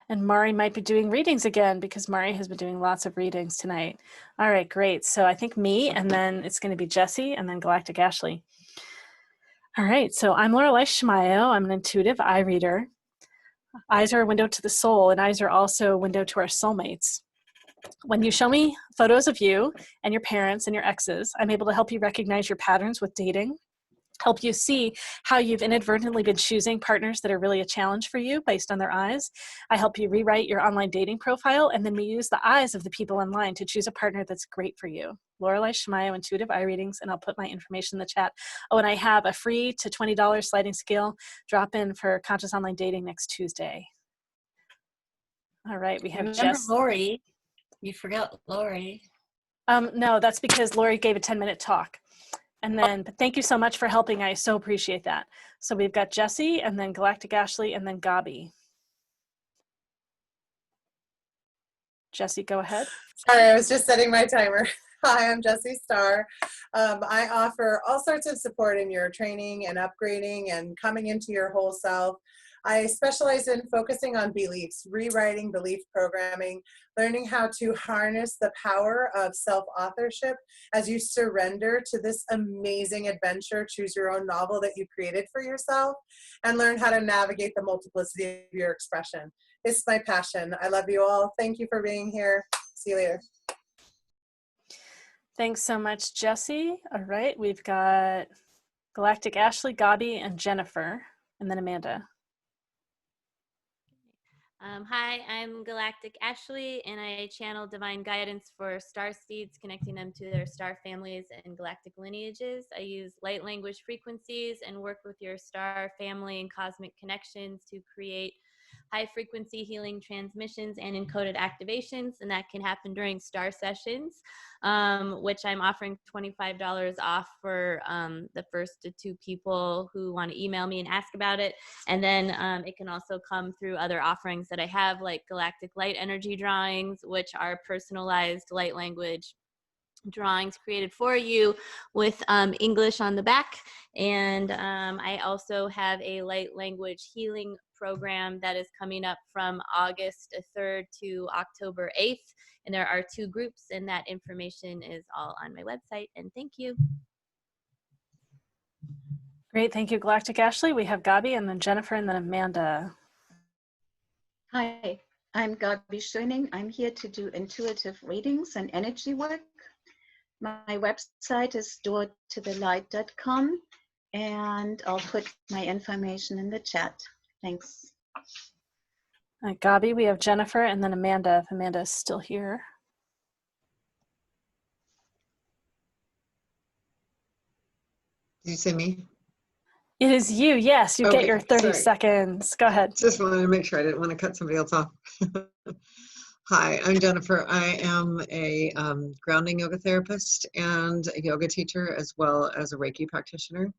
And Mari might be doing readings again because Mari has been doing lots of readings tonight. All right, great. So I think me, and then it's going to be Jesse, and then Galactic Ashley. All right, so I'm Lorelei Shmayo. I'm an intuitive eye reader. Eyes are a window to the soul, and eyes are also a window to our soulmates. When you show me photos of you and your parents and your exes, I'm able to help you recognize your patterns with dating, help you see how you've inadvertently been choosing partners that are really a challenge for you based on their eyes. I help you rewrite your online dating profile, and then we use the eyes of the people online to choose a partner that's great for you. Lorelei Shmayo, Intuitive Eye Readings, and I'll put my information in the chat. Oh, and I have a free to $20 sliding scale drop-in for Conscious Online Dating next Tuesday. All right, we have Remember Lori. You forgot Lori. No, that's because Lori gave a 10-minute talk. And then, but thank you so much for helping. I so appreciate that. So we've got Jesse, and then Galactic Ashley, and then Gabi. Jesse, go ahead. Sorry, I was just setting my timer. Hi, I'm Jessie Starr. I offer all sorts of support in your training and upgrading and coming into your whole self. I specialize in focusing on beliefs, rewriting belief programming, learning how to harness the power of self-authorship as you surrender to this amazing adventure, choose your own novel that you created for yourself, and learn how to navigate the multiplicity of your expression. It's my passion. I love you all. Thank you for being here. See you later. Thanks so much, Jesse. All right, we've got Galactic Ashley, Gabi, and Jennifer, and then Amanda. Hi, I'm Galactic Ashley, and I channel divine guidance for star seeds, connecting them to their star families and galactic lineages. I use light language frequencies and work with your star family and cosmic connections to create high frequency healing transmissions and encoded activations, and that can happen during star sessions, which I'm offering $25 off for the first 2 people who want to email me and ask about it. And then it can also come through other offerings that I have, like galactic light energy drawings, which are personalized light language drawings created for you with English on the back. And I also have a light language healing program that is coming up from August 3rd to October 8th. And there are 2 groups, and that information is all on my website. And thank you. Great, thank you, Galactic Ashley. We have Gabi, and then Jennifer, and then Amanda. Hi, I'm Gabi Schöning. I'm here to do intuitive readings and energy work. My website is doortothelight.com, and I'll put my information in the chat. Thanks. Gabi, we have Jennifer, and then Amanda, if Amanda is still here. Did you say me? It is you, yes. You get your 30 seconds. Go ahead. Just wanted to make sure I didn't want to cut somebody else off. Hi, I'm Jennifer. I am a grounding yoga therapist and a yoga teacher, as well as a Reiki practitioner.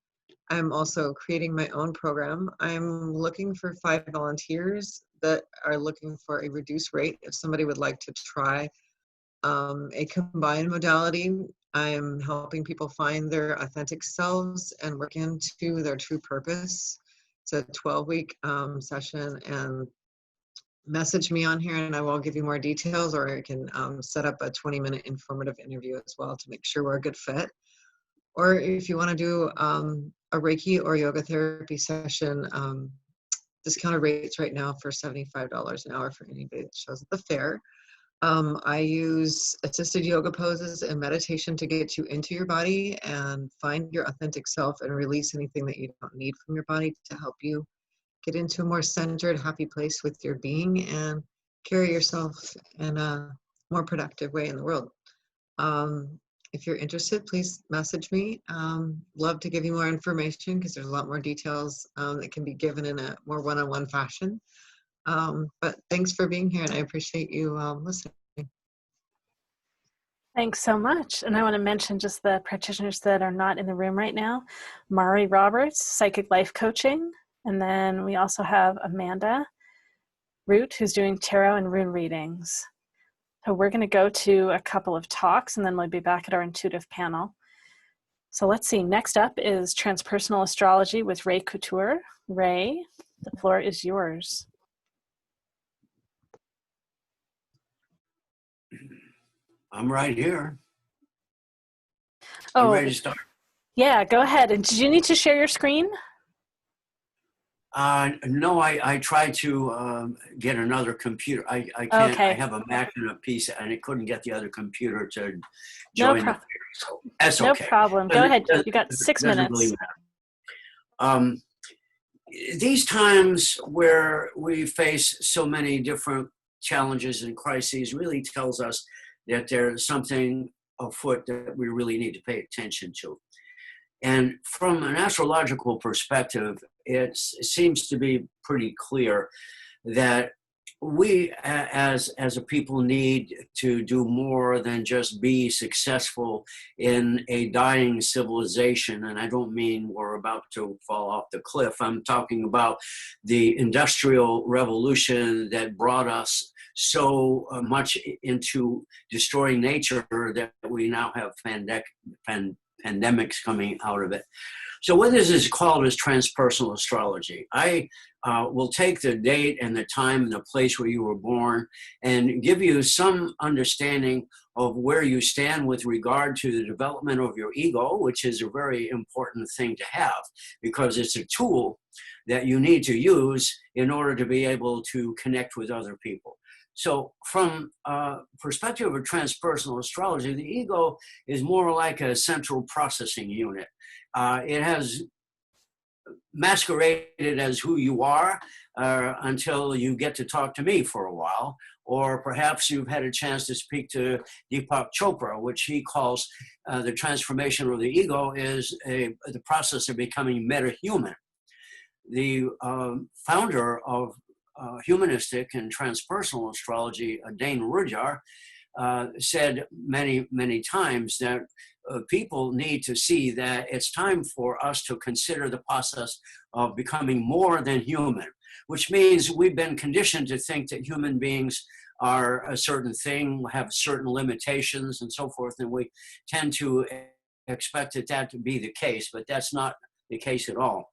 I'm also creating my own program. I'm looking for 5 volunteers that are looking for a reduced rate. If somebody would like to try a combined modality, I'm helping people find their authentic selves and work into their true purpose. It's a 12-week session, and message me on here and I will give you more details, or I can set up a 20-minute informative interview as well to make sure we're a good fit. Or if you want to do a Reiki or yoga therapy session, discounted rates right now for $75 an hour for anybody that shows at the fair. I use assisted yoga poses and meditation to get you into your body and find your authentic self and release anything that you don't need from your body to help you get into a more centered, happy place with your being and carry yourself in a more productive way in the world. If you're interested, please message me. Love to give you more information because there's a lot more details that can be given in a more one-on-one fashion. But thanks for being here, and I appreciate you listening. Thanks so much. And I want to mention just the practitioners that are not in the room right now. Mari Roberts, Psychic Life Coaching. And then we also have Amanda Root, who's doing tarot and rune readings. So we're going to go to a couple of talks, and then we'll be back at our intuitive panel. So let's see. Next up is Transpersonal Astrology with Ray Couture. Ray, the floor is yours. I'm right here. Oh, You ready to start? Yeah, go ahead. And did you need to share your screen? No, I tried to get another computer. I can't. Okay. I have a Mac and a PC, and it couldn't get the other computer to join the fair. So that's okay. No problem. Go ahead. You got 6 minutes. Really these times where we face so many different challenges and crises really tells us that there's something afoot that we really need to pay attention to. And from an astrological perspective, it seems to be pretty clear that we as a people need to do more than just be successful in a dying civilization. And I don't mean we're about to fall off the cliff. I'm talking about the Industrial Revolution that brought us so much into destroying nature that we now have pandemics coming out of it. So what this is called is transpersonal astrology. I will take the date and the time and the place where you were born and give you some understanding of where you stand with regard to the development of your ego, which is a very important thing to have because it's a tool that you need to use in order to be able to connect with other people. So from perspective of transpersonal astrology, the ego is more like a central processing unit. It has masqueraded as who you are until you get to talk to me for a while. Or perhaps you've had a chance to speak to Deepak Chopra, which he calls the transformation of the ego is the process of becoming metahuman. The founder of humanistic and transpersonal astrology, Dane Rudhyar, said many, many times that people need to see that it's time for us to consider the process of becoming more than human, which means we've been conditioned to think that human beings are a certain thing, have certain limitations and so forth, and we tend to expect that to be the case, but that's not the case at all.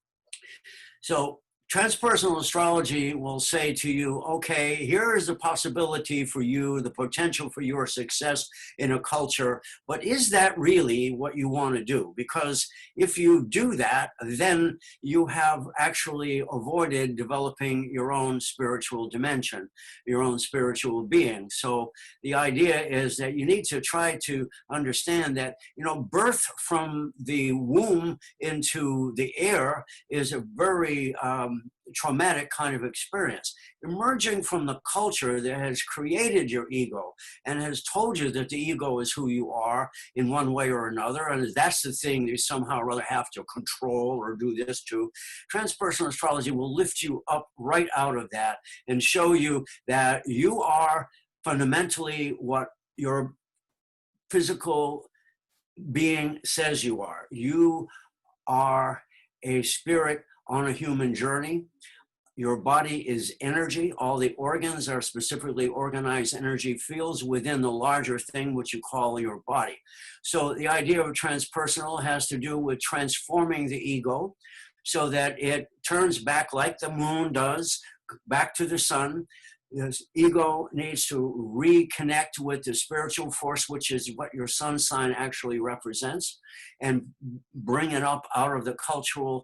So transpersonal astrology will say to you, okay, here is the possibility for you, the potential for your success in a culture, but is that really what you want to do? Because if you do that, then you have actually avoided developing your own spiritual dimension, your own spiritual being. So the idea is that you need to try to understand that, you know, birth from the womb into the air is a very traumatic kind of experience. Emerging from the culture that has created your ego and has told you that the ego is who you are in one way or another, and that's the thing you somehow or other have to control or do this to. Transpersonal astrology will lift you up right out of that and show you that you are fundamentally what your physical being says you are. You are a spirit on a human journey. Your body is energy. All the organs are specifically organized energy fields within the larger thing which you call your body. So the idea of transpersonal has to do with transforming the ego so that it turns back like the moon does, back to the sun. This ego needs to reconnect with the spiritual force, which is what your sun sign actually represents, and bring it up out of the cultural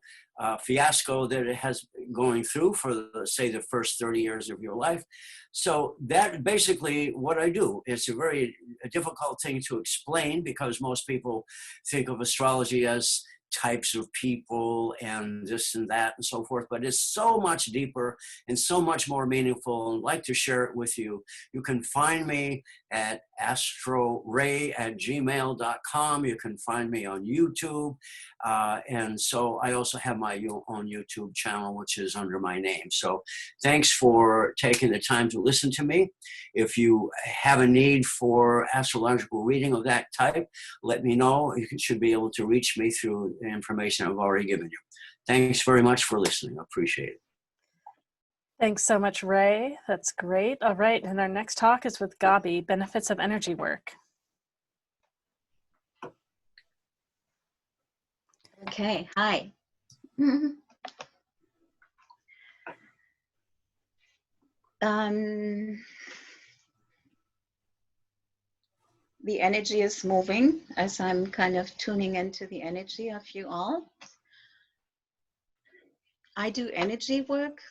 fiasco that it has going through for, say, the first 30 years of your life. So that basically what I do. It's a very difficult thing to explain because most people think of astrology as types of people and this and that and so forth, but it's so much deeper and so much more meaningful. I'd like to share it with you. You can find me at astroray@gmail.com. You can find me on YouTube. And so I also have my own YouTube channel, which is under my name. So thanks for taking the time to listen to me. If you have a need for astrological reading of that type, let me know. You should be able to reach me through the information I've already given you. Thanks very much for listening. I appreciate it. Thanks so much, Ray. That's great. All right, and our next talk is with Gabi, Benefits of Energy Work. Okay, hi. The energy is moving as I'm kind of tuning into the energy of you all. I do energy work,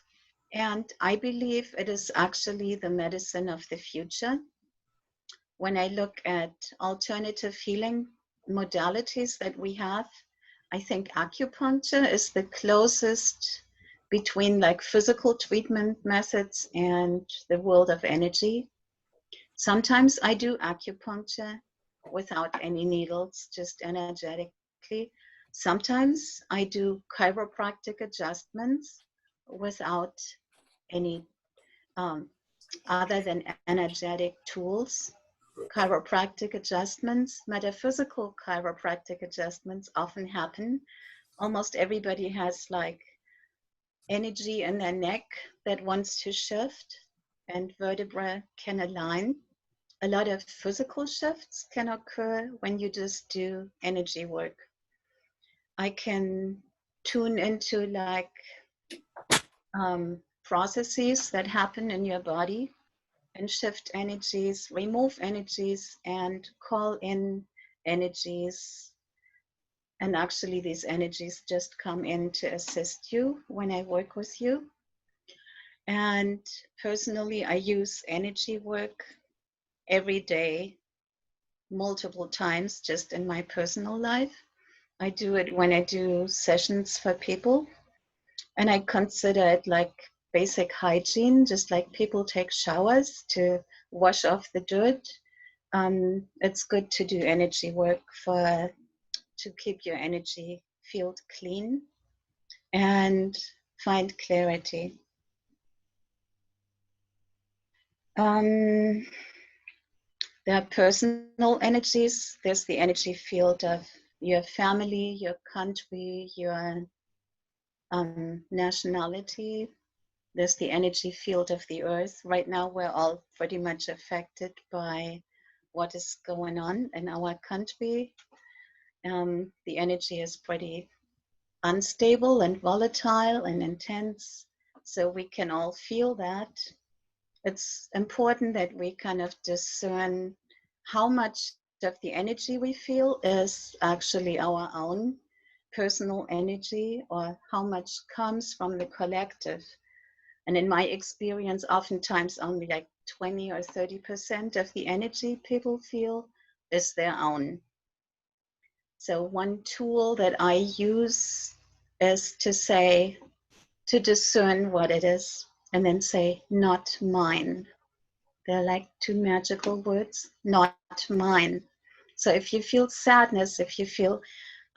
and I believe it is actually the medicine of the future. When I look at alternative healing modalities that we have, I think acupuncture is the closest between like physical treatment methods and the world of energy. Sometimes I do acupuncture without any needles, just energetically. Sometimes I do chiropractic adjustments without any other than energetic tools. Chiropractic adjustments, metaphysical chiropractic adjustments often happen. Almost everybody has like energy in their neck that wants to shift, and vertebrae can align. A lot of physical shifts can occur when you just do energy work. I can tune into like processes that happen in your body and shift energies, remove energies, and call in energies. And actually these energies just come in to assist you when I work with you. And personally, I use energy work every day, multiple times, just in my personal life. I do it when I do sessions for people And I consider it like basic hygiene, just like people take showers to wash off the dirt. It's good to do energy work to keep your energy field clean and find clarity. There are personal energies. There's the energy field of your family, your country, your nationality. There's the energy field of the earth. Right now, we're all pretty much affected by what is going on in our country. The energy is pretty unstable and volatile and intense, so we can all feel that. It's important that we kind of discern how much of the energy we feel is actually our own personal energy or how much comes from the collective. And in my experience, oftentimes only like 20 or 30% of the energy people feel is their own. So one tool that I use is to discern what it is and then say, not mine. They're like two magical words, not mine. So if you feel sadness, if you feel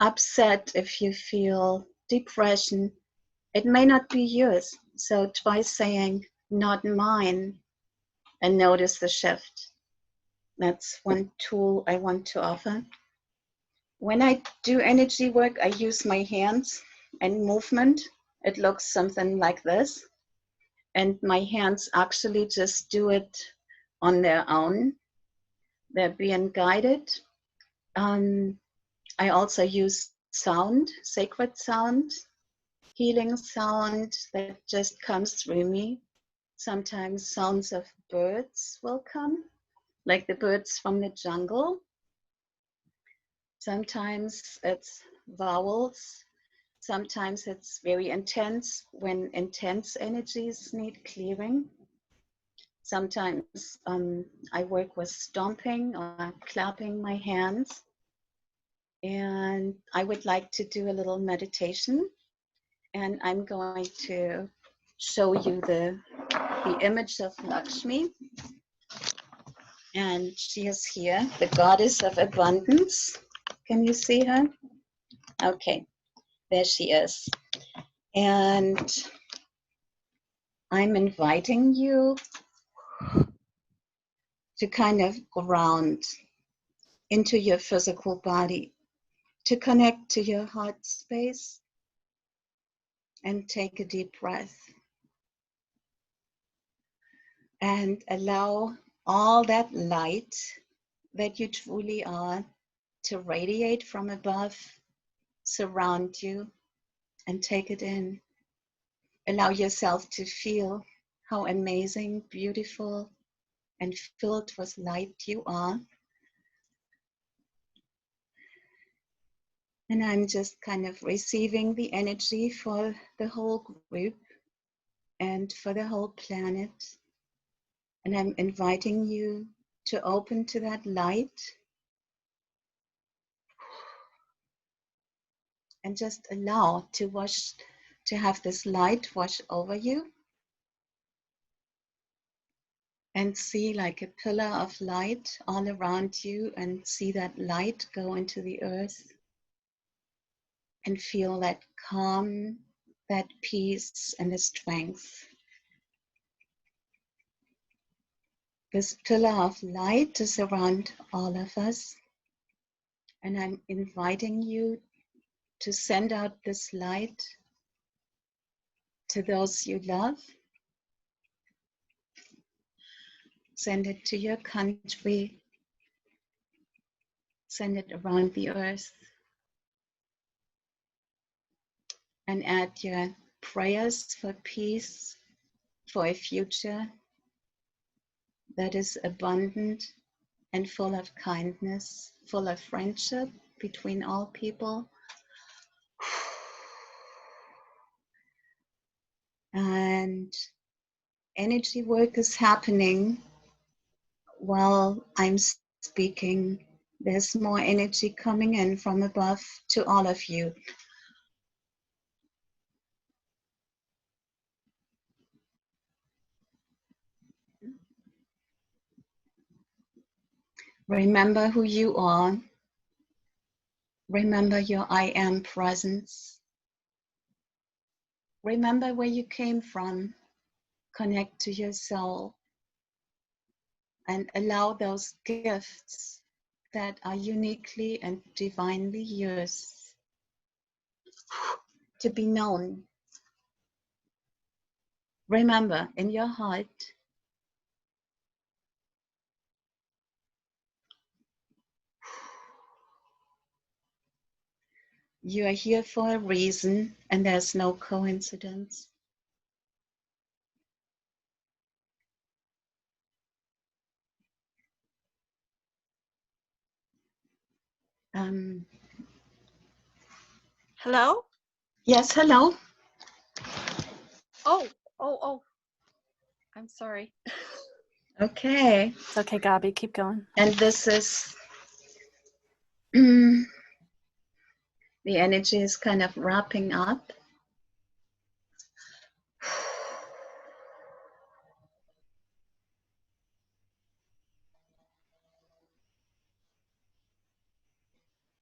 upset, if you feel depression, it may not be yours. So try saying, not mine, and notice the shift. That's one tool I want to offer. When I do energy work, I use my hands and movement. It looks something like this. And my hands actually just do it on their own. They're being guided. I also use sound, sacred sound, healing sound that just comes through me. Sometimes sounds of birds will come, like the birds from the jungle. Sometimes it's vowels. Sometimes it's very intense when intense energies need clearing. Sometimes I work with stomping or clapping my hands. And I would like to do a little meditation. And I'm going to show you the image of Lakshmi. And she is here, the goddess of abundance. Can you see her? Okay, there she is. And I'm inviting you to kind of ground into your physical body, to connect to your heart space, and take a deep breath. And allow all that light that you truly are to radiate from above, surround you, and take it in. Allow yourself to feel how amazing, beautiful, and filled with light you are. And I'm just kind of receiving the energy for the whole group and for the whole planet. And I'm inviting you to open to that light and just allow to have this light wash over you. And see like a pillar of light all around you, and see that light go into the earth. And feel that calm, that peace, and the strength. This pillar of light is around all of us. And I'm inviting you to send out this light to those you love. Send it to your country. Send it around the earth. And add your prayers for peace, for a future that is abundant and full of kindness, full of friendship between all people. And energy work is happening while I'm speaking. There's more energy coming in from above to all of you. Remember who you are. Remember your I am presence. Remember where you came from. Connect to your soul and allow those gifts that are uniquely and divinely yours to be known. Remember in your heart, you are here for a reason and there's no coincidence. Hello? Yes, hello. Oh. I'm sorry. Okay. It's okay, Gabi, keep going. And this is, the energy is kind of wrapping up.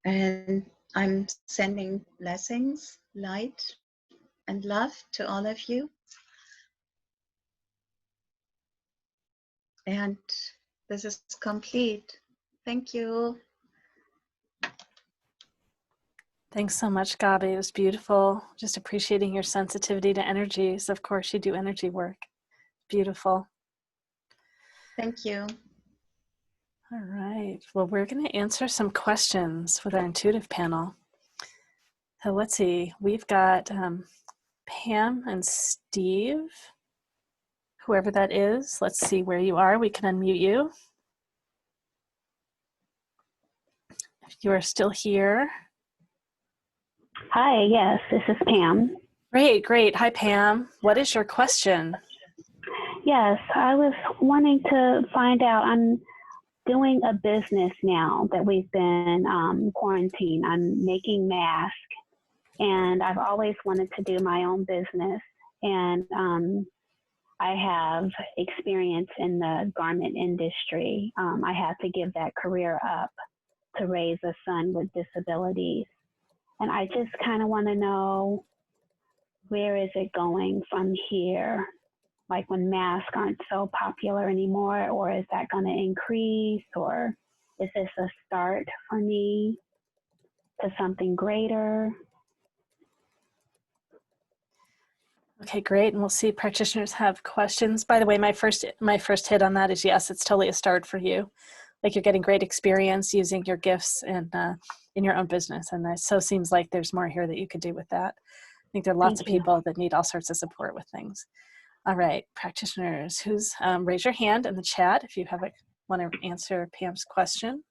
And I'm sending blessings, light, and love to all of you. And this is complete. Thank you. Thanks so much, Gabi. It was beautiful. Just appreciating your sensitivity to energies. Of course, you do energy work. Beautiful. Thank you. All right. Well, we're going to answer some questions with our intuitive panel. So let's see. We've got Pam and Steve. Whoever that is, let's see where you are. We can unmute you. If you are still here. Hi, yes, this is Pam. Great. Hi, Pam. What is your question? Yes, I was wanting to find out, I'm doing a business now that we've been quarantined. I'm making masks, and I've always wanted to do my own business. And I have experience in the garment industry. I had to give that career up to raise a son with disabilities. And I just kind of want to know, where is it going from here? Like when masks aren't so popular anymore, or is that going to increase, or is this a start for me to something greater? Okay, great. And we'll see if practitioners have questions. By the way, my first hit on that is yes, it's totally a start for you. Like you're getting great experience using your gifts and in your own business. And it so seems like there's more here that you could do with that. I think there are lots of people that need all sorts of support with things. All right, practitioners, raise your hand in the chat if you want to answer Pam's question.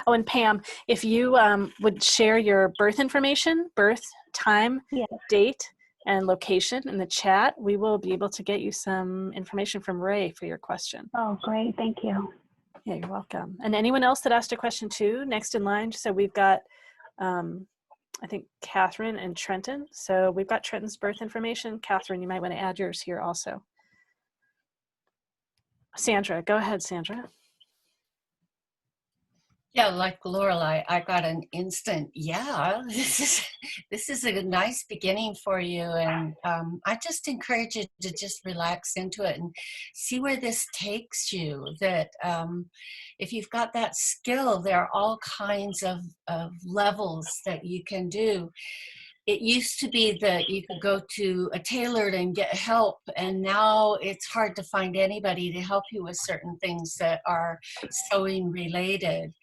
Oh, and Pam, if you would share your birth information, birth, time, date, and location in the chat, we will be able to get you some information from Ray for your question. Oh, great. Thank you. Yeah, you're welcome. And anyone else that asked a question too, next in line. So we've got, I think, Catherine and Trenton. So we've got Trenton's birth information. Catherine, you might want to add yours here also. Sandra, go ahead, Sandra. Yeah, like Lorelei, I got an instant, yeah, this is a nice beginning for you. And I just encourage you to just relax into it and see where this takes you. That if you've got that skill, there are all kinds of levels that you can do. It used to be that you could go to a tailor and get help, and now it's hard to find anybody to help you with certain things that are sewing related.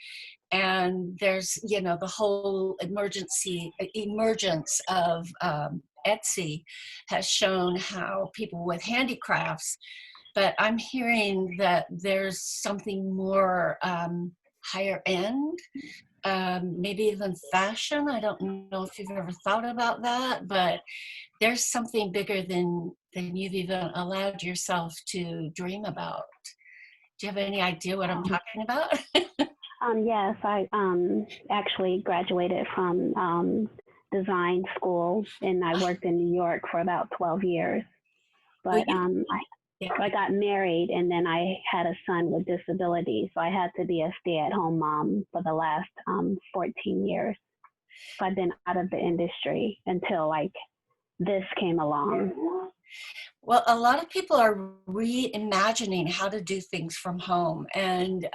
And there's, the whole emergence of Etsy has shown how people with handicrafts, but I'm hearing that there's something more higher end, maybe even fashion. I don't know if you've ever thought about that, but there's something bigger than you've even allowed yourself to dream about. Do you have any idea what I'm talking about? Yes, I actually graduated from design school, and I worked in New York for about 12 years. But I got married and then I had a son with disabilities. So I had to be a stay-at-home mom for the last 14 years. So I've been out of the industry until like this came along. Well, a lot of people are reimagining how to do things from home. And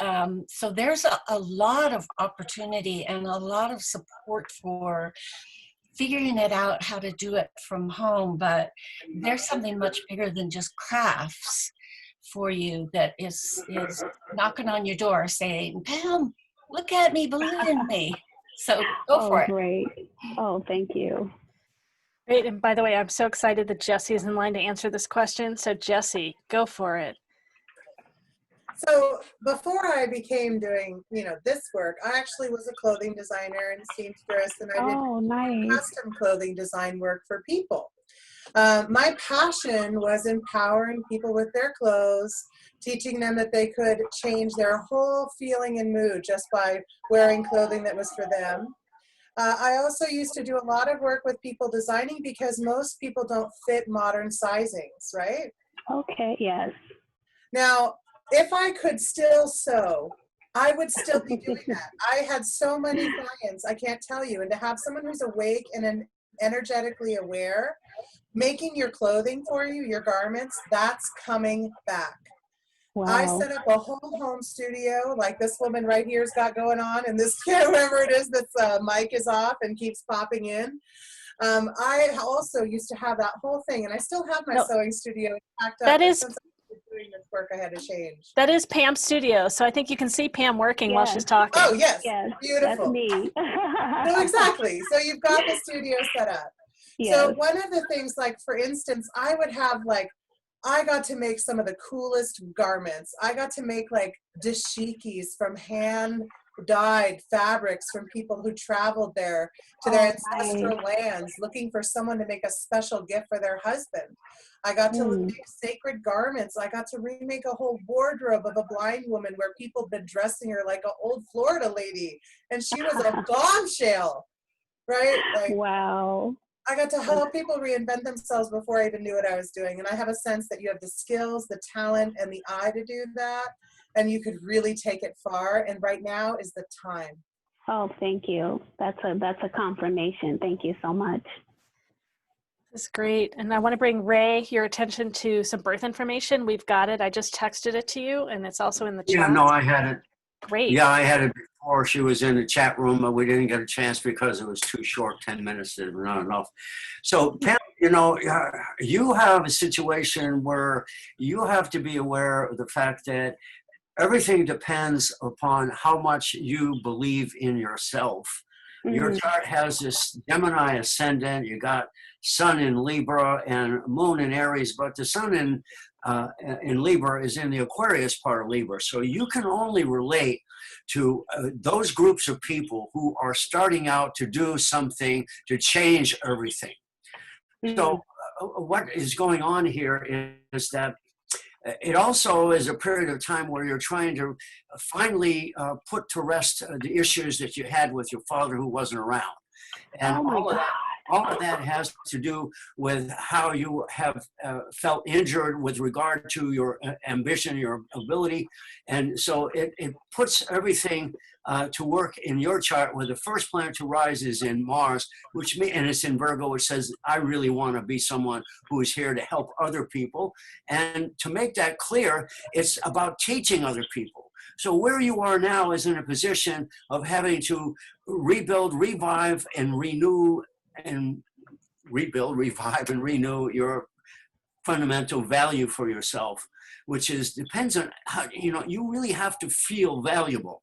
so there's a lot of opportunity and a lot of support for figuring it out how to do it from home. But there's something much bigger than just crafts for you that is knocking on your door saying, Pam, look at me, believe in me. So go for it. Oh, great. Oh, thank you. Great. And by the way, I'm so excited that Jessie is in line to answer this question. So Jessie, go for it. So before I became doing, this work, I actually was a clothing designer and seamstress, and I did custom clothing design work for people. My passion was empowering people with their clothes, teaching them that they could change their whole feeling and mood just by wearing clothing that was for them. I also used to do a lot of work with people designing because most people don't fit modern sizings, right? Okay, yes. Now, if I could still sew, I would still be doing that. I had so many clients, I can't tell you. And to have someone who's awake and energetically aware, making your clothing for you, your garments, that's coming back. Wow. I set up a whole home studio like this woman right here's got going on, and this whoever it is that's mic is off and keeps popping in. I also used to have that whole thing, and I still have my sewing studio packed up. That is since I was doing this work, I had to change. That is Pam's studio, so I think you can see Pam working while she's talking. Oh yes, yes, beautiful. That's me. So exactly. So you've got the studio set up. Yes. So one of the things, like for instance, I would have I got to make some of the coolest garments. I got to make dashikis from hand-dyed fabrics from people who traveled there to their ancestral lands looking for someone to make a special gift for their husband. I got to make sacred garments. I got to remake a whole wardrobe of a blind woman where people had been dressing her like an old Florida lady, and she was a bombshell, right? Wow. I got to help people reinvent themselves before I even knew what I was doing. And I have a sense that you have the skills, the talent, and the eye to do that. And you could really take it far. And right now is the time. Oh, thank you. That's a confirmation. Thank you so much. That's great. And I want to bring Ray your attention to some birth information. We've got it. I just texted it to you, and it's also in the chat. Yeah, no, I had it. Great. Yeah, I had it before. She was in the chat room, but we didn't get a chance because it was too short. 10 minutes is not enough. So, Pam, you have a situation where you have to be aware of the fact that everything depends upon how much you believe in yourself. Your chart has this Gemini ascendant. You got Sun in Libra and Moon in Aries, but the Sun in Libra is in the Aquarius part of Libra. So you can only relate to those groups of people who are starting out to do something to change everything. So what is going on here is that it also is a period of time where you're trying to finally put to rest the issues that you had with your father who wasn't around. And all of that has to do with how you have felt injured with regard to your ambition, your ability. And so it puts everything to work in your chart, where the first planet to rise is in Mars, and it's in Virgo, which says, I really want to be someone who is here to help other people. And to make that clear, it's about teaching other people. So where you are now is in a position of having to rebuild, revive, and renew, and rebuild, revive, and renew your fundamental value for yourself, which depends on how, you really have to feel valuable.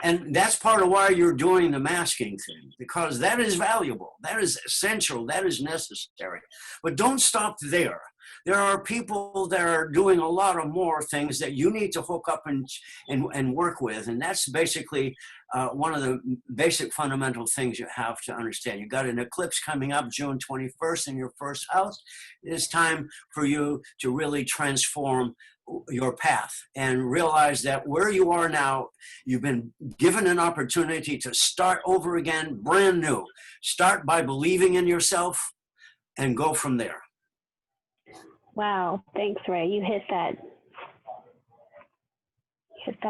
And that's part of why you're doing the masking thing, because that is valuable, that is essential, that is necessary. But don't stop there. There are people that are doing a lot of more things that you need to hook up and work with. And that's basically one of the basic fundamental things you have to understand. You got an eclipse coming up June 21st in your first house. It's time for you to really transform your path and realize that where you are now, you've been given an opportunity to start over again, brand new. Start by believing in yourself and go from there. Wow, thanks, Ray. You hit that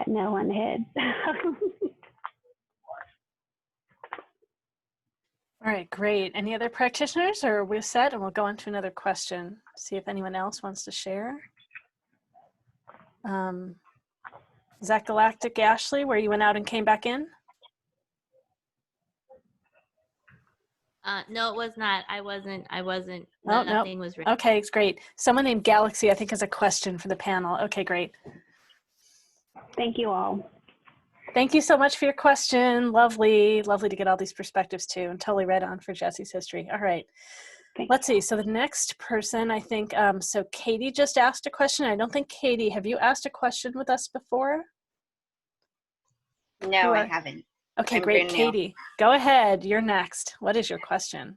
nail on the head. All right, great. Any other practitioners, or we're set and we'll go on to another question, see if anyone else wants to share. Is that Galactic Ashley, where you went out and came back in? No, it was not. I wasn't. Oh, Nothing no. was ready. Okay, it's great. Someone named Galaxy, I think, has a question for the panel. Okay, great. Thank you all. Thank you so much for your question. Lovely, lovely to get all these perspectives too, and totally read on for Jesse's history. All right, let's see. So the next person, I think, so Katie just asked a question. I don't think, Katie, have you asked a question with us before? No, I haven't. Okay, I'm great. brand new. Katie, go ahead. You're next. What is your question?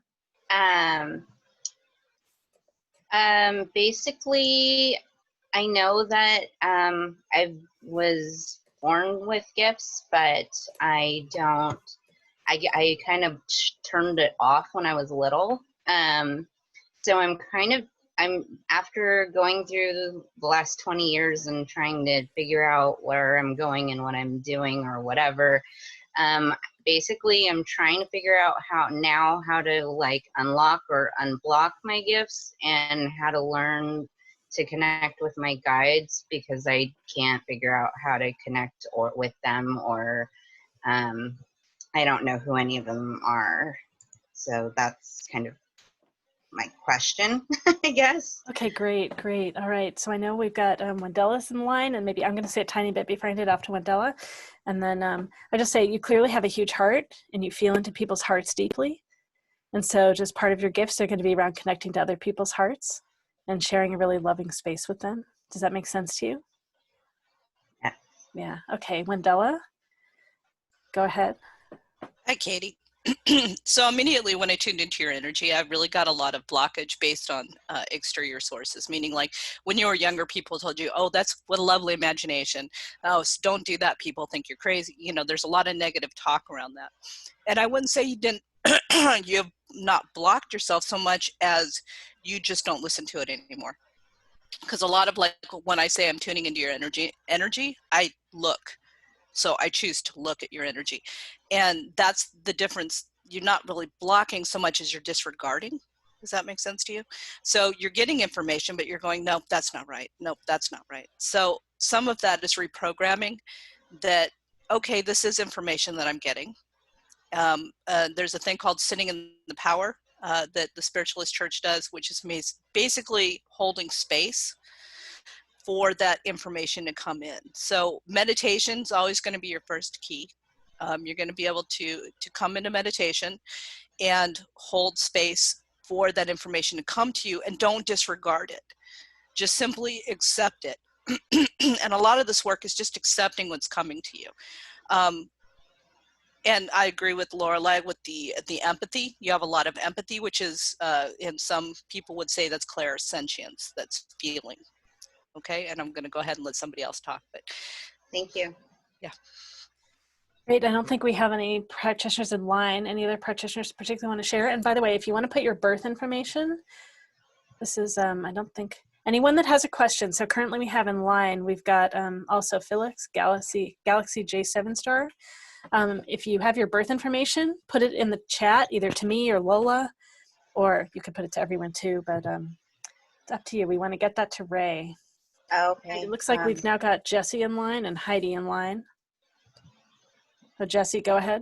Basically, I know that I was born with gifts, but I kind of turned it off when I was little. So I'm after going through the last 20 years and trying to figure out where I'm going and what I'm doing or whatever. Basically, I'm trying to figure out how to like unlock or unblock my gifts and how to learn to connect with my guides, because I can't figure out how to connect with them, or I don't know who any of them are. So that's kind of my question, I guess. Okay, great, great. All right, so I know we've got Wendella's in line, and maybe I'm going to say a tiny bit before I hand it off to Wendella. And then I just say you clearly have a huge heart, and you feel into people's hearts deeply. And so just part of your gifts are going to be around connecting to other people's hearts and sharing a really loving space with them. Does that make sense to you? Yeah. Yeah, okay. Wendella, go ahead. Hi, Katie. So immediately when I tuned into your energy, I really got a lot of blockage based on exterior sources, meaning like when you were younger, people told you, oh, that's what a lovely imagination. Oh, don't do that. People think you're crazy. You know, there's a lot of negative talk around that. And I wouldn't say you didn't, you have not blocked yourself so much as you just don't listen to it anymore. Because a lot of like when I say I'm tuning into your energy, I look. So I choose to look at your energy. And that's the difference. You're not really blocking so much as you're disregarding. Does that make sense to you? So you're getting information, but you're going, nope, that's not right. Nope, that's not right. So some of that is reprogramming that, okay, this is information that I'm getting. There's a thing called sitting in the power that the Spiritualist Church does, which is basically holding space for that information to come in. So meditation is always going to be your first key. You're going to be able to come into meditation and hold space for that information to come to you, and don't disregard it. Just simply accept it. And a lot of this work is just accepting what's coming to you. And I agree with Lorelei with the empathy. You have a lot of empathy, which is, and some people would say that's clairsentience, that's feeling. Okay, and I'm going to go ahead and let somebody else talk. But thank you. Yeah. Great. I don't think we have any practitioners in line. Any other practitioners particularly want to share? And by the way, if you want to put your birth information, this is, I don't think, anyone that has a question. So currently we have in line, we've got also Felix, Galaxy J7 star. If you have your birth information, put it in the chat, either to me or Lola, or you could put it to everyone too, but it's up to you. We want to get that to Ray. Okay. It looks like we've now got Jessie in line and Heidi in line. So Jessie, go ahead.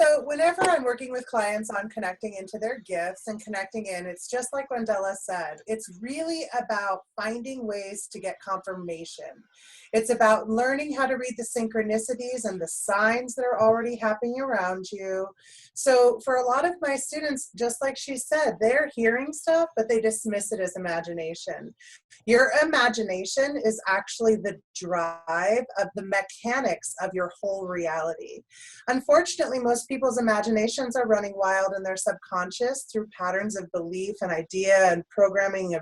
So whenever I'm working with clients on connecting into their gifts and connecting in, it's just like Wendella said, it's really about finding ways to get confirmation. It's about learning how to read the synchronicities and the signs that are already happening around you. So for a lot of my students, just like she said, they're hearing stuff, but they dismiss it as imagination. Your imagination is actually the drive of the mechanics of your whole reality. Unfortunately, most people's imaginations are running wild in their subconscious through patterns of belief and idea and programming of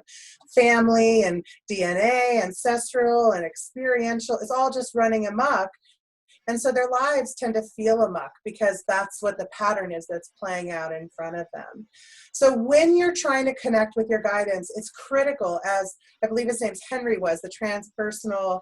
family and DNA, ancestral and experiential. It's all just running amok. And so their lives tend to feel amok because that's what the pattern is that's playing out in front of them. So when you're trying to connect with your guidance, it's critical, as I believe his name's Henry was, the transpersonal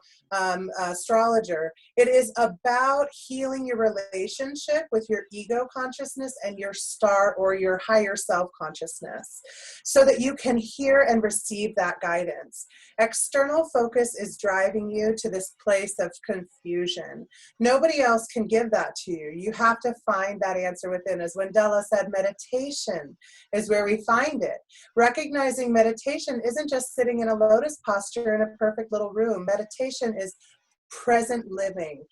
astrologer. It is about healing your relationship with your ego consciousness and your star or your higher self consciousness so that you can hear and receive that guidance. External focus is driving you to this place of confusion. Nobody else can give that to you. You have to find that answer within. As Wendella said, meditation is where we find it. Recognizing meditation isn't just sitting in a lotus posture in a perfect little room. Meditation is present living,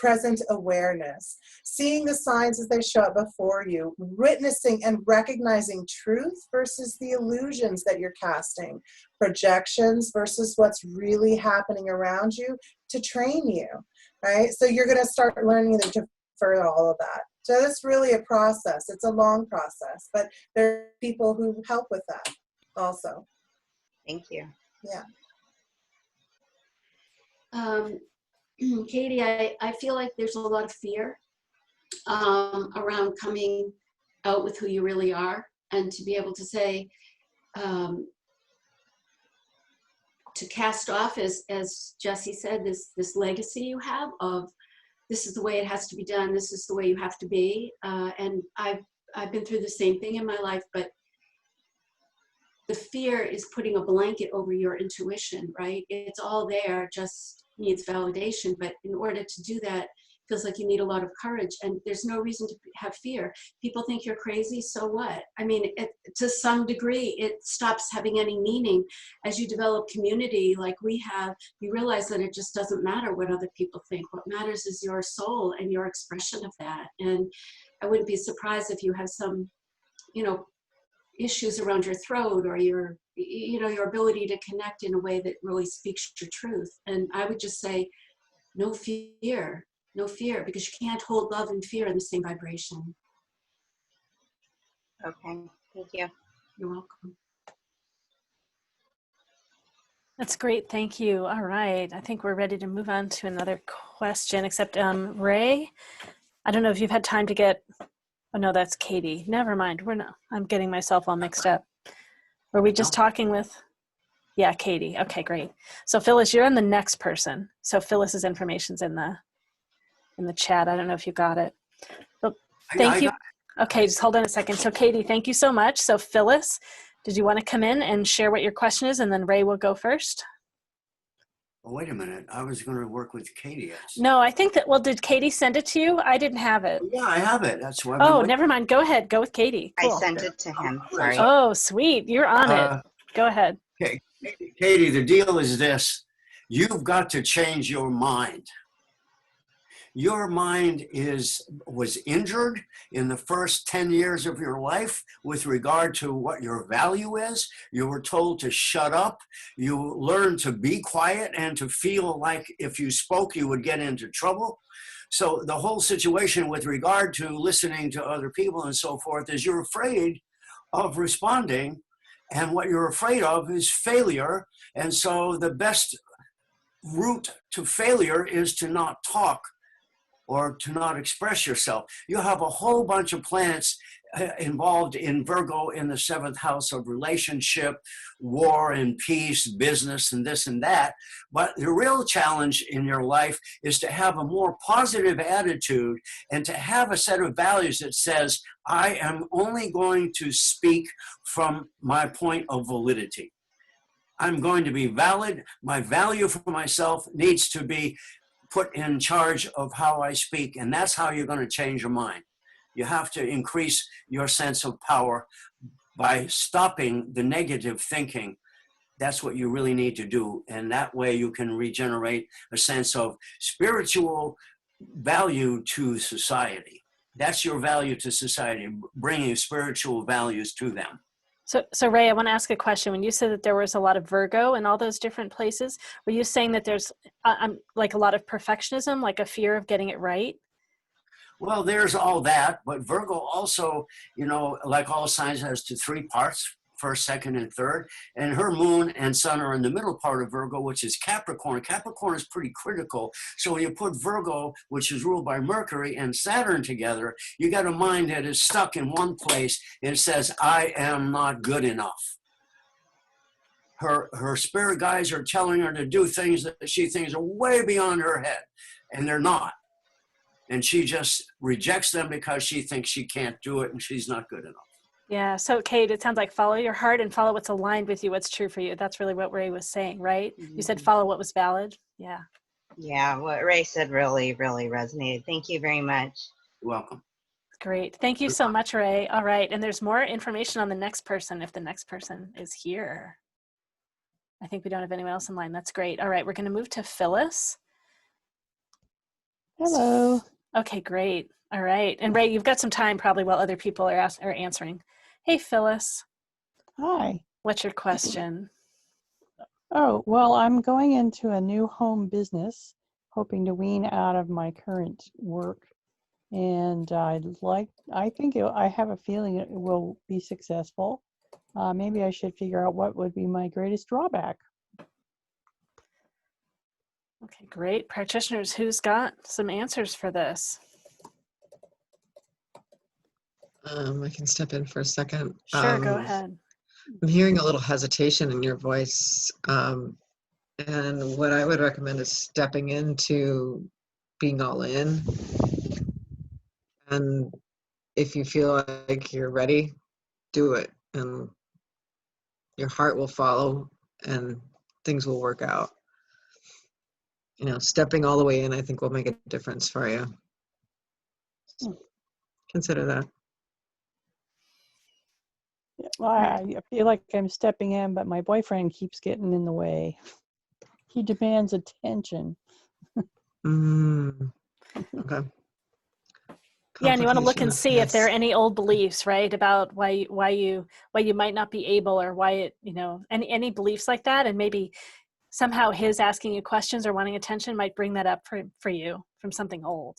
present awareness, seeing the signs as they show up before you, witnessing and recognizing truth versus the illusions that you're casting, projections versus what's really happening around you to train you, right? So you're going to start learning to defer all of that. So it's really a process. It's a long process, but there are people who help with that also. Thank you. Yeah. Katie, I feel like there's a lot of fear around coming out with who you really are, and to be able to say, to cast off, as Jesse said, this legacy you have of this is the way it has to be done, this is the way you have to be. And I've been through the same thing in my life, but the fear is putting a blanket over your intuition, right? It's all there, just needs validation. But in order to do that, feels like you need a lot of courage, and there's no reason to have fear. People think you're crazy, so what? I mean, to some degree, it stops having any meaning. As you develop community like we have, you realize that it just doesn't matter what other people think. What matters is your soul and your expression of that. And I wouldn't be surprised if you have some, issues around your throat or your ability to connect in a way that really speaks your truth. And I would just say, no fear, because you can't hold love and fear in the same vibration. Okay, thank you. You're welcome. That's great, thank you. All right, I think we're ready to move on to another question, except Ray, I don't know if you've had time to get, oh no, that's Katie. Never mind, I'm getting myself all mixed up. Were we just talking with, yeah, Katie, okay, great. So Phyllis, you're on the next person. So Phyllis's information's in the chat. I don't know if you got it. But thank you. Okay, just hold on a second. So Katie, thank you so much. So Phyllis, did you want to come in and share what your question is, and then Ray will go first? Oh, wait a minute. I was going to work with Katie. No, I think that, well, did Katie send it to you? I didn't have it. Yeah, I have it. That's why. Oh, never mind. Go ahead. Go with Katie. Cool. I sent it to him. Sorry. Oh, sweet. You're on it. Go ahead. Okay. Katie, the deal is this. You've got to change your mind. Your mind was injured in the first 10 years of your life with regard to what your value is. You were told to shut up. You learned to be quiet and to feel like if you spoke, you would get into trouble. So the whole situation with regard to listening to other people and so forth is you're afraid of responding, and what you're afraid of is failure. And so the best route to failure is to not talk or to not express yourself. You have a whole bunch of planets involved in Virgo in the 7th house of relationship, war and peace, business, and this and that. But the real challenge in your life is to have a more positive attitude and to have a set of values that says, I am only going to speak from my point of validity. I'm going to be valid. My value for myself needs to be put in charge of how I speak, and that's how you're going to change your mind. You have to increase your sense of power by stopping the negative thinking. That's what you really need to do, and that way you can regenerate a sense of spiritual value to society. That's your value to society, bringing spiritual values to them. So Ray, I want to ask a question. When you said that there was a lot of Virgo in all those different places, were you saying that there's like a lot of perfectionism, like a fear of getting it right? Well, there's all that, but Virgo also, like all signs, has 3 parts. first, second, and third. And her moon and sun are in the middle part of Virgo, which is Capricorn. Capricorn is pretty critical. So when you put Virgo, which is ruled by Mercury, and Saturn together, you got a mind that is stuck in one place and says, I am not good enough. Her spirit guides are telling her to do things that she thinks are way beyond her head, and they're not. And she just rejects them because she thinks she can't do it and she's not good enough. Yeah. So, Kate, it sounds like follow your heart and follow what's aligned with you, what's true for you. That's really what Ray was saying, right? You said follow what was valid. Yeah. Yeah, what Ray said really, really resonated. Thank you very much. You're welcome. Great. Thank you so much, Ray. All right. And there's more information on the next person if the next person is here. I think we don't have anyone else in line. That's great. All right. We're going to move to Phyllis. Hello. Okay, great. All right. And Ray, you've got some time probably while other people are answering. Hey, Phyllis. Hi. What's your question? Oh, well, I'm going into a new home business, hoping to wean out of my current work. And I have a feeling it will be successful. Maybe I should figure out what would be my greatest drawback. Okay, great. Practitioners, who's got some answers for this? I can step in for a second. Sure, go ahead. I'm hearing a little hesitation in your voice. And what I would recommend is stepping into being all in. And if you feel like you're ready, do it. And your heart will follow and things will work out. You know, stepping all the way in, I think, will make a difference for you. Consider that. Well, I feel like I'm stepping in, but my boyfriend keeps getting in the way. He demands attention. Okay. Yeah, and you want to look and see if there are any old beliefs, right, about why you might not be able, or why it, any beliefs like that, and maybe somehow his asking you questions or wanting attention might bring that up for you from something old.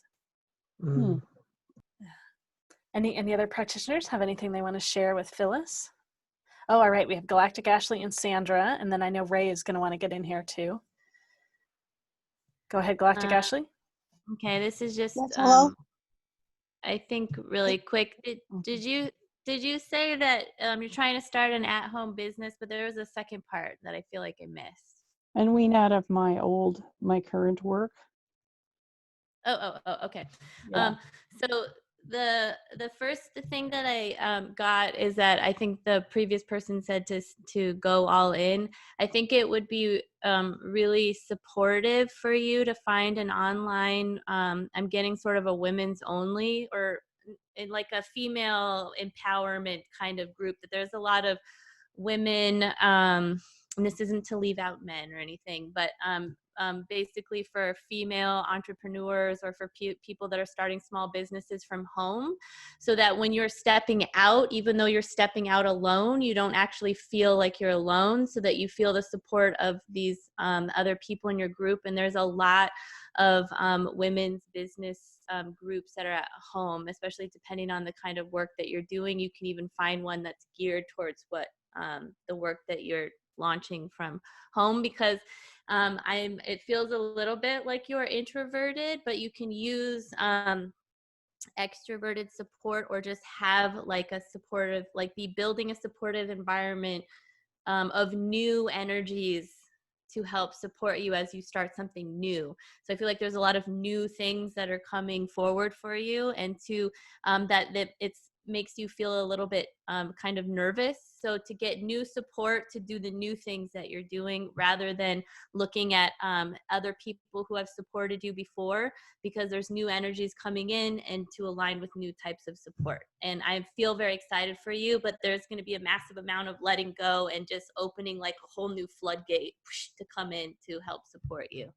Any other practitioners have anything they want to share with Phyllis? Oh, all right. We have Galactic Ashley and Sandra, and then I know Ray is going to want to get in here too. Go ahead, Galactic Ashley. Okay, this is just hello. I think really quick. Did you say that you're trying to start an at-home business, but there was a second part that I feel like I missed. And wean out of my current work. Oh, okay. Yeah. So the first thing that I got is that I think the previous person said to go all in. I think it would be really supportive for you to find an online, I'm getting sort of a women's only, or in like a female empowerment kind of group, that there's a lot of women, and this isn't to leave out men or anything, but basically for female entrepreneurs or for people that are starting small businesses from home, so that when you're stepping out, even though you're stepping out alone, you don't actually feel like you're alone, so that you feel the support of these other people in your group. And there's a lot of women's business groups that are at home, especially depending on the kind of work that you're doing. You can even find one that's geared towards what the work that you're launching from home, because it feels a little bit like you're introverted, but you can use extroverted support, or just have like a supportive, like be building a supportive environment of new energies to help support you as you start something new. So I feel like there's a lot of new things that are coming forward for you, and to that it's makes you feel a little bit kind of nervous. So to get new support to do the new things that you're doing, rather than looking at other people who have supported you before, because there's new energies coming in, and to align with new types of support. And I feel very excited for you, but there's going to be a massive amount of letting go and just opening like a whole new floodgate to come in to help support you.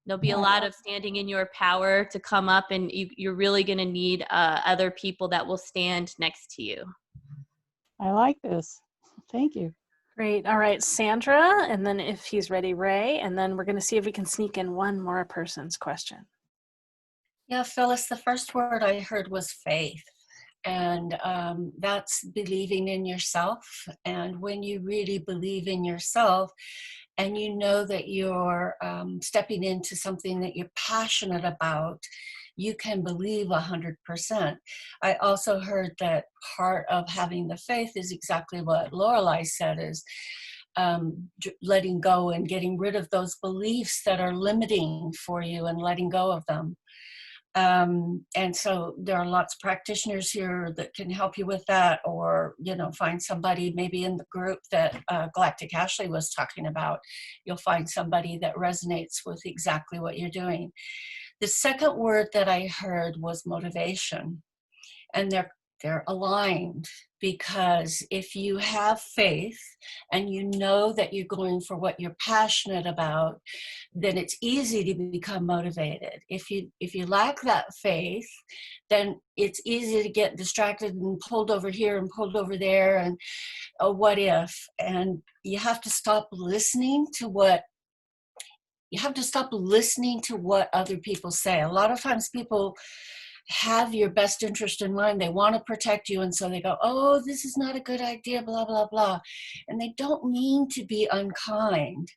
There'll be a lot of standing in your power to come up, and you're really going to need other people that will stand next to you. I like this. Thank you. Great. All right, Sandra, and then if he's ready, Ray, and then we're going to see if we can sneak in one more person's question. Yeah, Phyllis, the first word I heard was faith. And that's believing in yourself. And when you really believe in yourself and you know that you're stepping into something that you're passionate about, you can believe 100%. I also heard that part of having the faith is exactly what Lorelei said, is letting go and getting rid of those beliefs that are limiting for you and letting go of them. And so there are lots of practitioners here that can help you with that, or, you know, find somebody maybe in the group that Galactic Ashley was talking about. You'll find somebody that resonates with exactly what you're doing. The second word that I heard was motivation, and they're aligned, because if you have faith and you know that you're going for what you're passionate about, then it's easy to become motivated. If you lack that faith, then it's easy to get distracted and pulled over here and pulled over there, and what if? And you have to stop listening to what other people say. A lot of times people have your best interest in mind. They want to protect you, and so they go, oh, this is not a good idea, blah, blah, blah. And they don't mean to be unkind.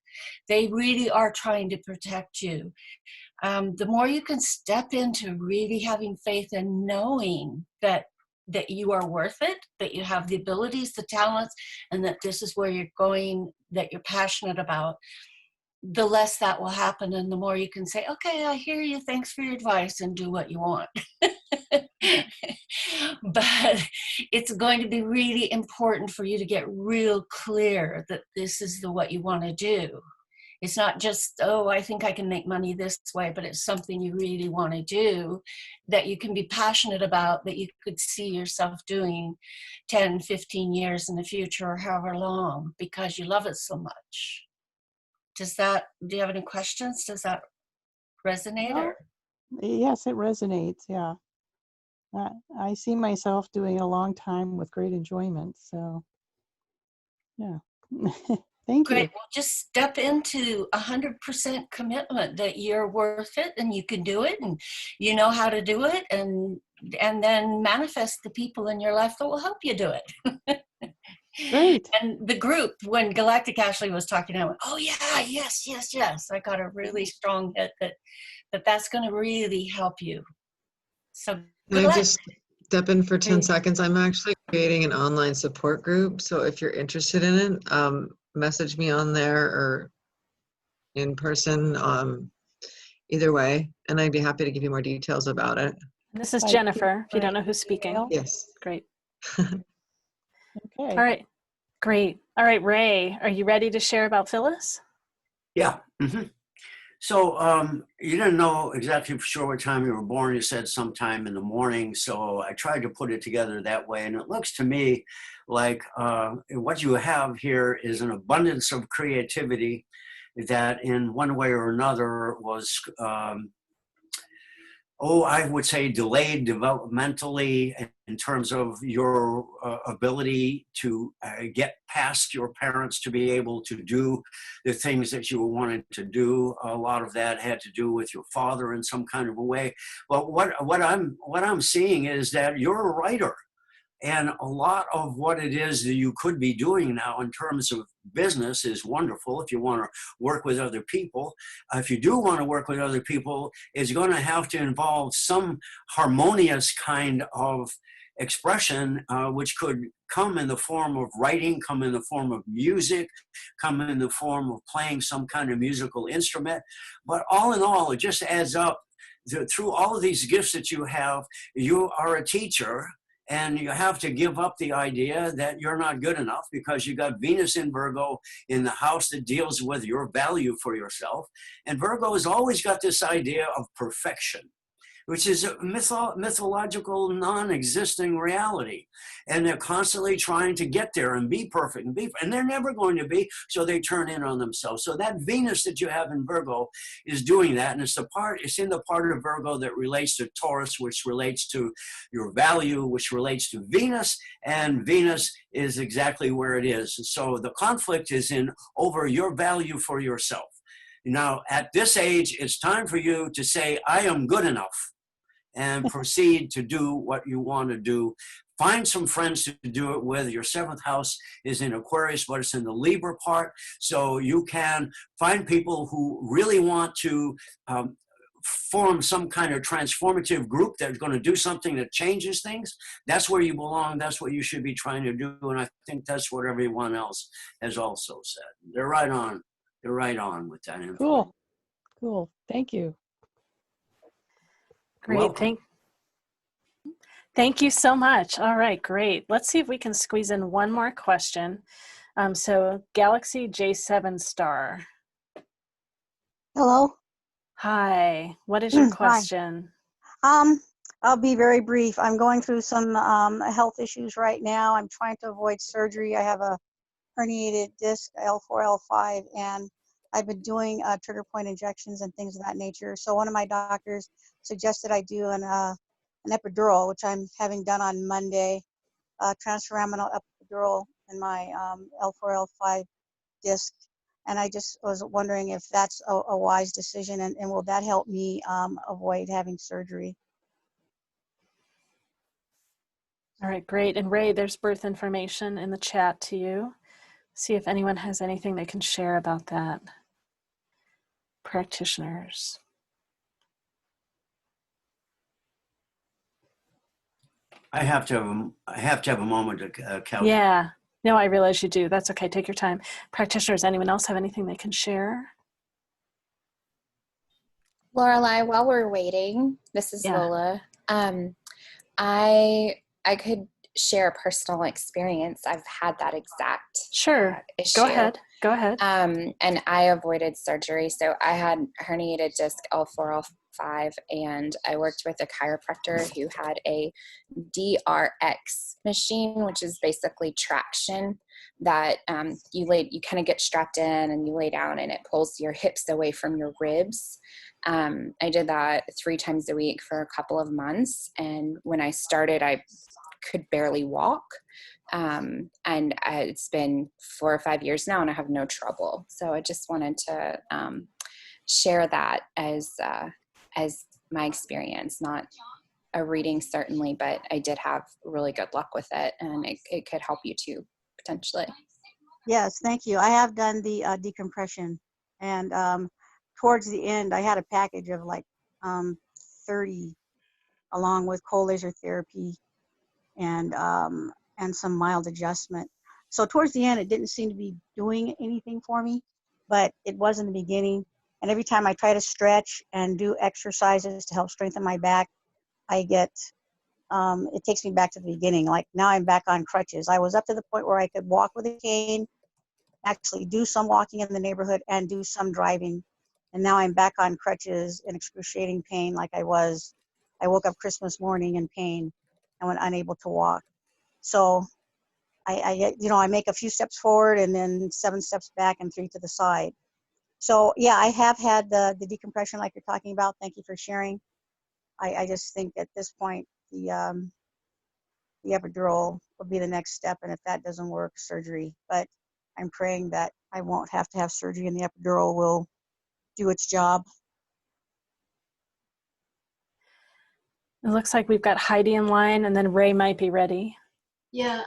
They really are trying to protect you. The more you can step into really having faith and knowing that you are worth it, that you have the abilities, the talents, and that this is where you're going, that you're passionate about, the less that will happen, and the more you can say, okay, I hear you, thanks for your advice, and do what you want. But it's going to be really important for you to get real clear that this is what you want to do. It's not just, oh, I think I can make money this way, but it's something you really want to do, that you can be passionate about, that you could see yourself doing 10, 15 years in the future, or however long, because you love it so much. Do you have any questions? Does that resonate? Well, yes, it resonates. Yeah. I see myself doing a long time with great enjoyment. So, yeah. Thank you. Great. Well, just step into 100% commitment that you're worth it and you can do it and you know how to do it, and then manifest the people in your life that will help you do it. Great. And the group, when Galactic Ashley was talking, I went, oh yeah, yes, yes, yes. I got a really strong hit that's going to really help you. So Can I just step in for 10 seconds? I'm actually creating an online support group. So if you're interested in it, message me on there or in person, either way. And I'd be happy to give you more details about it. This is Jennifer, if you don't know who's speaking. Yes. Great. Okay. All right. Great. All right, Ray, are you ready to share about Phyllis? Yeah. Mm-hmm. So you didn't know exactly for sure what time you were born. You said sometime in the morning. So I tried to put it together that way. And it looks to me like what you have here is an abundance of creativity that in one way or another was, I would say delayed developmentally in terms of your ability to get past your parents to be able to do the things that you wanted to do. A lot of that had to do with your father in some kind of a way. But what I'm seeing is that you're a writer. And a lot of what it is that you could be doing now in terms of business is wonderful if you want to work with other people. If you do want to work with other people, it's going to have to involve some harmonious kind of expression, which could come in the form of writing, come in the form of music, come in the form of playing some kind of musical instrument. But all in all, it just adds up. Through all of these gifts that you have, you are a teacher. And you have to give up the idea that you're not good enough because you got Venus in Virgo in the house that deals with your value for yourself. And Virgo has always got this idea of perfection, which is a mythological, non-existing reality. And they're constantly trying to get there and be perfect and they're never going to be, so they turn in on themselves. So that Venus that you have in Virgo is doing that, and it's in the part of Virgo that relates to Taurus, which relates to your value, which relates to Venus, and Venus is exactly where it is. So the conflict is over your value for yourself. Now, at this age, it's time for you to say, I am good enough. and proceed to do what you want to do. Find some friends to do it with. Your 7th house is in Aquarius, but it's in the Libra part. So you can find people who really want to form some kind of transformative group that's going to do something that changes things. That's where you belong. That's what you should be trying to do. And I think that's what everyone else has also said. They're right on. They're right on with that info. Cool. Cool. Thank you. Great. Thank you so much. All right, great. Let's see if we can squeeze in one more question. So Galaxy J7 Star. Hello. Hi, what is your question? I'll be very brief. I'm going through some health issues right now. I'm trying to avoid surgery. I have a herniated disc, L4, L5, and I've been doing trigger point injections and things of that nature. So one of my doctors suggested I do an epidural, which I'm having done on Monday, transforaminal epidural in my L4, L5 disc. And I just was wondering if that's a wise decision, and will that help me avoid having surgery? All right, great. And Ray, there's birth information in the chat to you. See if anyone has anything they can share about that. Practitioners. I have to have a moment to calculate. Yeah. No, I realize you do. That's okay. Take your time. Practitioners, anyone else have anything they can share? Lorelei, while we're waiting, this is Lola. I could share a personal experience. I've had that exact issue. Go ahead. Go ahead. And I avoided surgery. So I had herniated disc L4, L5, and I worked with a chiropractor who had a DRX machine, which is basically traction that you kind of get strapped in and you lay down and it pulls your hips away from your ribs. I did that 3 times a week for a couple of months. And when I started, I could barely walk. And it's been 4 or 5 years now and I have no trouble. So I just wanted to share that as my experience, not a reading certainly, but I did have really good luck with it, and it could help you too, potentially. Yes, thank you. I have done the decompression, and towards the end, I had a package of like 30, along with cold laser therapy and some mild adjustment. So towards the end, it didn't seem to be doing anything for me, but it was in the beginning. And every time I try to stretch and do exercises to help strengthen my back, I get, it takes me back to the beginning. Like now I'm back on crutches. I was up to the point where I could walk with a cane, actually do some walking in the neighborhood and do some driving. And now I'm back on crutches in excruciating pain like I was. I woke up Christmas morning in pain and was unable to walk. So I make a few steps forward and then 7 steps back and 3 to the side. So yeah, I have had the decompression like you're talking about. Thank you for sharing. I just think at this point, the epidural will be the next step. And if that doesn't work, surgery. But I'm praying that I won't have to have surgery and the epidural will do its job. It looks like we've got Heidi in line, and then Ray might be ready. Yeah,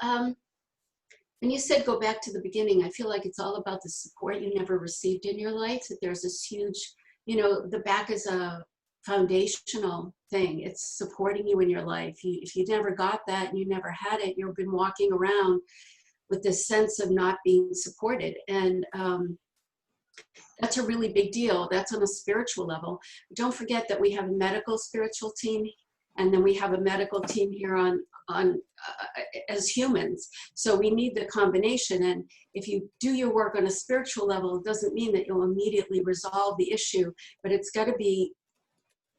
when you said go back to the beginning, I feel like it's all about the support you never received in your life, that there's this huge, the back is a foundational thing. It's supporting you in your life. If you never got that and you never had it, you've been walking around with this sense of not being supported. And that's a really big deal. That's on a spiritual level. Don't forget that we have a medical spiritual team, and then we have a medical team here on as humans. So we need the combination. And if you do your work on a spiritual level, it doesn't mean that you'll immediately resolve the issue, but it's got to be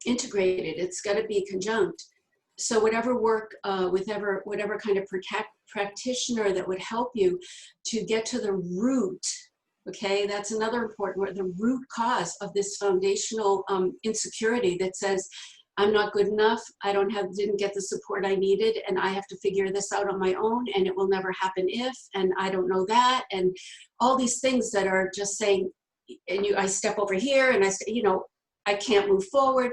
integrated. It's got to be conjunct. So whatever work with whatever kind of practitioner that would help you to get to the root. Okay, that's another important word, the root cause of this foundational insecurity that says, I'm not good enough, didn't get the support I needed, and I have to figure this out on my own, and it will never happen if, and I don't know that, and all these things that are just saying, and I step over here, and I can't move forward.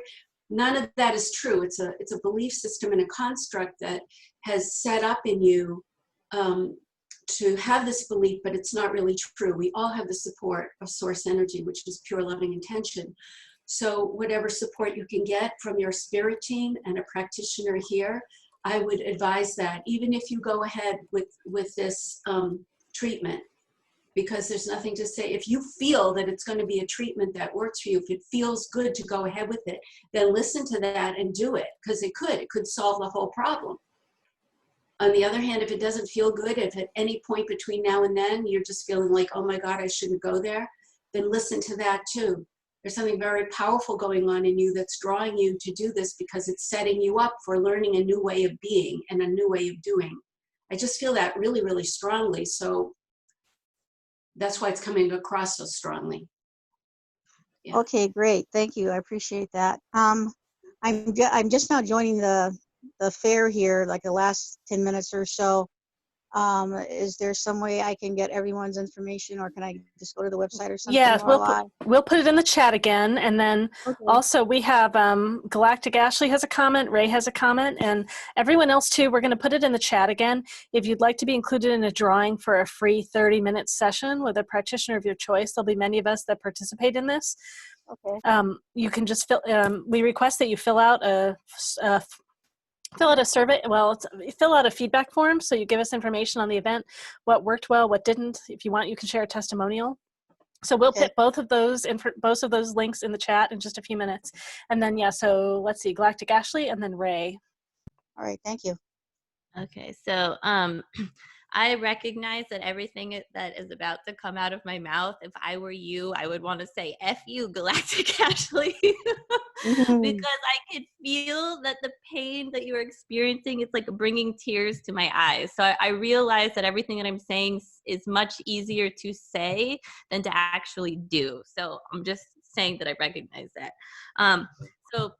None of that is true. It's a belief system and a construct that has set up in you to have this belief, but it's not really true. We all have the support of source energy, which is pure loving intention. So whatever support you can get from your spirit team and a practitioner here, I would advise that, even if you go ahead with this treatment, because there's nothing to say. If you feel that it's going to be a treatment that works for you, if it feels good to go ahead with it, then listen to that and do it, because it could solve the whole problem. On the other hand, if it doesn't feel good, if at any point between now and then you're just feeling like, oh my God, I shouldn't go there, then listen to that too. There's something very powerful going on in you that's drawing you to do this, because it's setting you up for learning a new way of being and a new way of doing. I just feel that really, really strongly. So that's why it's coming across so strongly. Yeah. Okay, great. Thank you. I appreciate that. I'm just now joining the fair here, like the last 10 minutes or so. Is there some way I can get everyone's information, or can I just go to the website or something? Yeah, we'll put it in the chat again, and then also we have Galactic Ashley has a comment, Ray has a comment, and everyone else too. We're going to put it in the chat again. If you'd like to be included in a drawing for a free 30-minute session with a practitioner of your choice, there'll be many of us that participate in this. Okay. You can just we request that you fill out a survey. Well, fill out a feedback form. So you give us information on the event, what worked well, what didn't. If you want, you can share a testimonial. So we'll put both of those links in the chat in just a few minutes. And then, yeah, so let's see, Galactic Ashley and then Ray. All right, thank you. Okay, so I recognize that everything that is about to come out of my mouth, if I were you, I would want to say, F you, Galactic Ashley, because I could feel that the pain that you're experiencing, it's like bringing tears to my eyes. So I realize that everything that I'm saying is much easier to say than to actually do. So I'm just saying that I recognize that. So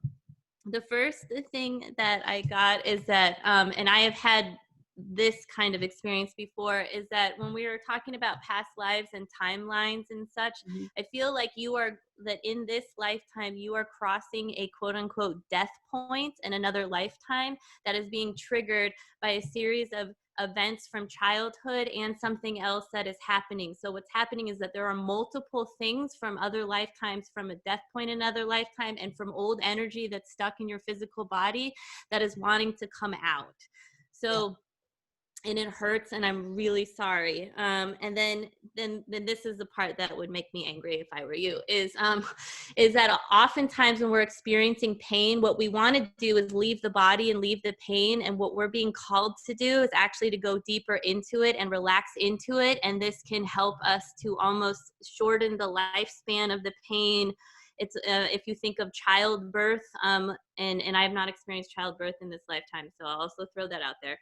the first thing that I got is that, and I have had this kind of experience before, is that when we were talking about past lives and timelines and such, I feel like that in this lifetime, you are crossing a quote unquote death point in another lifetime that is being triggered by a series of events from childhood and something else that is happening. So what's happening is that there are multiple things from other lifetimes, from a death point in another lifetime, and from old energy that's stuck in your physical body that is wanting to come out. So and it hurts, and I'm really sorry. And then this is the part that would make me angry if I were you, is that oftentimes when we're experiencing pain, what we want to do is leave the body and leave the pain, and what we're being called to do is actually to go deeper into it and relax into it, and this can help us to almost shorten the lifespan of the pain. It's if you think of childbirth, and I have not experienced childbirth in this lifetime, so I'll also throw that out there.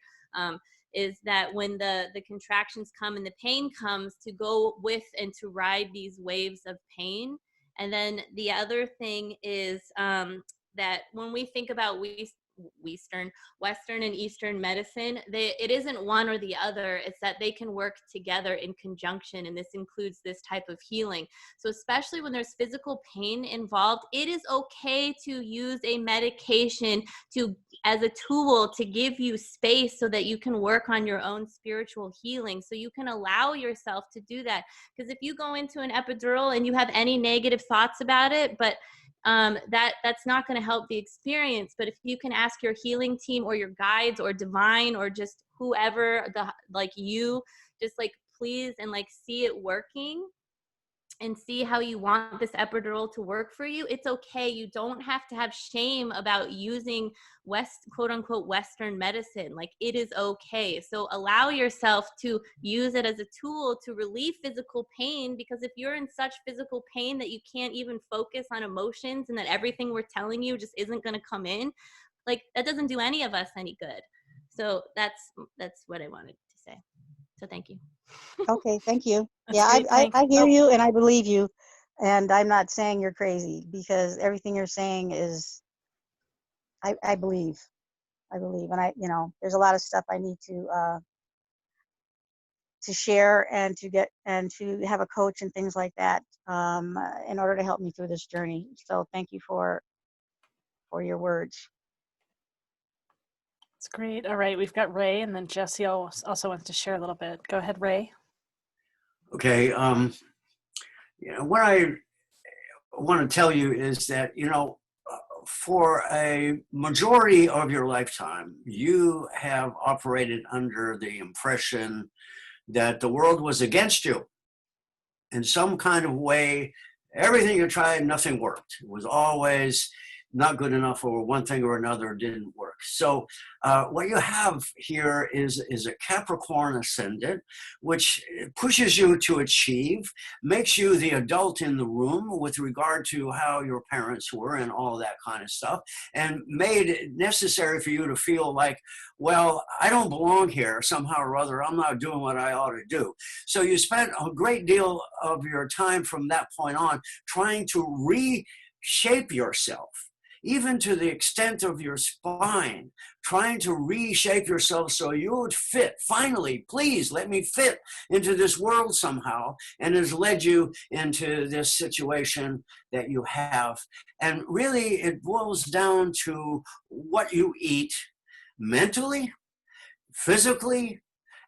Is that when the contractions come and the pain comes, to go with and to ride these waves of pain. And then the other thing is that when we think about Western and Eastern medicine, it isn't one or the other. It's that they can work together in conjunction, and this includes this type of healing. So especially when there's physical pain involved, it is okay to use a medication as a tool to give you space so that you can work on your own spiritual healing. So you can allow yourself to do that. Because if you go into an epidural and you have any negative thoughts about it, but that's not going to help the experience. But if you can ask your healing team or your guides or divine or just whoever, just like please and like see it working and see how you want this epidural to work for you, it's okay. You don't have to have shame about using quote unquote Western medicine. Like, it is okay. So allow yourself to use it as a tool to relieve physical pain, because if you're in such physical pain that you can't even focus on emotions and that everything we're telling you just isn't going to come in, like, that doesn't do any of us any good. So that's what I wanted to say. So thank you. Okay, thank you. That's Yeah, great, I hear you and I believe you, and I'm not saying you're crazy, because everything you're saying is, I believe, and there's a lot of stuff I need to share and to have a coach and things like that in order to help me through this journey. So thank you for for your words. That's great. All right, we've got Ray, and then Jesse also wants to share a little bit. Go ahead, Ray. Okay. What I want to tell you is that, for a majority of your lifetime, you have operated under the impression that the world was against you in some kind of way. Everything you tried, nothing worked. It was always not good enough, or one thing or another didn't work. So what you have here is a Capricorn ascendant, which pushes you to achieve, makes you the adult in the room with regard to how your parents were and all that kind of stuff, and made it necessary for you to feel like, well, I don't belong here somehow or other. I'm not doing what I ought to do. So you spent a great deal of your time from that point on trying to reshape yourself, even to the extent of your spine, trying to reshape yourself so you would fit. Finally, please let me fit into this world somehow, and has led you into this situation that you have. And really, it boils down to what you eat mentally, physically,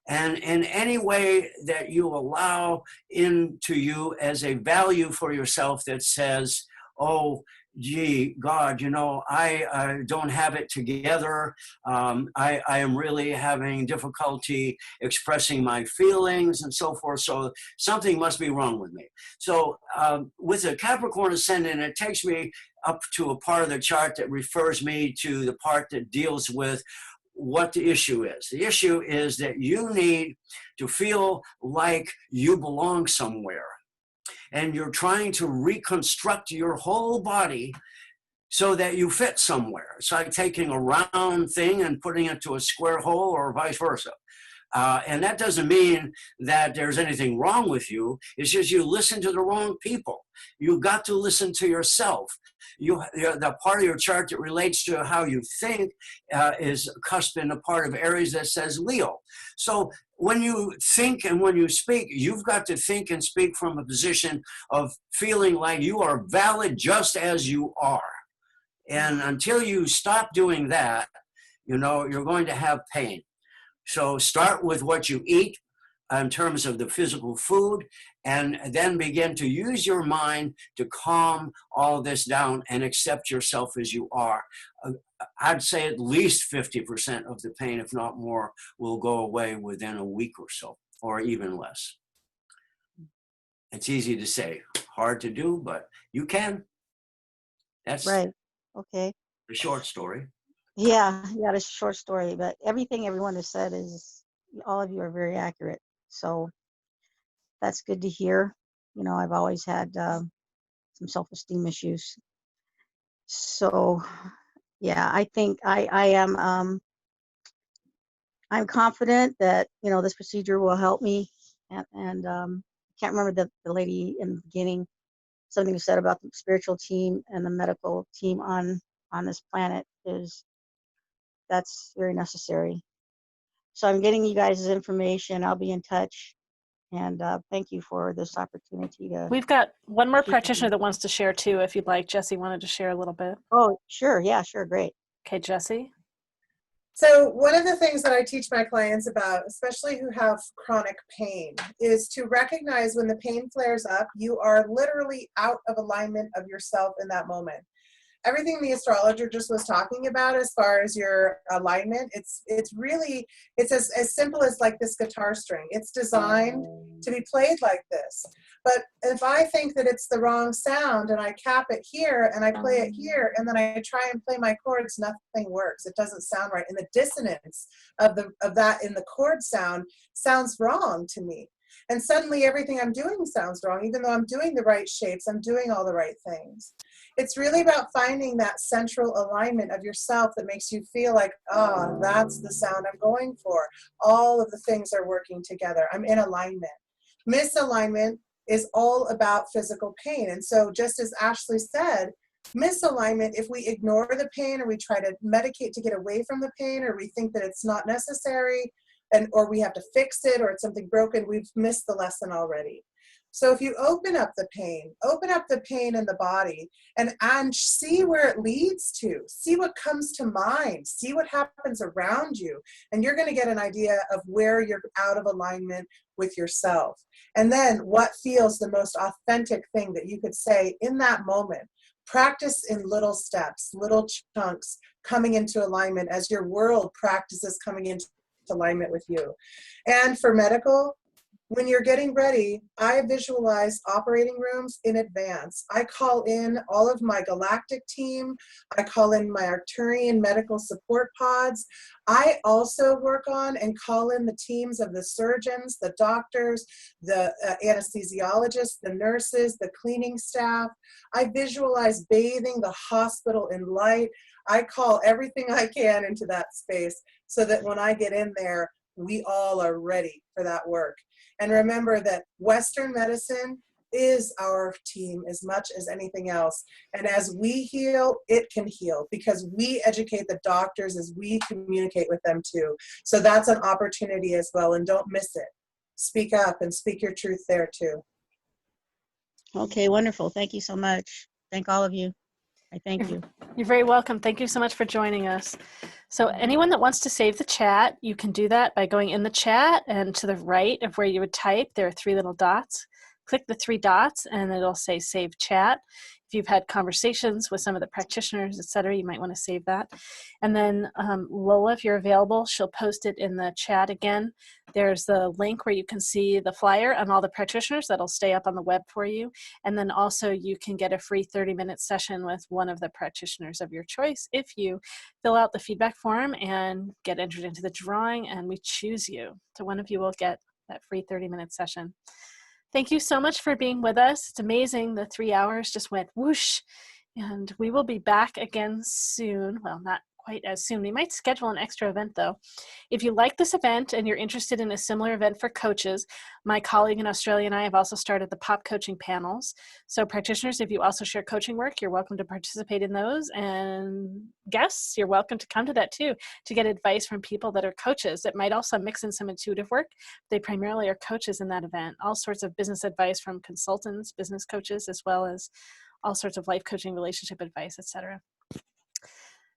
and in any way that you allow into you as a value for yourself that says, oh, gee, God, I don't have it together. I am really having difficulty expressing my feelings and so forth. So something must be wrong with me. So with a Capricorn ascendant, it takes me up to a part of the chart that refers me to the part that deals with what the issue is. The issue is that you need to feel like you belong somewhere. And you're trying to reconstruct your whole body so that you fit somewhere. It's like taking a round thing and putting it to a square hole, or vice versa. And that doesn't mean that there's anything wrong with you. It's just you listen to the wrong people. You've got to listen to yourself. The part of your chart that relates to how you think is cusped in a part of Aries that says Leo. So when you think and when you speak, you've got to think and speak from a position of feeling like you are valid just as you are. And until you stop doing that, you're going to have pain. So start with what you eat in terms of the physical food, and then begin to use your mind to calm all this down and accept yourself as you are. I'd say at least 50% of the pain, if not more, will go away within a week or so, or even less. It's easy to say, hard to do, but you can. That's right. Okay. the short story. Yeah, it's a short story, but everything everyone has said is, all of you are very accurate. So that's good to hear. I've always had some self-esteem issues. So yeah, I think I am, I'm confident that, this procedure will help me. And I can't remember the lady in the beginning, something you said about the spiritual team and the medical team on this planet that's very necessary. So I'm getting you guys' information. I'll be in touch. And thank you for this opportunity to. We've got one more practitioner that wants to share too, if you'd like. Jesse wanted to share a little bit. Oh, sure. Yeah, sure. Great. Okay, Jesse. So one of the things that I teach my clients about, especially who have chronic pain, is to recognize when the pain flares up, you are literally out of alignment of yourself in that moment. Everything the astrologer just was talking about as far as your alignment, it's as simple as like this guitar string. It's designed to be played like this. But if I think that it's the wrong sound and I cap it here and I play it here and then I try and play my chords, nothing works. It doesn't sound right. And the dissonance of that in the chord sounds wrong to me. And suddenly everything I'm doing sounds wrong, even though I'm doing the right shapes, I'm doing all the right things. It's really about finding that central alignment of yourself that makes you feel like, oh, that's the sound I'm going for. All of the things are working together. I'm in alignment. Misalignment is all about physical pain. And so just as Ashley said, misalignment, if we ignore the pain or we try to medicate to get away from the pain, or we think that it's not necessary, or we have to fix it, or it's something broken, we've missed the lesson already. So if you open up the pain in the body and see where it leads to, see what comes to mind, see what happens around you, and you're going to get an idea of where you're out of alignment with yourself. And then what feels the most authentic thing that you could say in that moment. Practice in little steps, little chunks, coming into alignment as your world practices coming into alignment with you. And for medical, when you're getting ready, I visualize operating rooms in advance. I call in all of my galactic team. I call in my Arcturian medical support pods. I also work on and call in the teams of the surgeons, the doctors, the anesthesiologists, the nurses, the cleaning staff. I visualize bathing the hospital in light. I call everything I can into that space so that when I get in there, we all are ready for that work. And remember that Western medicine is our team as much as anything else. And as we heal, it can heal because we educate the doctors as we communicate with them too. So that's an opportunity as well, and don't miss it. Speak up and speak your truth there too. Okay, wonderful. Thank you so much. Thank all of you. I thank you. You're very welcome. Thank you so much for joining us. So anyone that wants to save the chat, you can do that by going in the chat, and to the right of where you would type, there are 3 little dots. Click the 3 dots and it'll say save chat. If you've had conversations with some of the practitioners, etc., you might want to save that. And then Lola, if you're available, she'll post it in the chat again. There's the link where you can see the flyer on all the practitioners that'll stay up on the web for you. And then also you can get a free 30-minute session with one of the practitioners of your choice if you fill out the feedback form and get entered into the drawing, and we choose you. So one of you will get that free 30-minute session. Thank you so much for being with us. It's amazing. The 3 hours just went whoosh, and we will be back again soon. Well, not quite as soon. We might schedule an extra event though. If you like this event and you're interested in a similar event for coaches, my colleague in Australia and I have also started the pop coaching panels. So practitioners, if you also share coaching work, you're welcome to participate in those, and guests, you're welcome to come to that too, to get advice from people that are coaches. That might also mix in some intuitive work. They primarily are coaches in that event. All sorts of business advice from consultants, business coaches, as well as all sorts of life coaching, relationship advice, etc.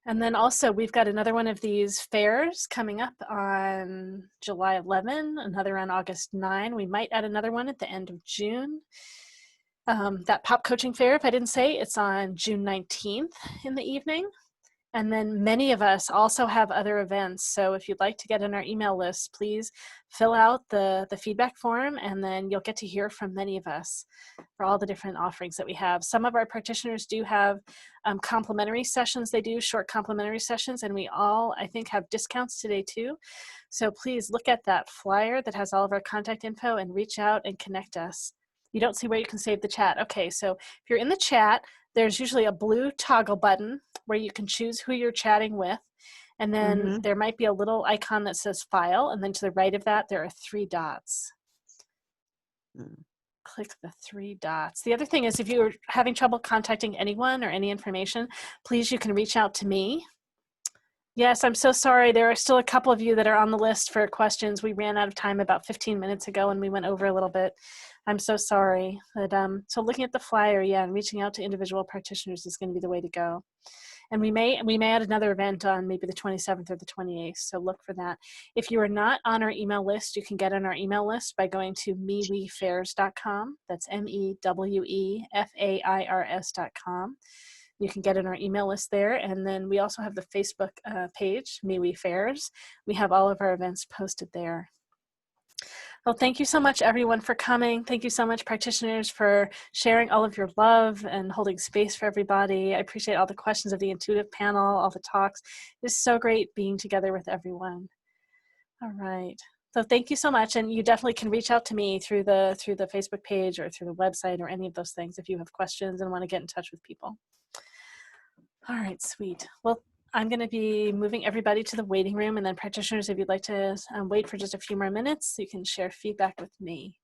And then also we've got another one of these fairs coming up on July 11, another on August 9. We might add another one at the end of June. That pop coaching fair, if I didn't say, it's on June 19th in the evening. And then many of us also have other events. So if you'd like to get on our email list, please fill out the feedback form, and then you'll get to hear from many of us for all the different offerings that we have. Some of our practitioners do have complimentary sessions. They do short complimentary sessions, and we all, I think, have discounts today too. So please look at that flyer that has all of our contact info and reach out and connect us. You don't see where you can save the chat. Okay, so if you're in the chat, there's usually a blue toggle button where you can choose who you're chatting with. And then there might be a little icon that says file. And then to the right of that, there are 3 dots. Click the 3 dots. The other thing is, if you're having trouble contacting anyone or any information, please, you can reach out to me. Yes, I'm so sorry. There are still a couple of you that are on the list for questions. We ran out of time about 15 minutes ago and we went over a little bit. I'm so sorry. But, so looking at the flyer, yeah, and reaching out to individual practitioners is going to be the way to go. And we may add another event on maybe the 27th or the 28th, so look for that. If you are not on our email list, you can get on our email list by going to MeWeFairs.com. That's MEWEFAIRS.com. You can get on our email list there, and then we also have the Facebook page, MeWe Fairs. We have all of our events posted there. Well, thank you so much, everyone, for coming. Thank you so much, practitioners, for sharing all of your love and holding space for everybody. I appreciate all the questions of the intuitive panel, all the talks. It's so great being together with everyone. All right. So thank you so much. And you definitely can reach out to me through the Facebook page or through the website or any of those things if you have questions and want to get in touch with people. All right, sweet. Well, I'm going to be moving everybody to the waiting room, and then practitioners, if you'd like to wait for just a few more minutes, you can share feedback with me.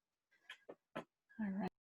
All right.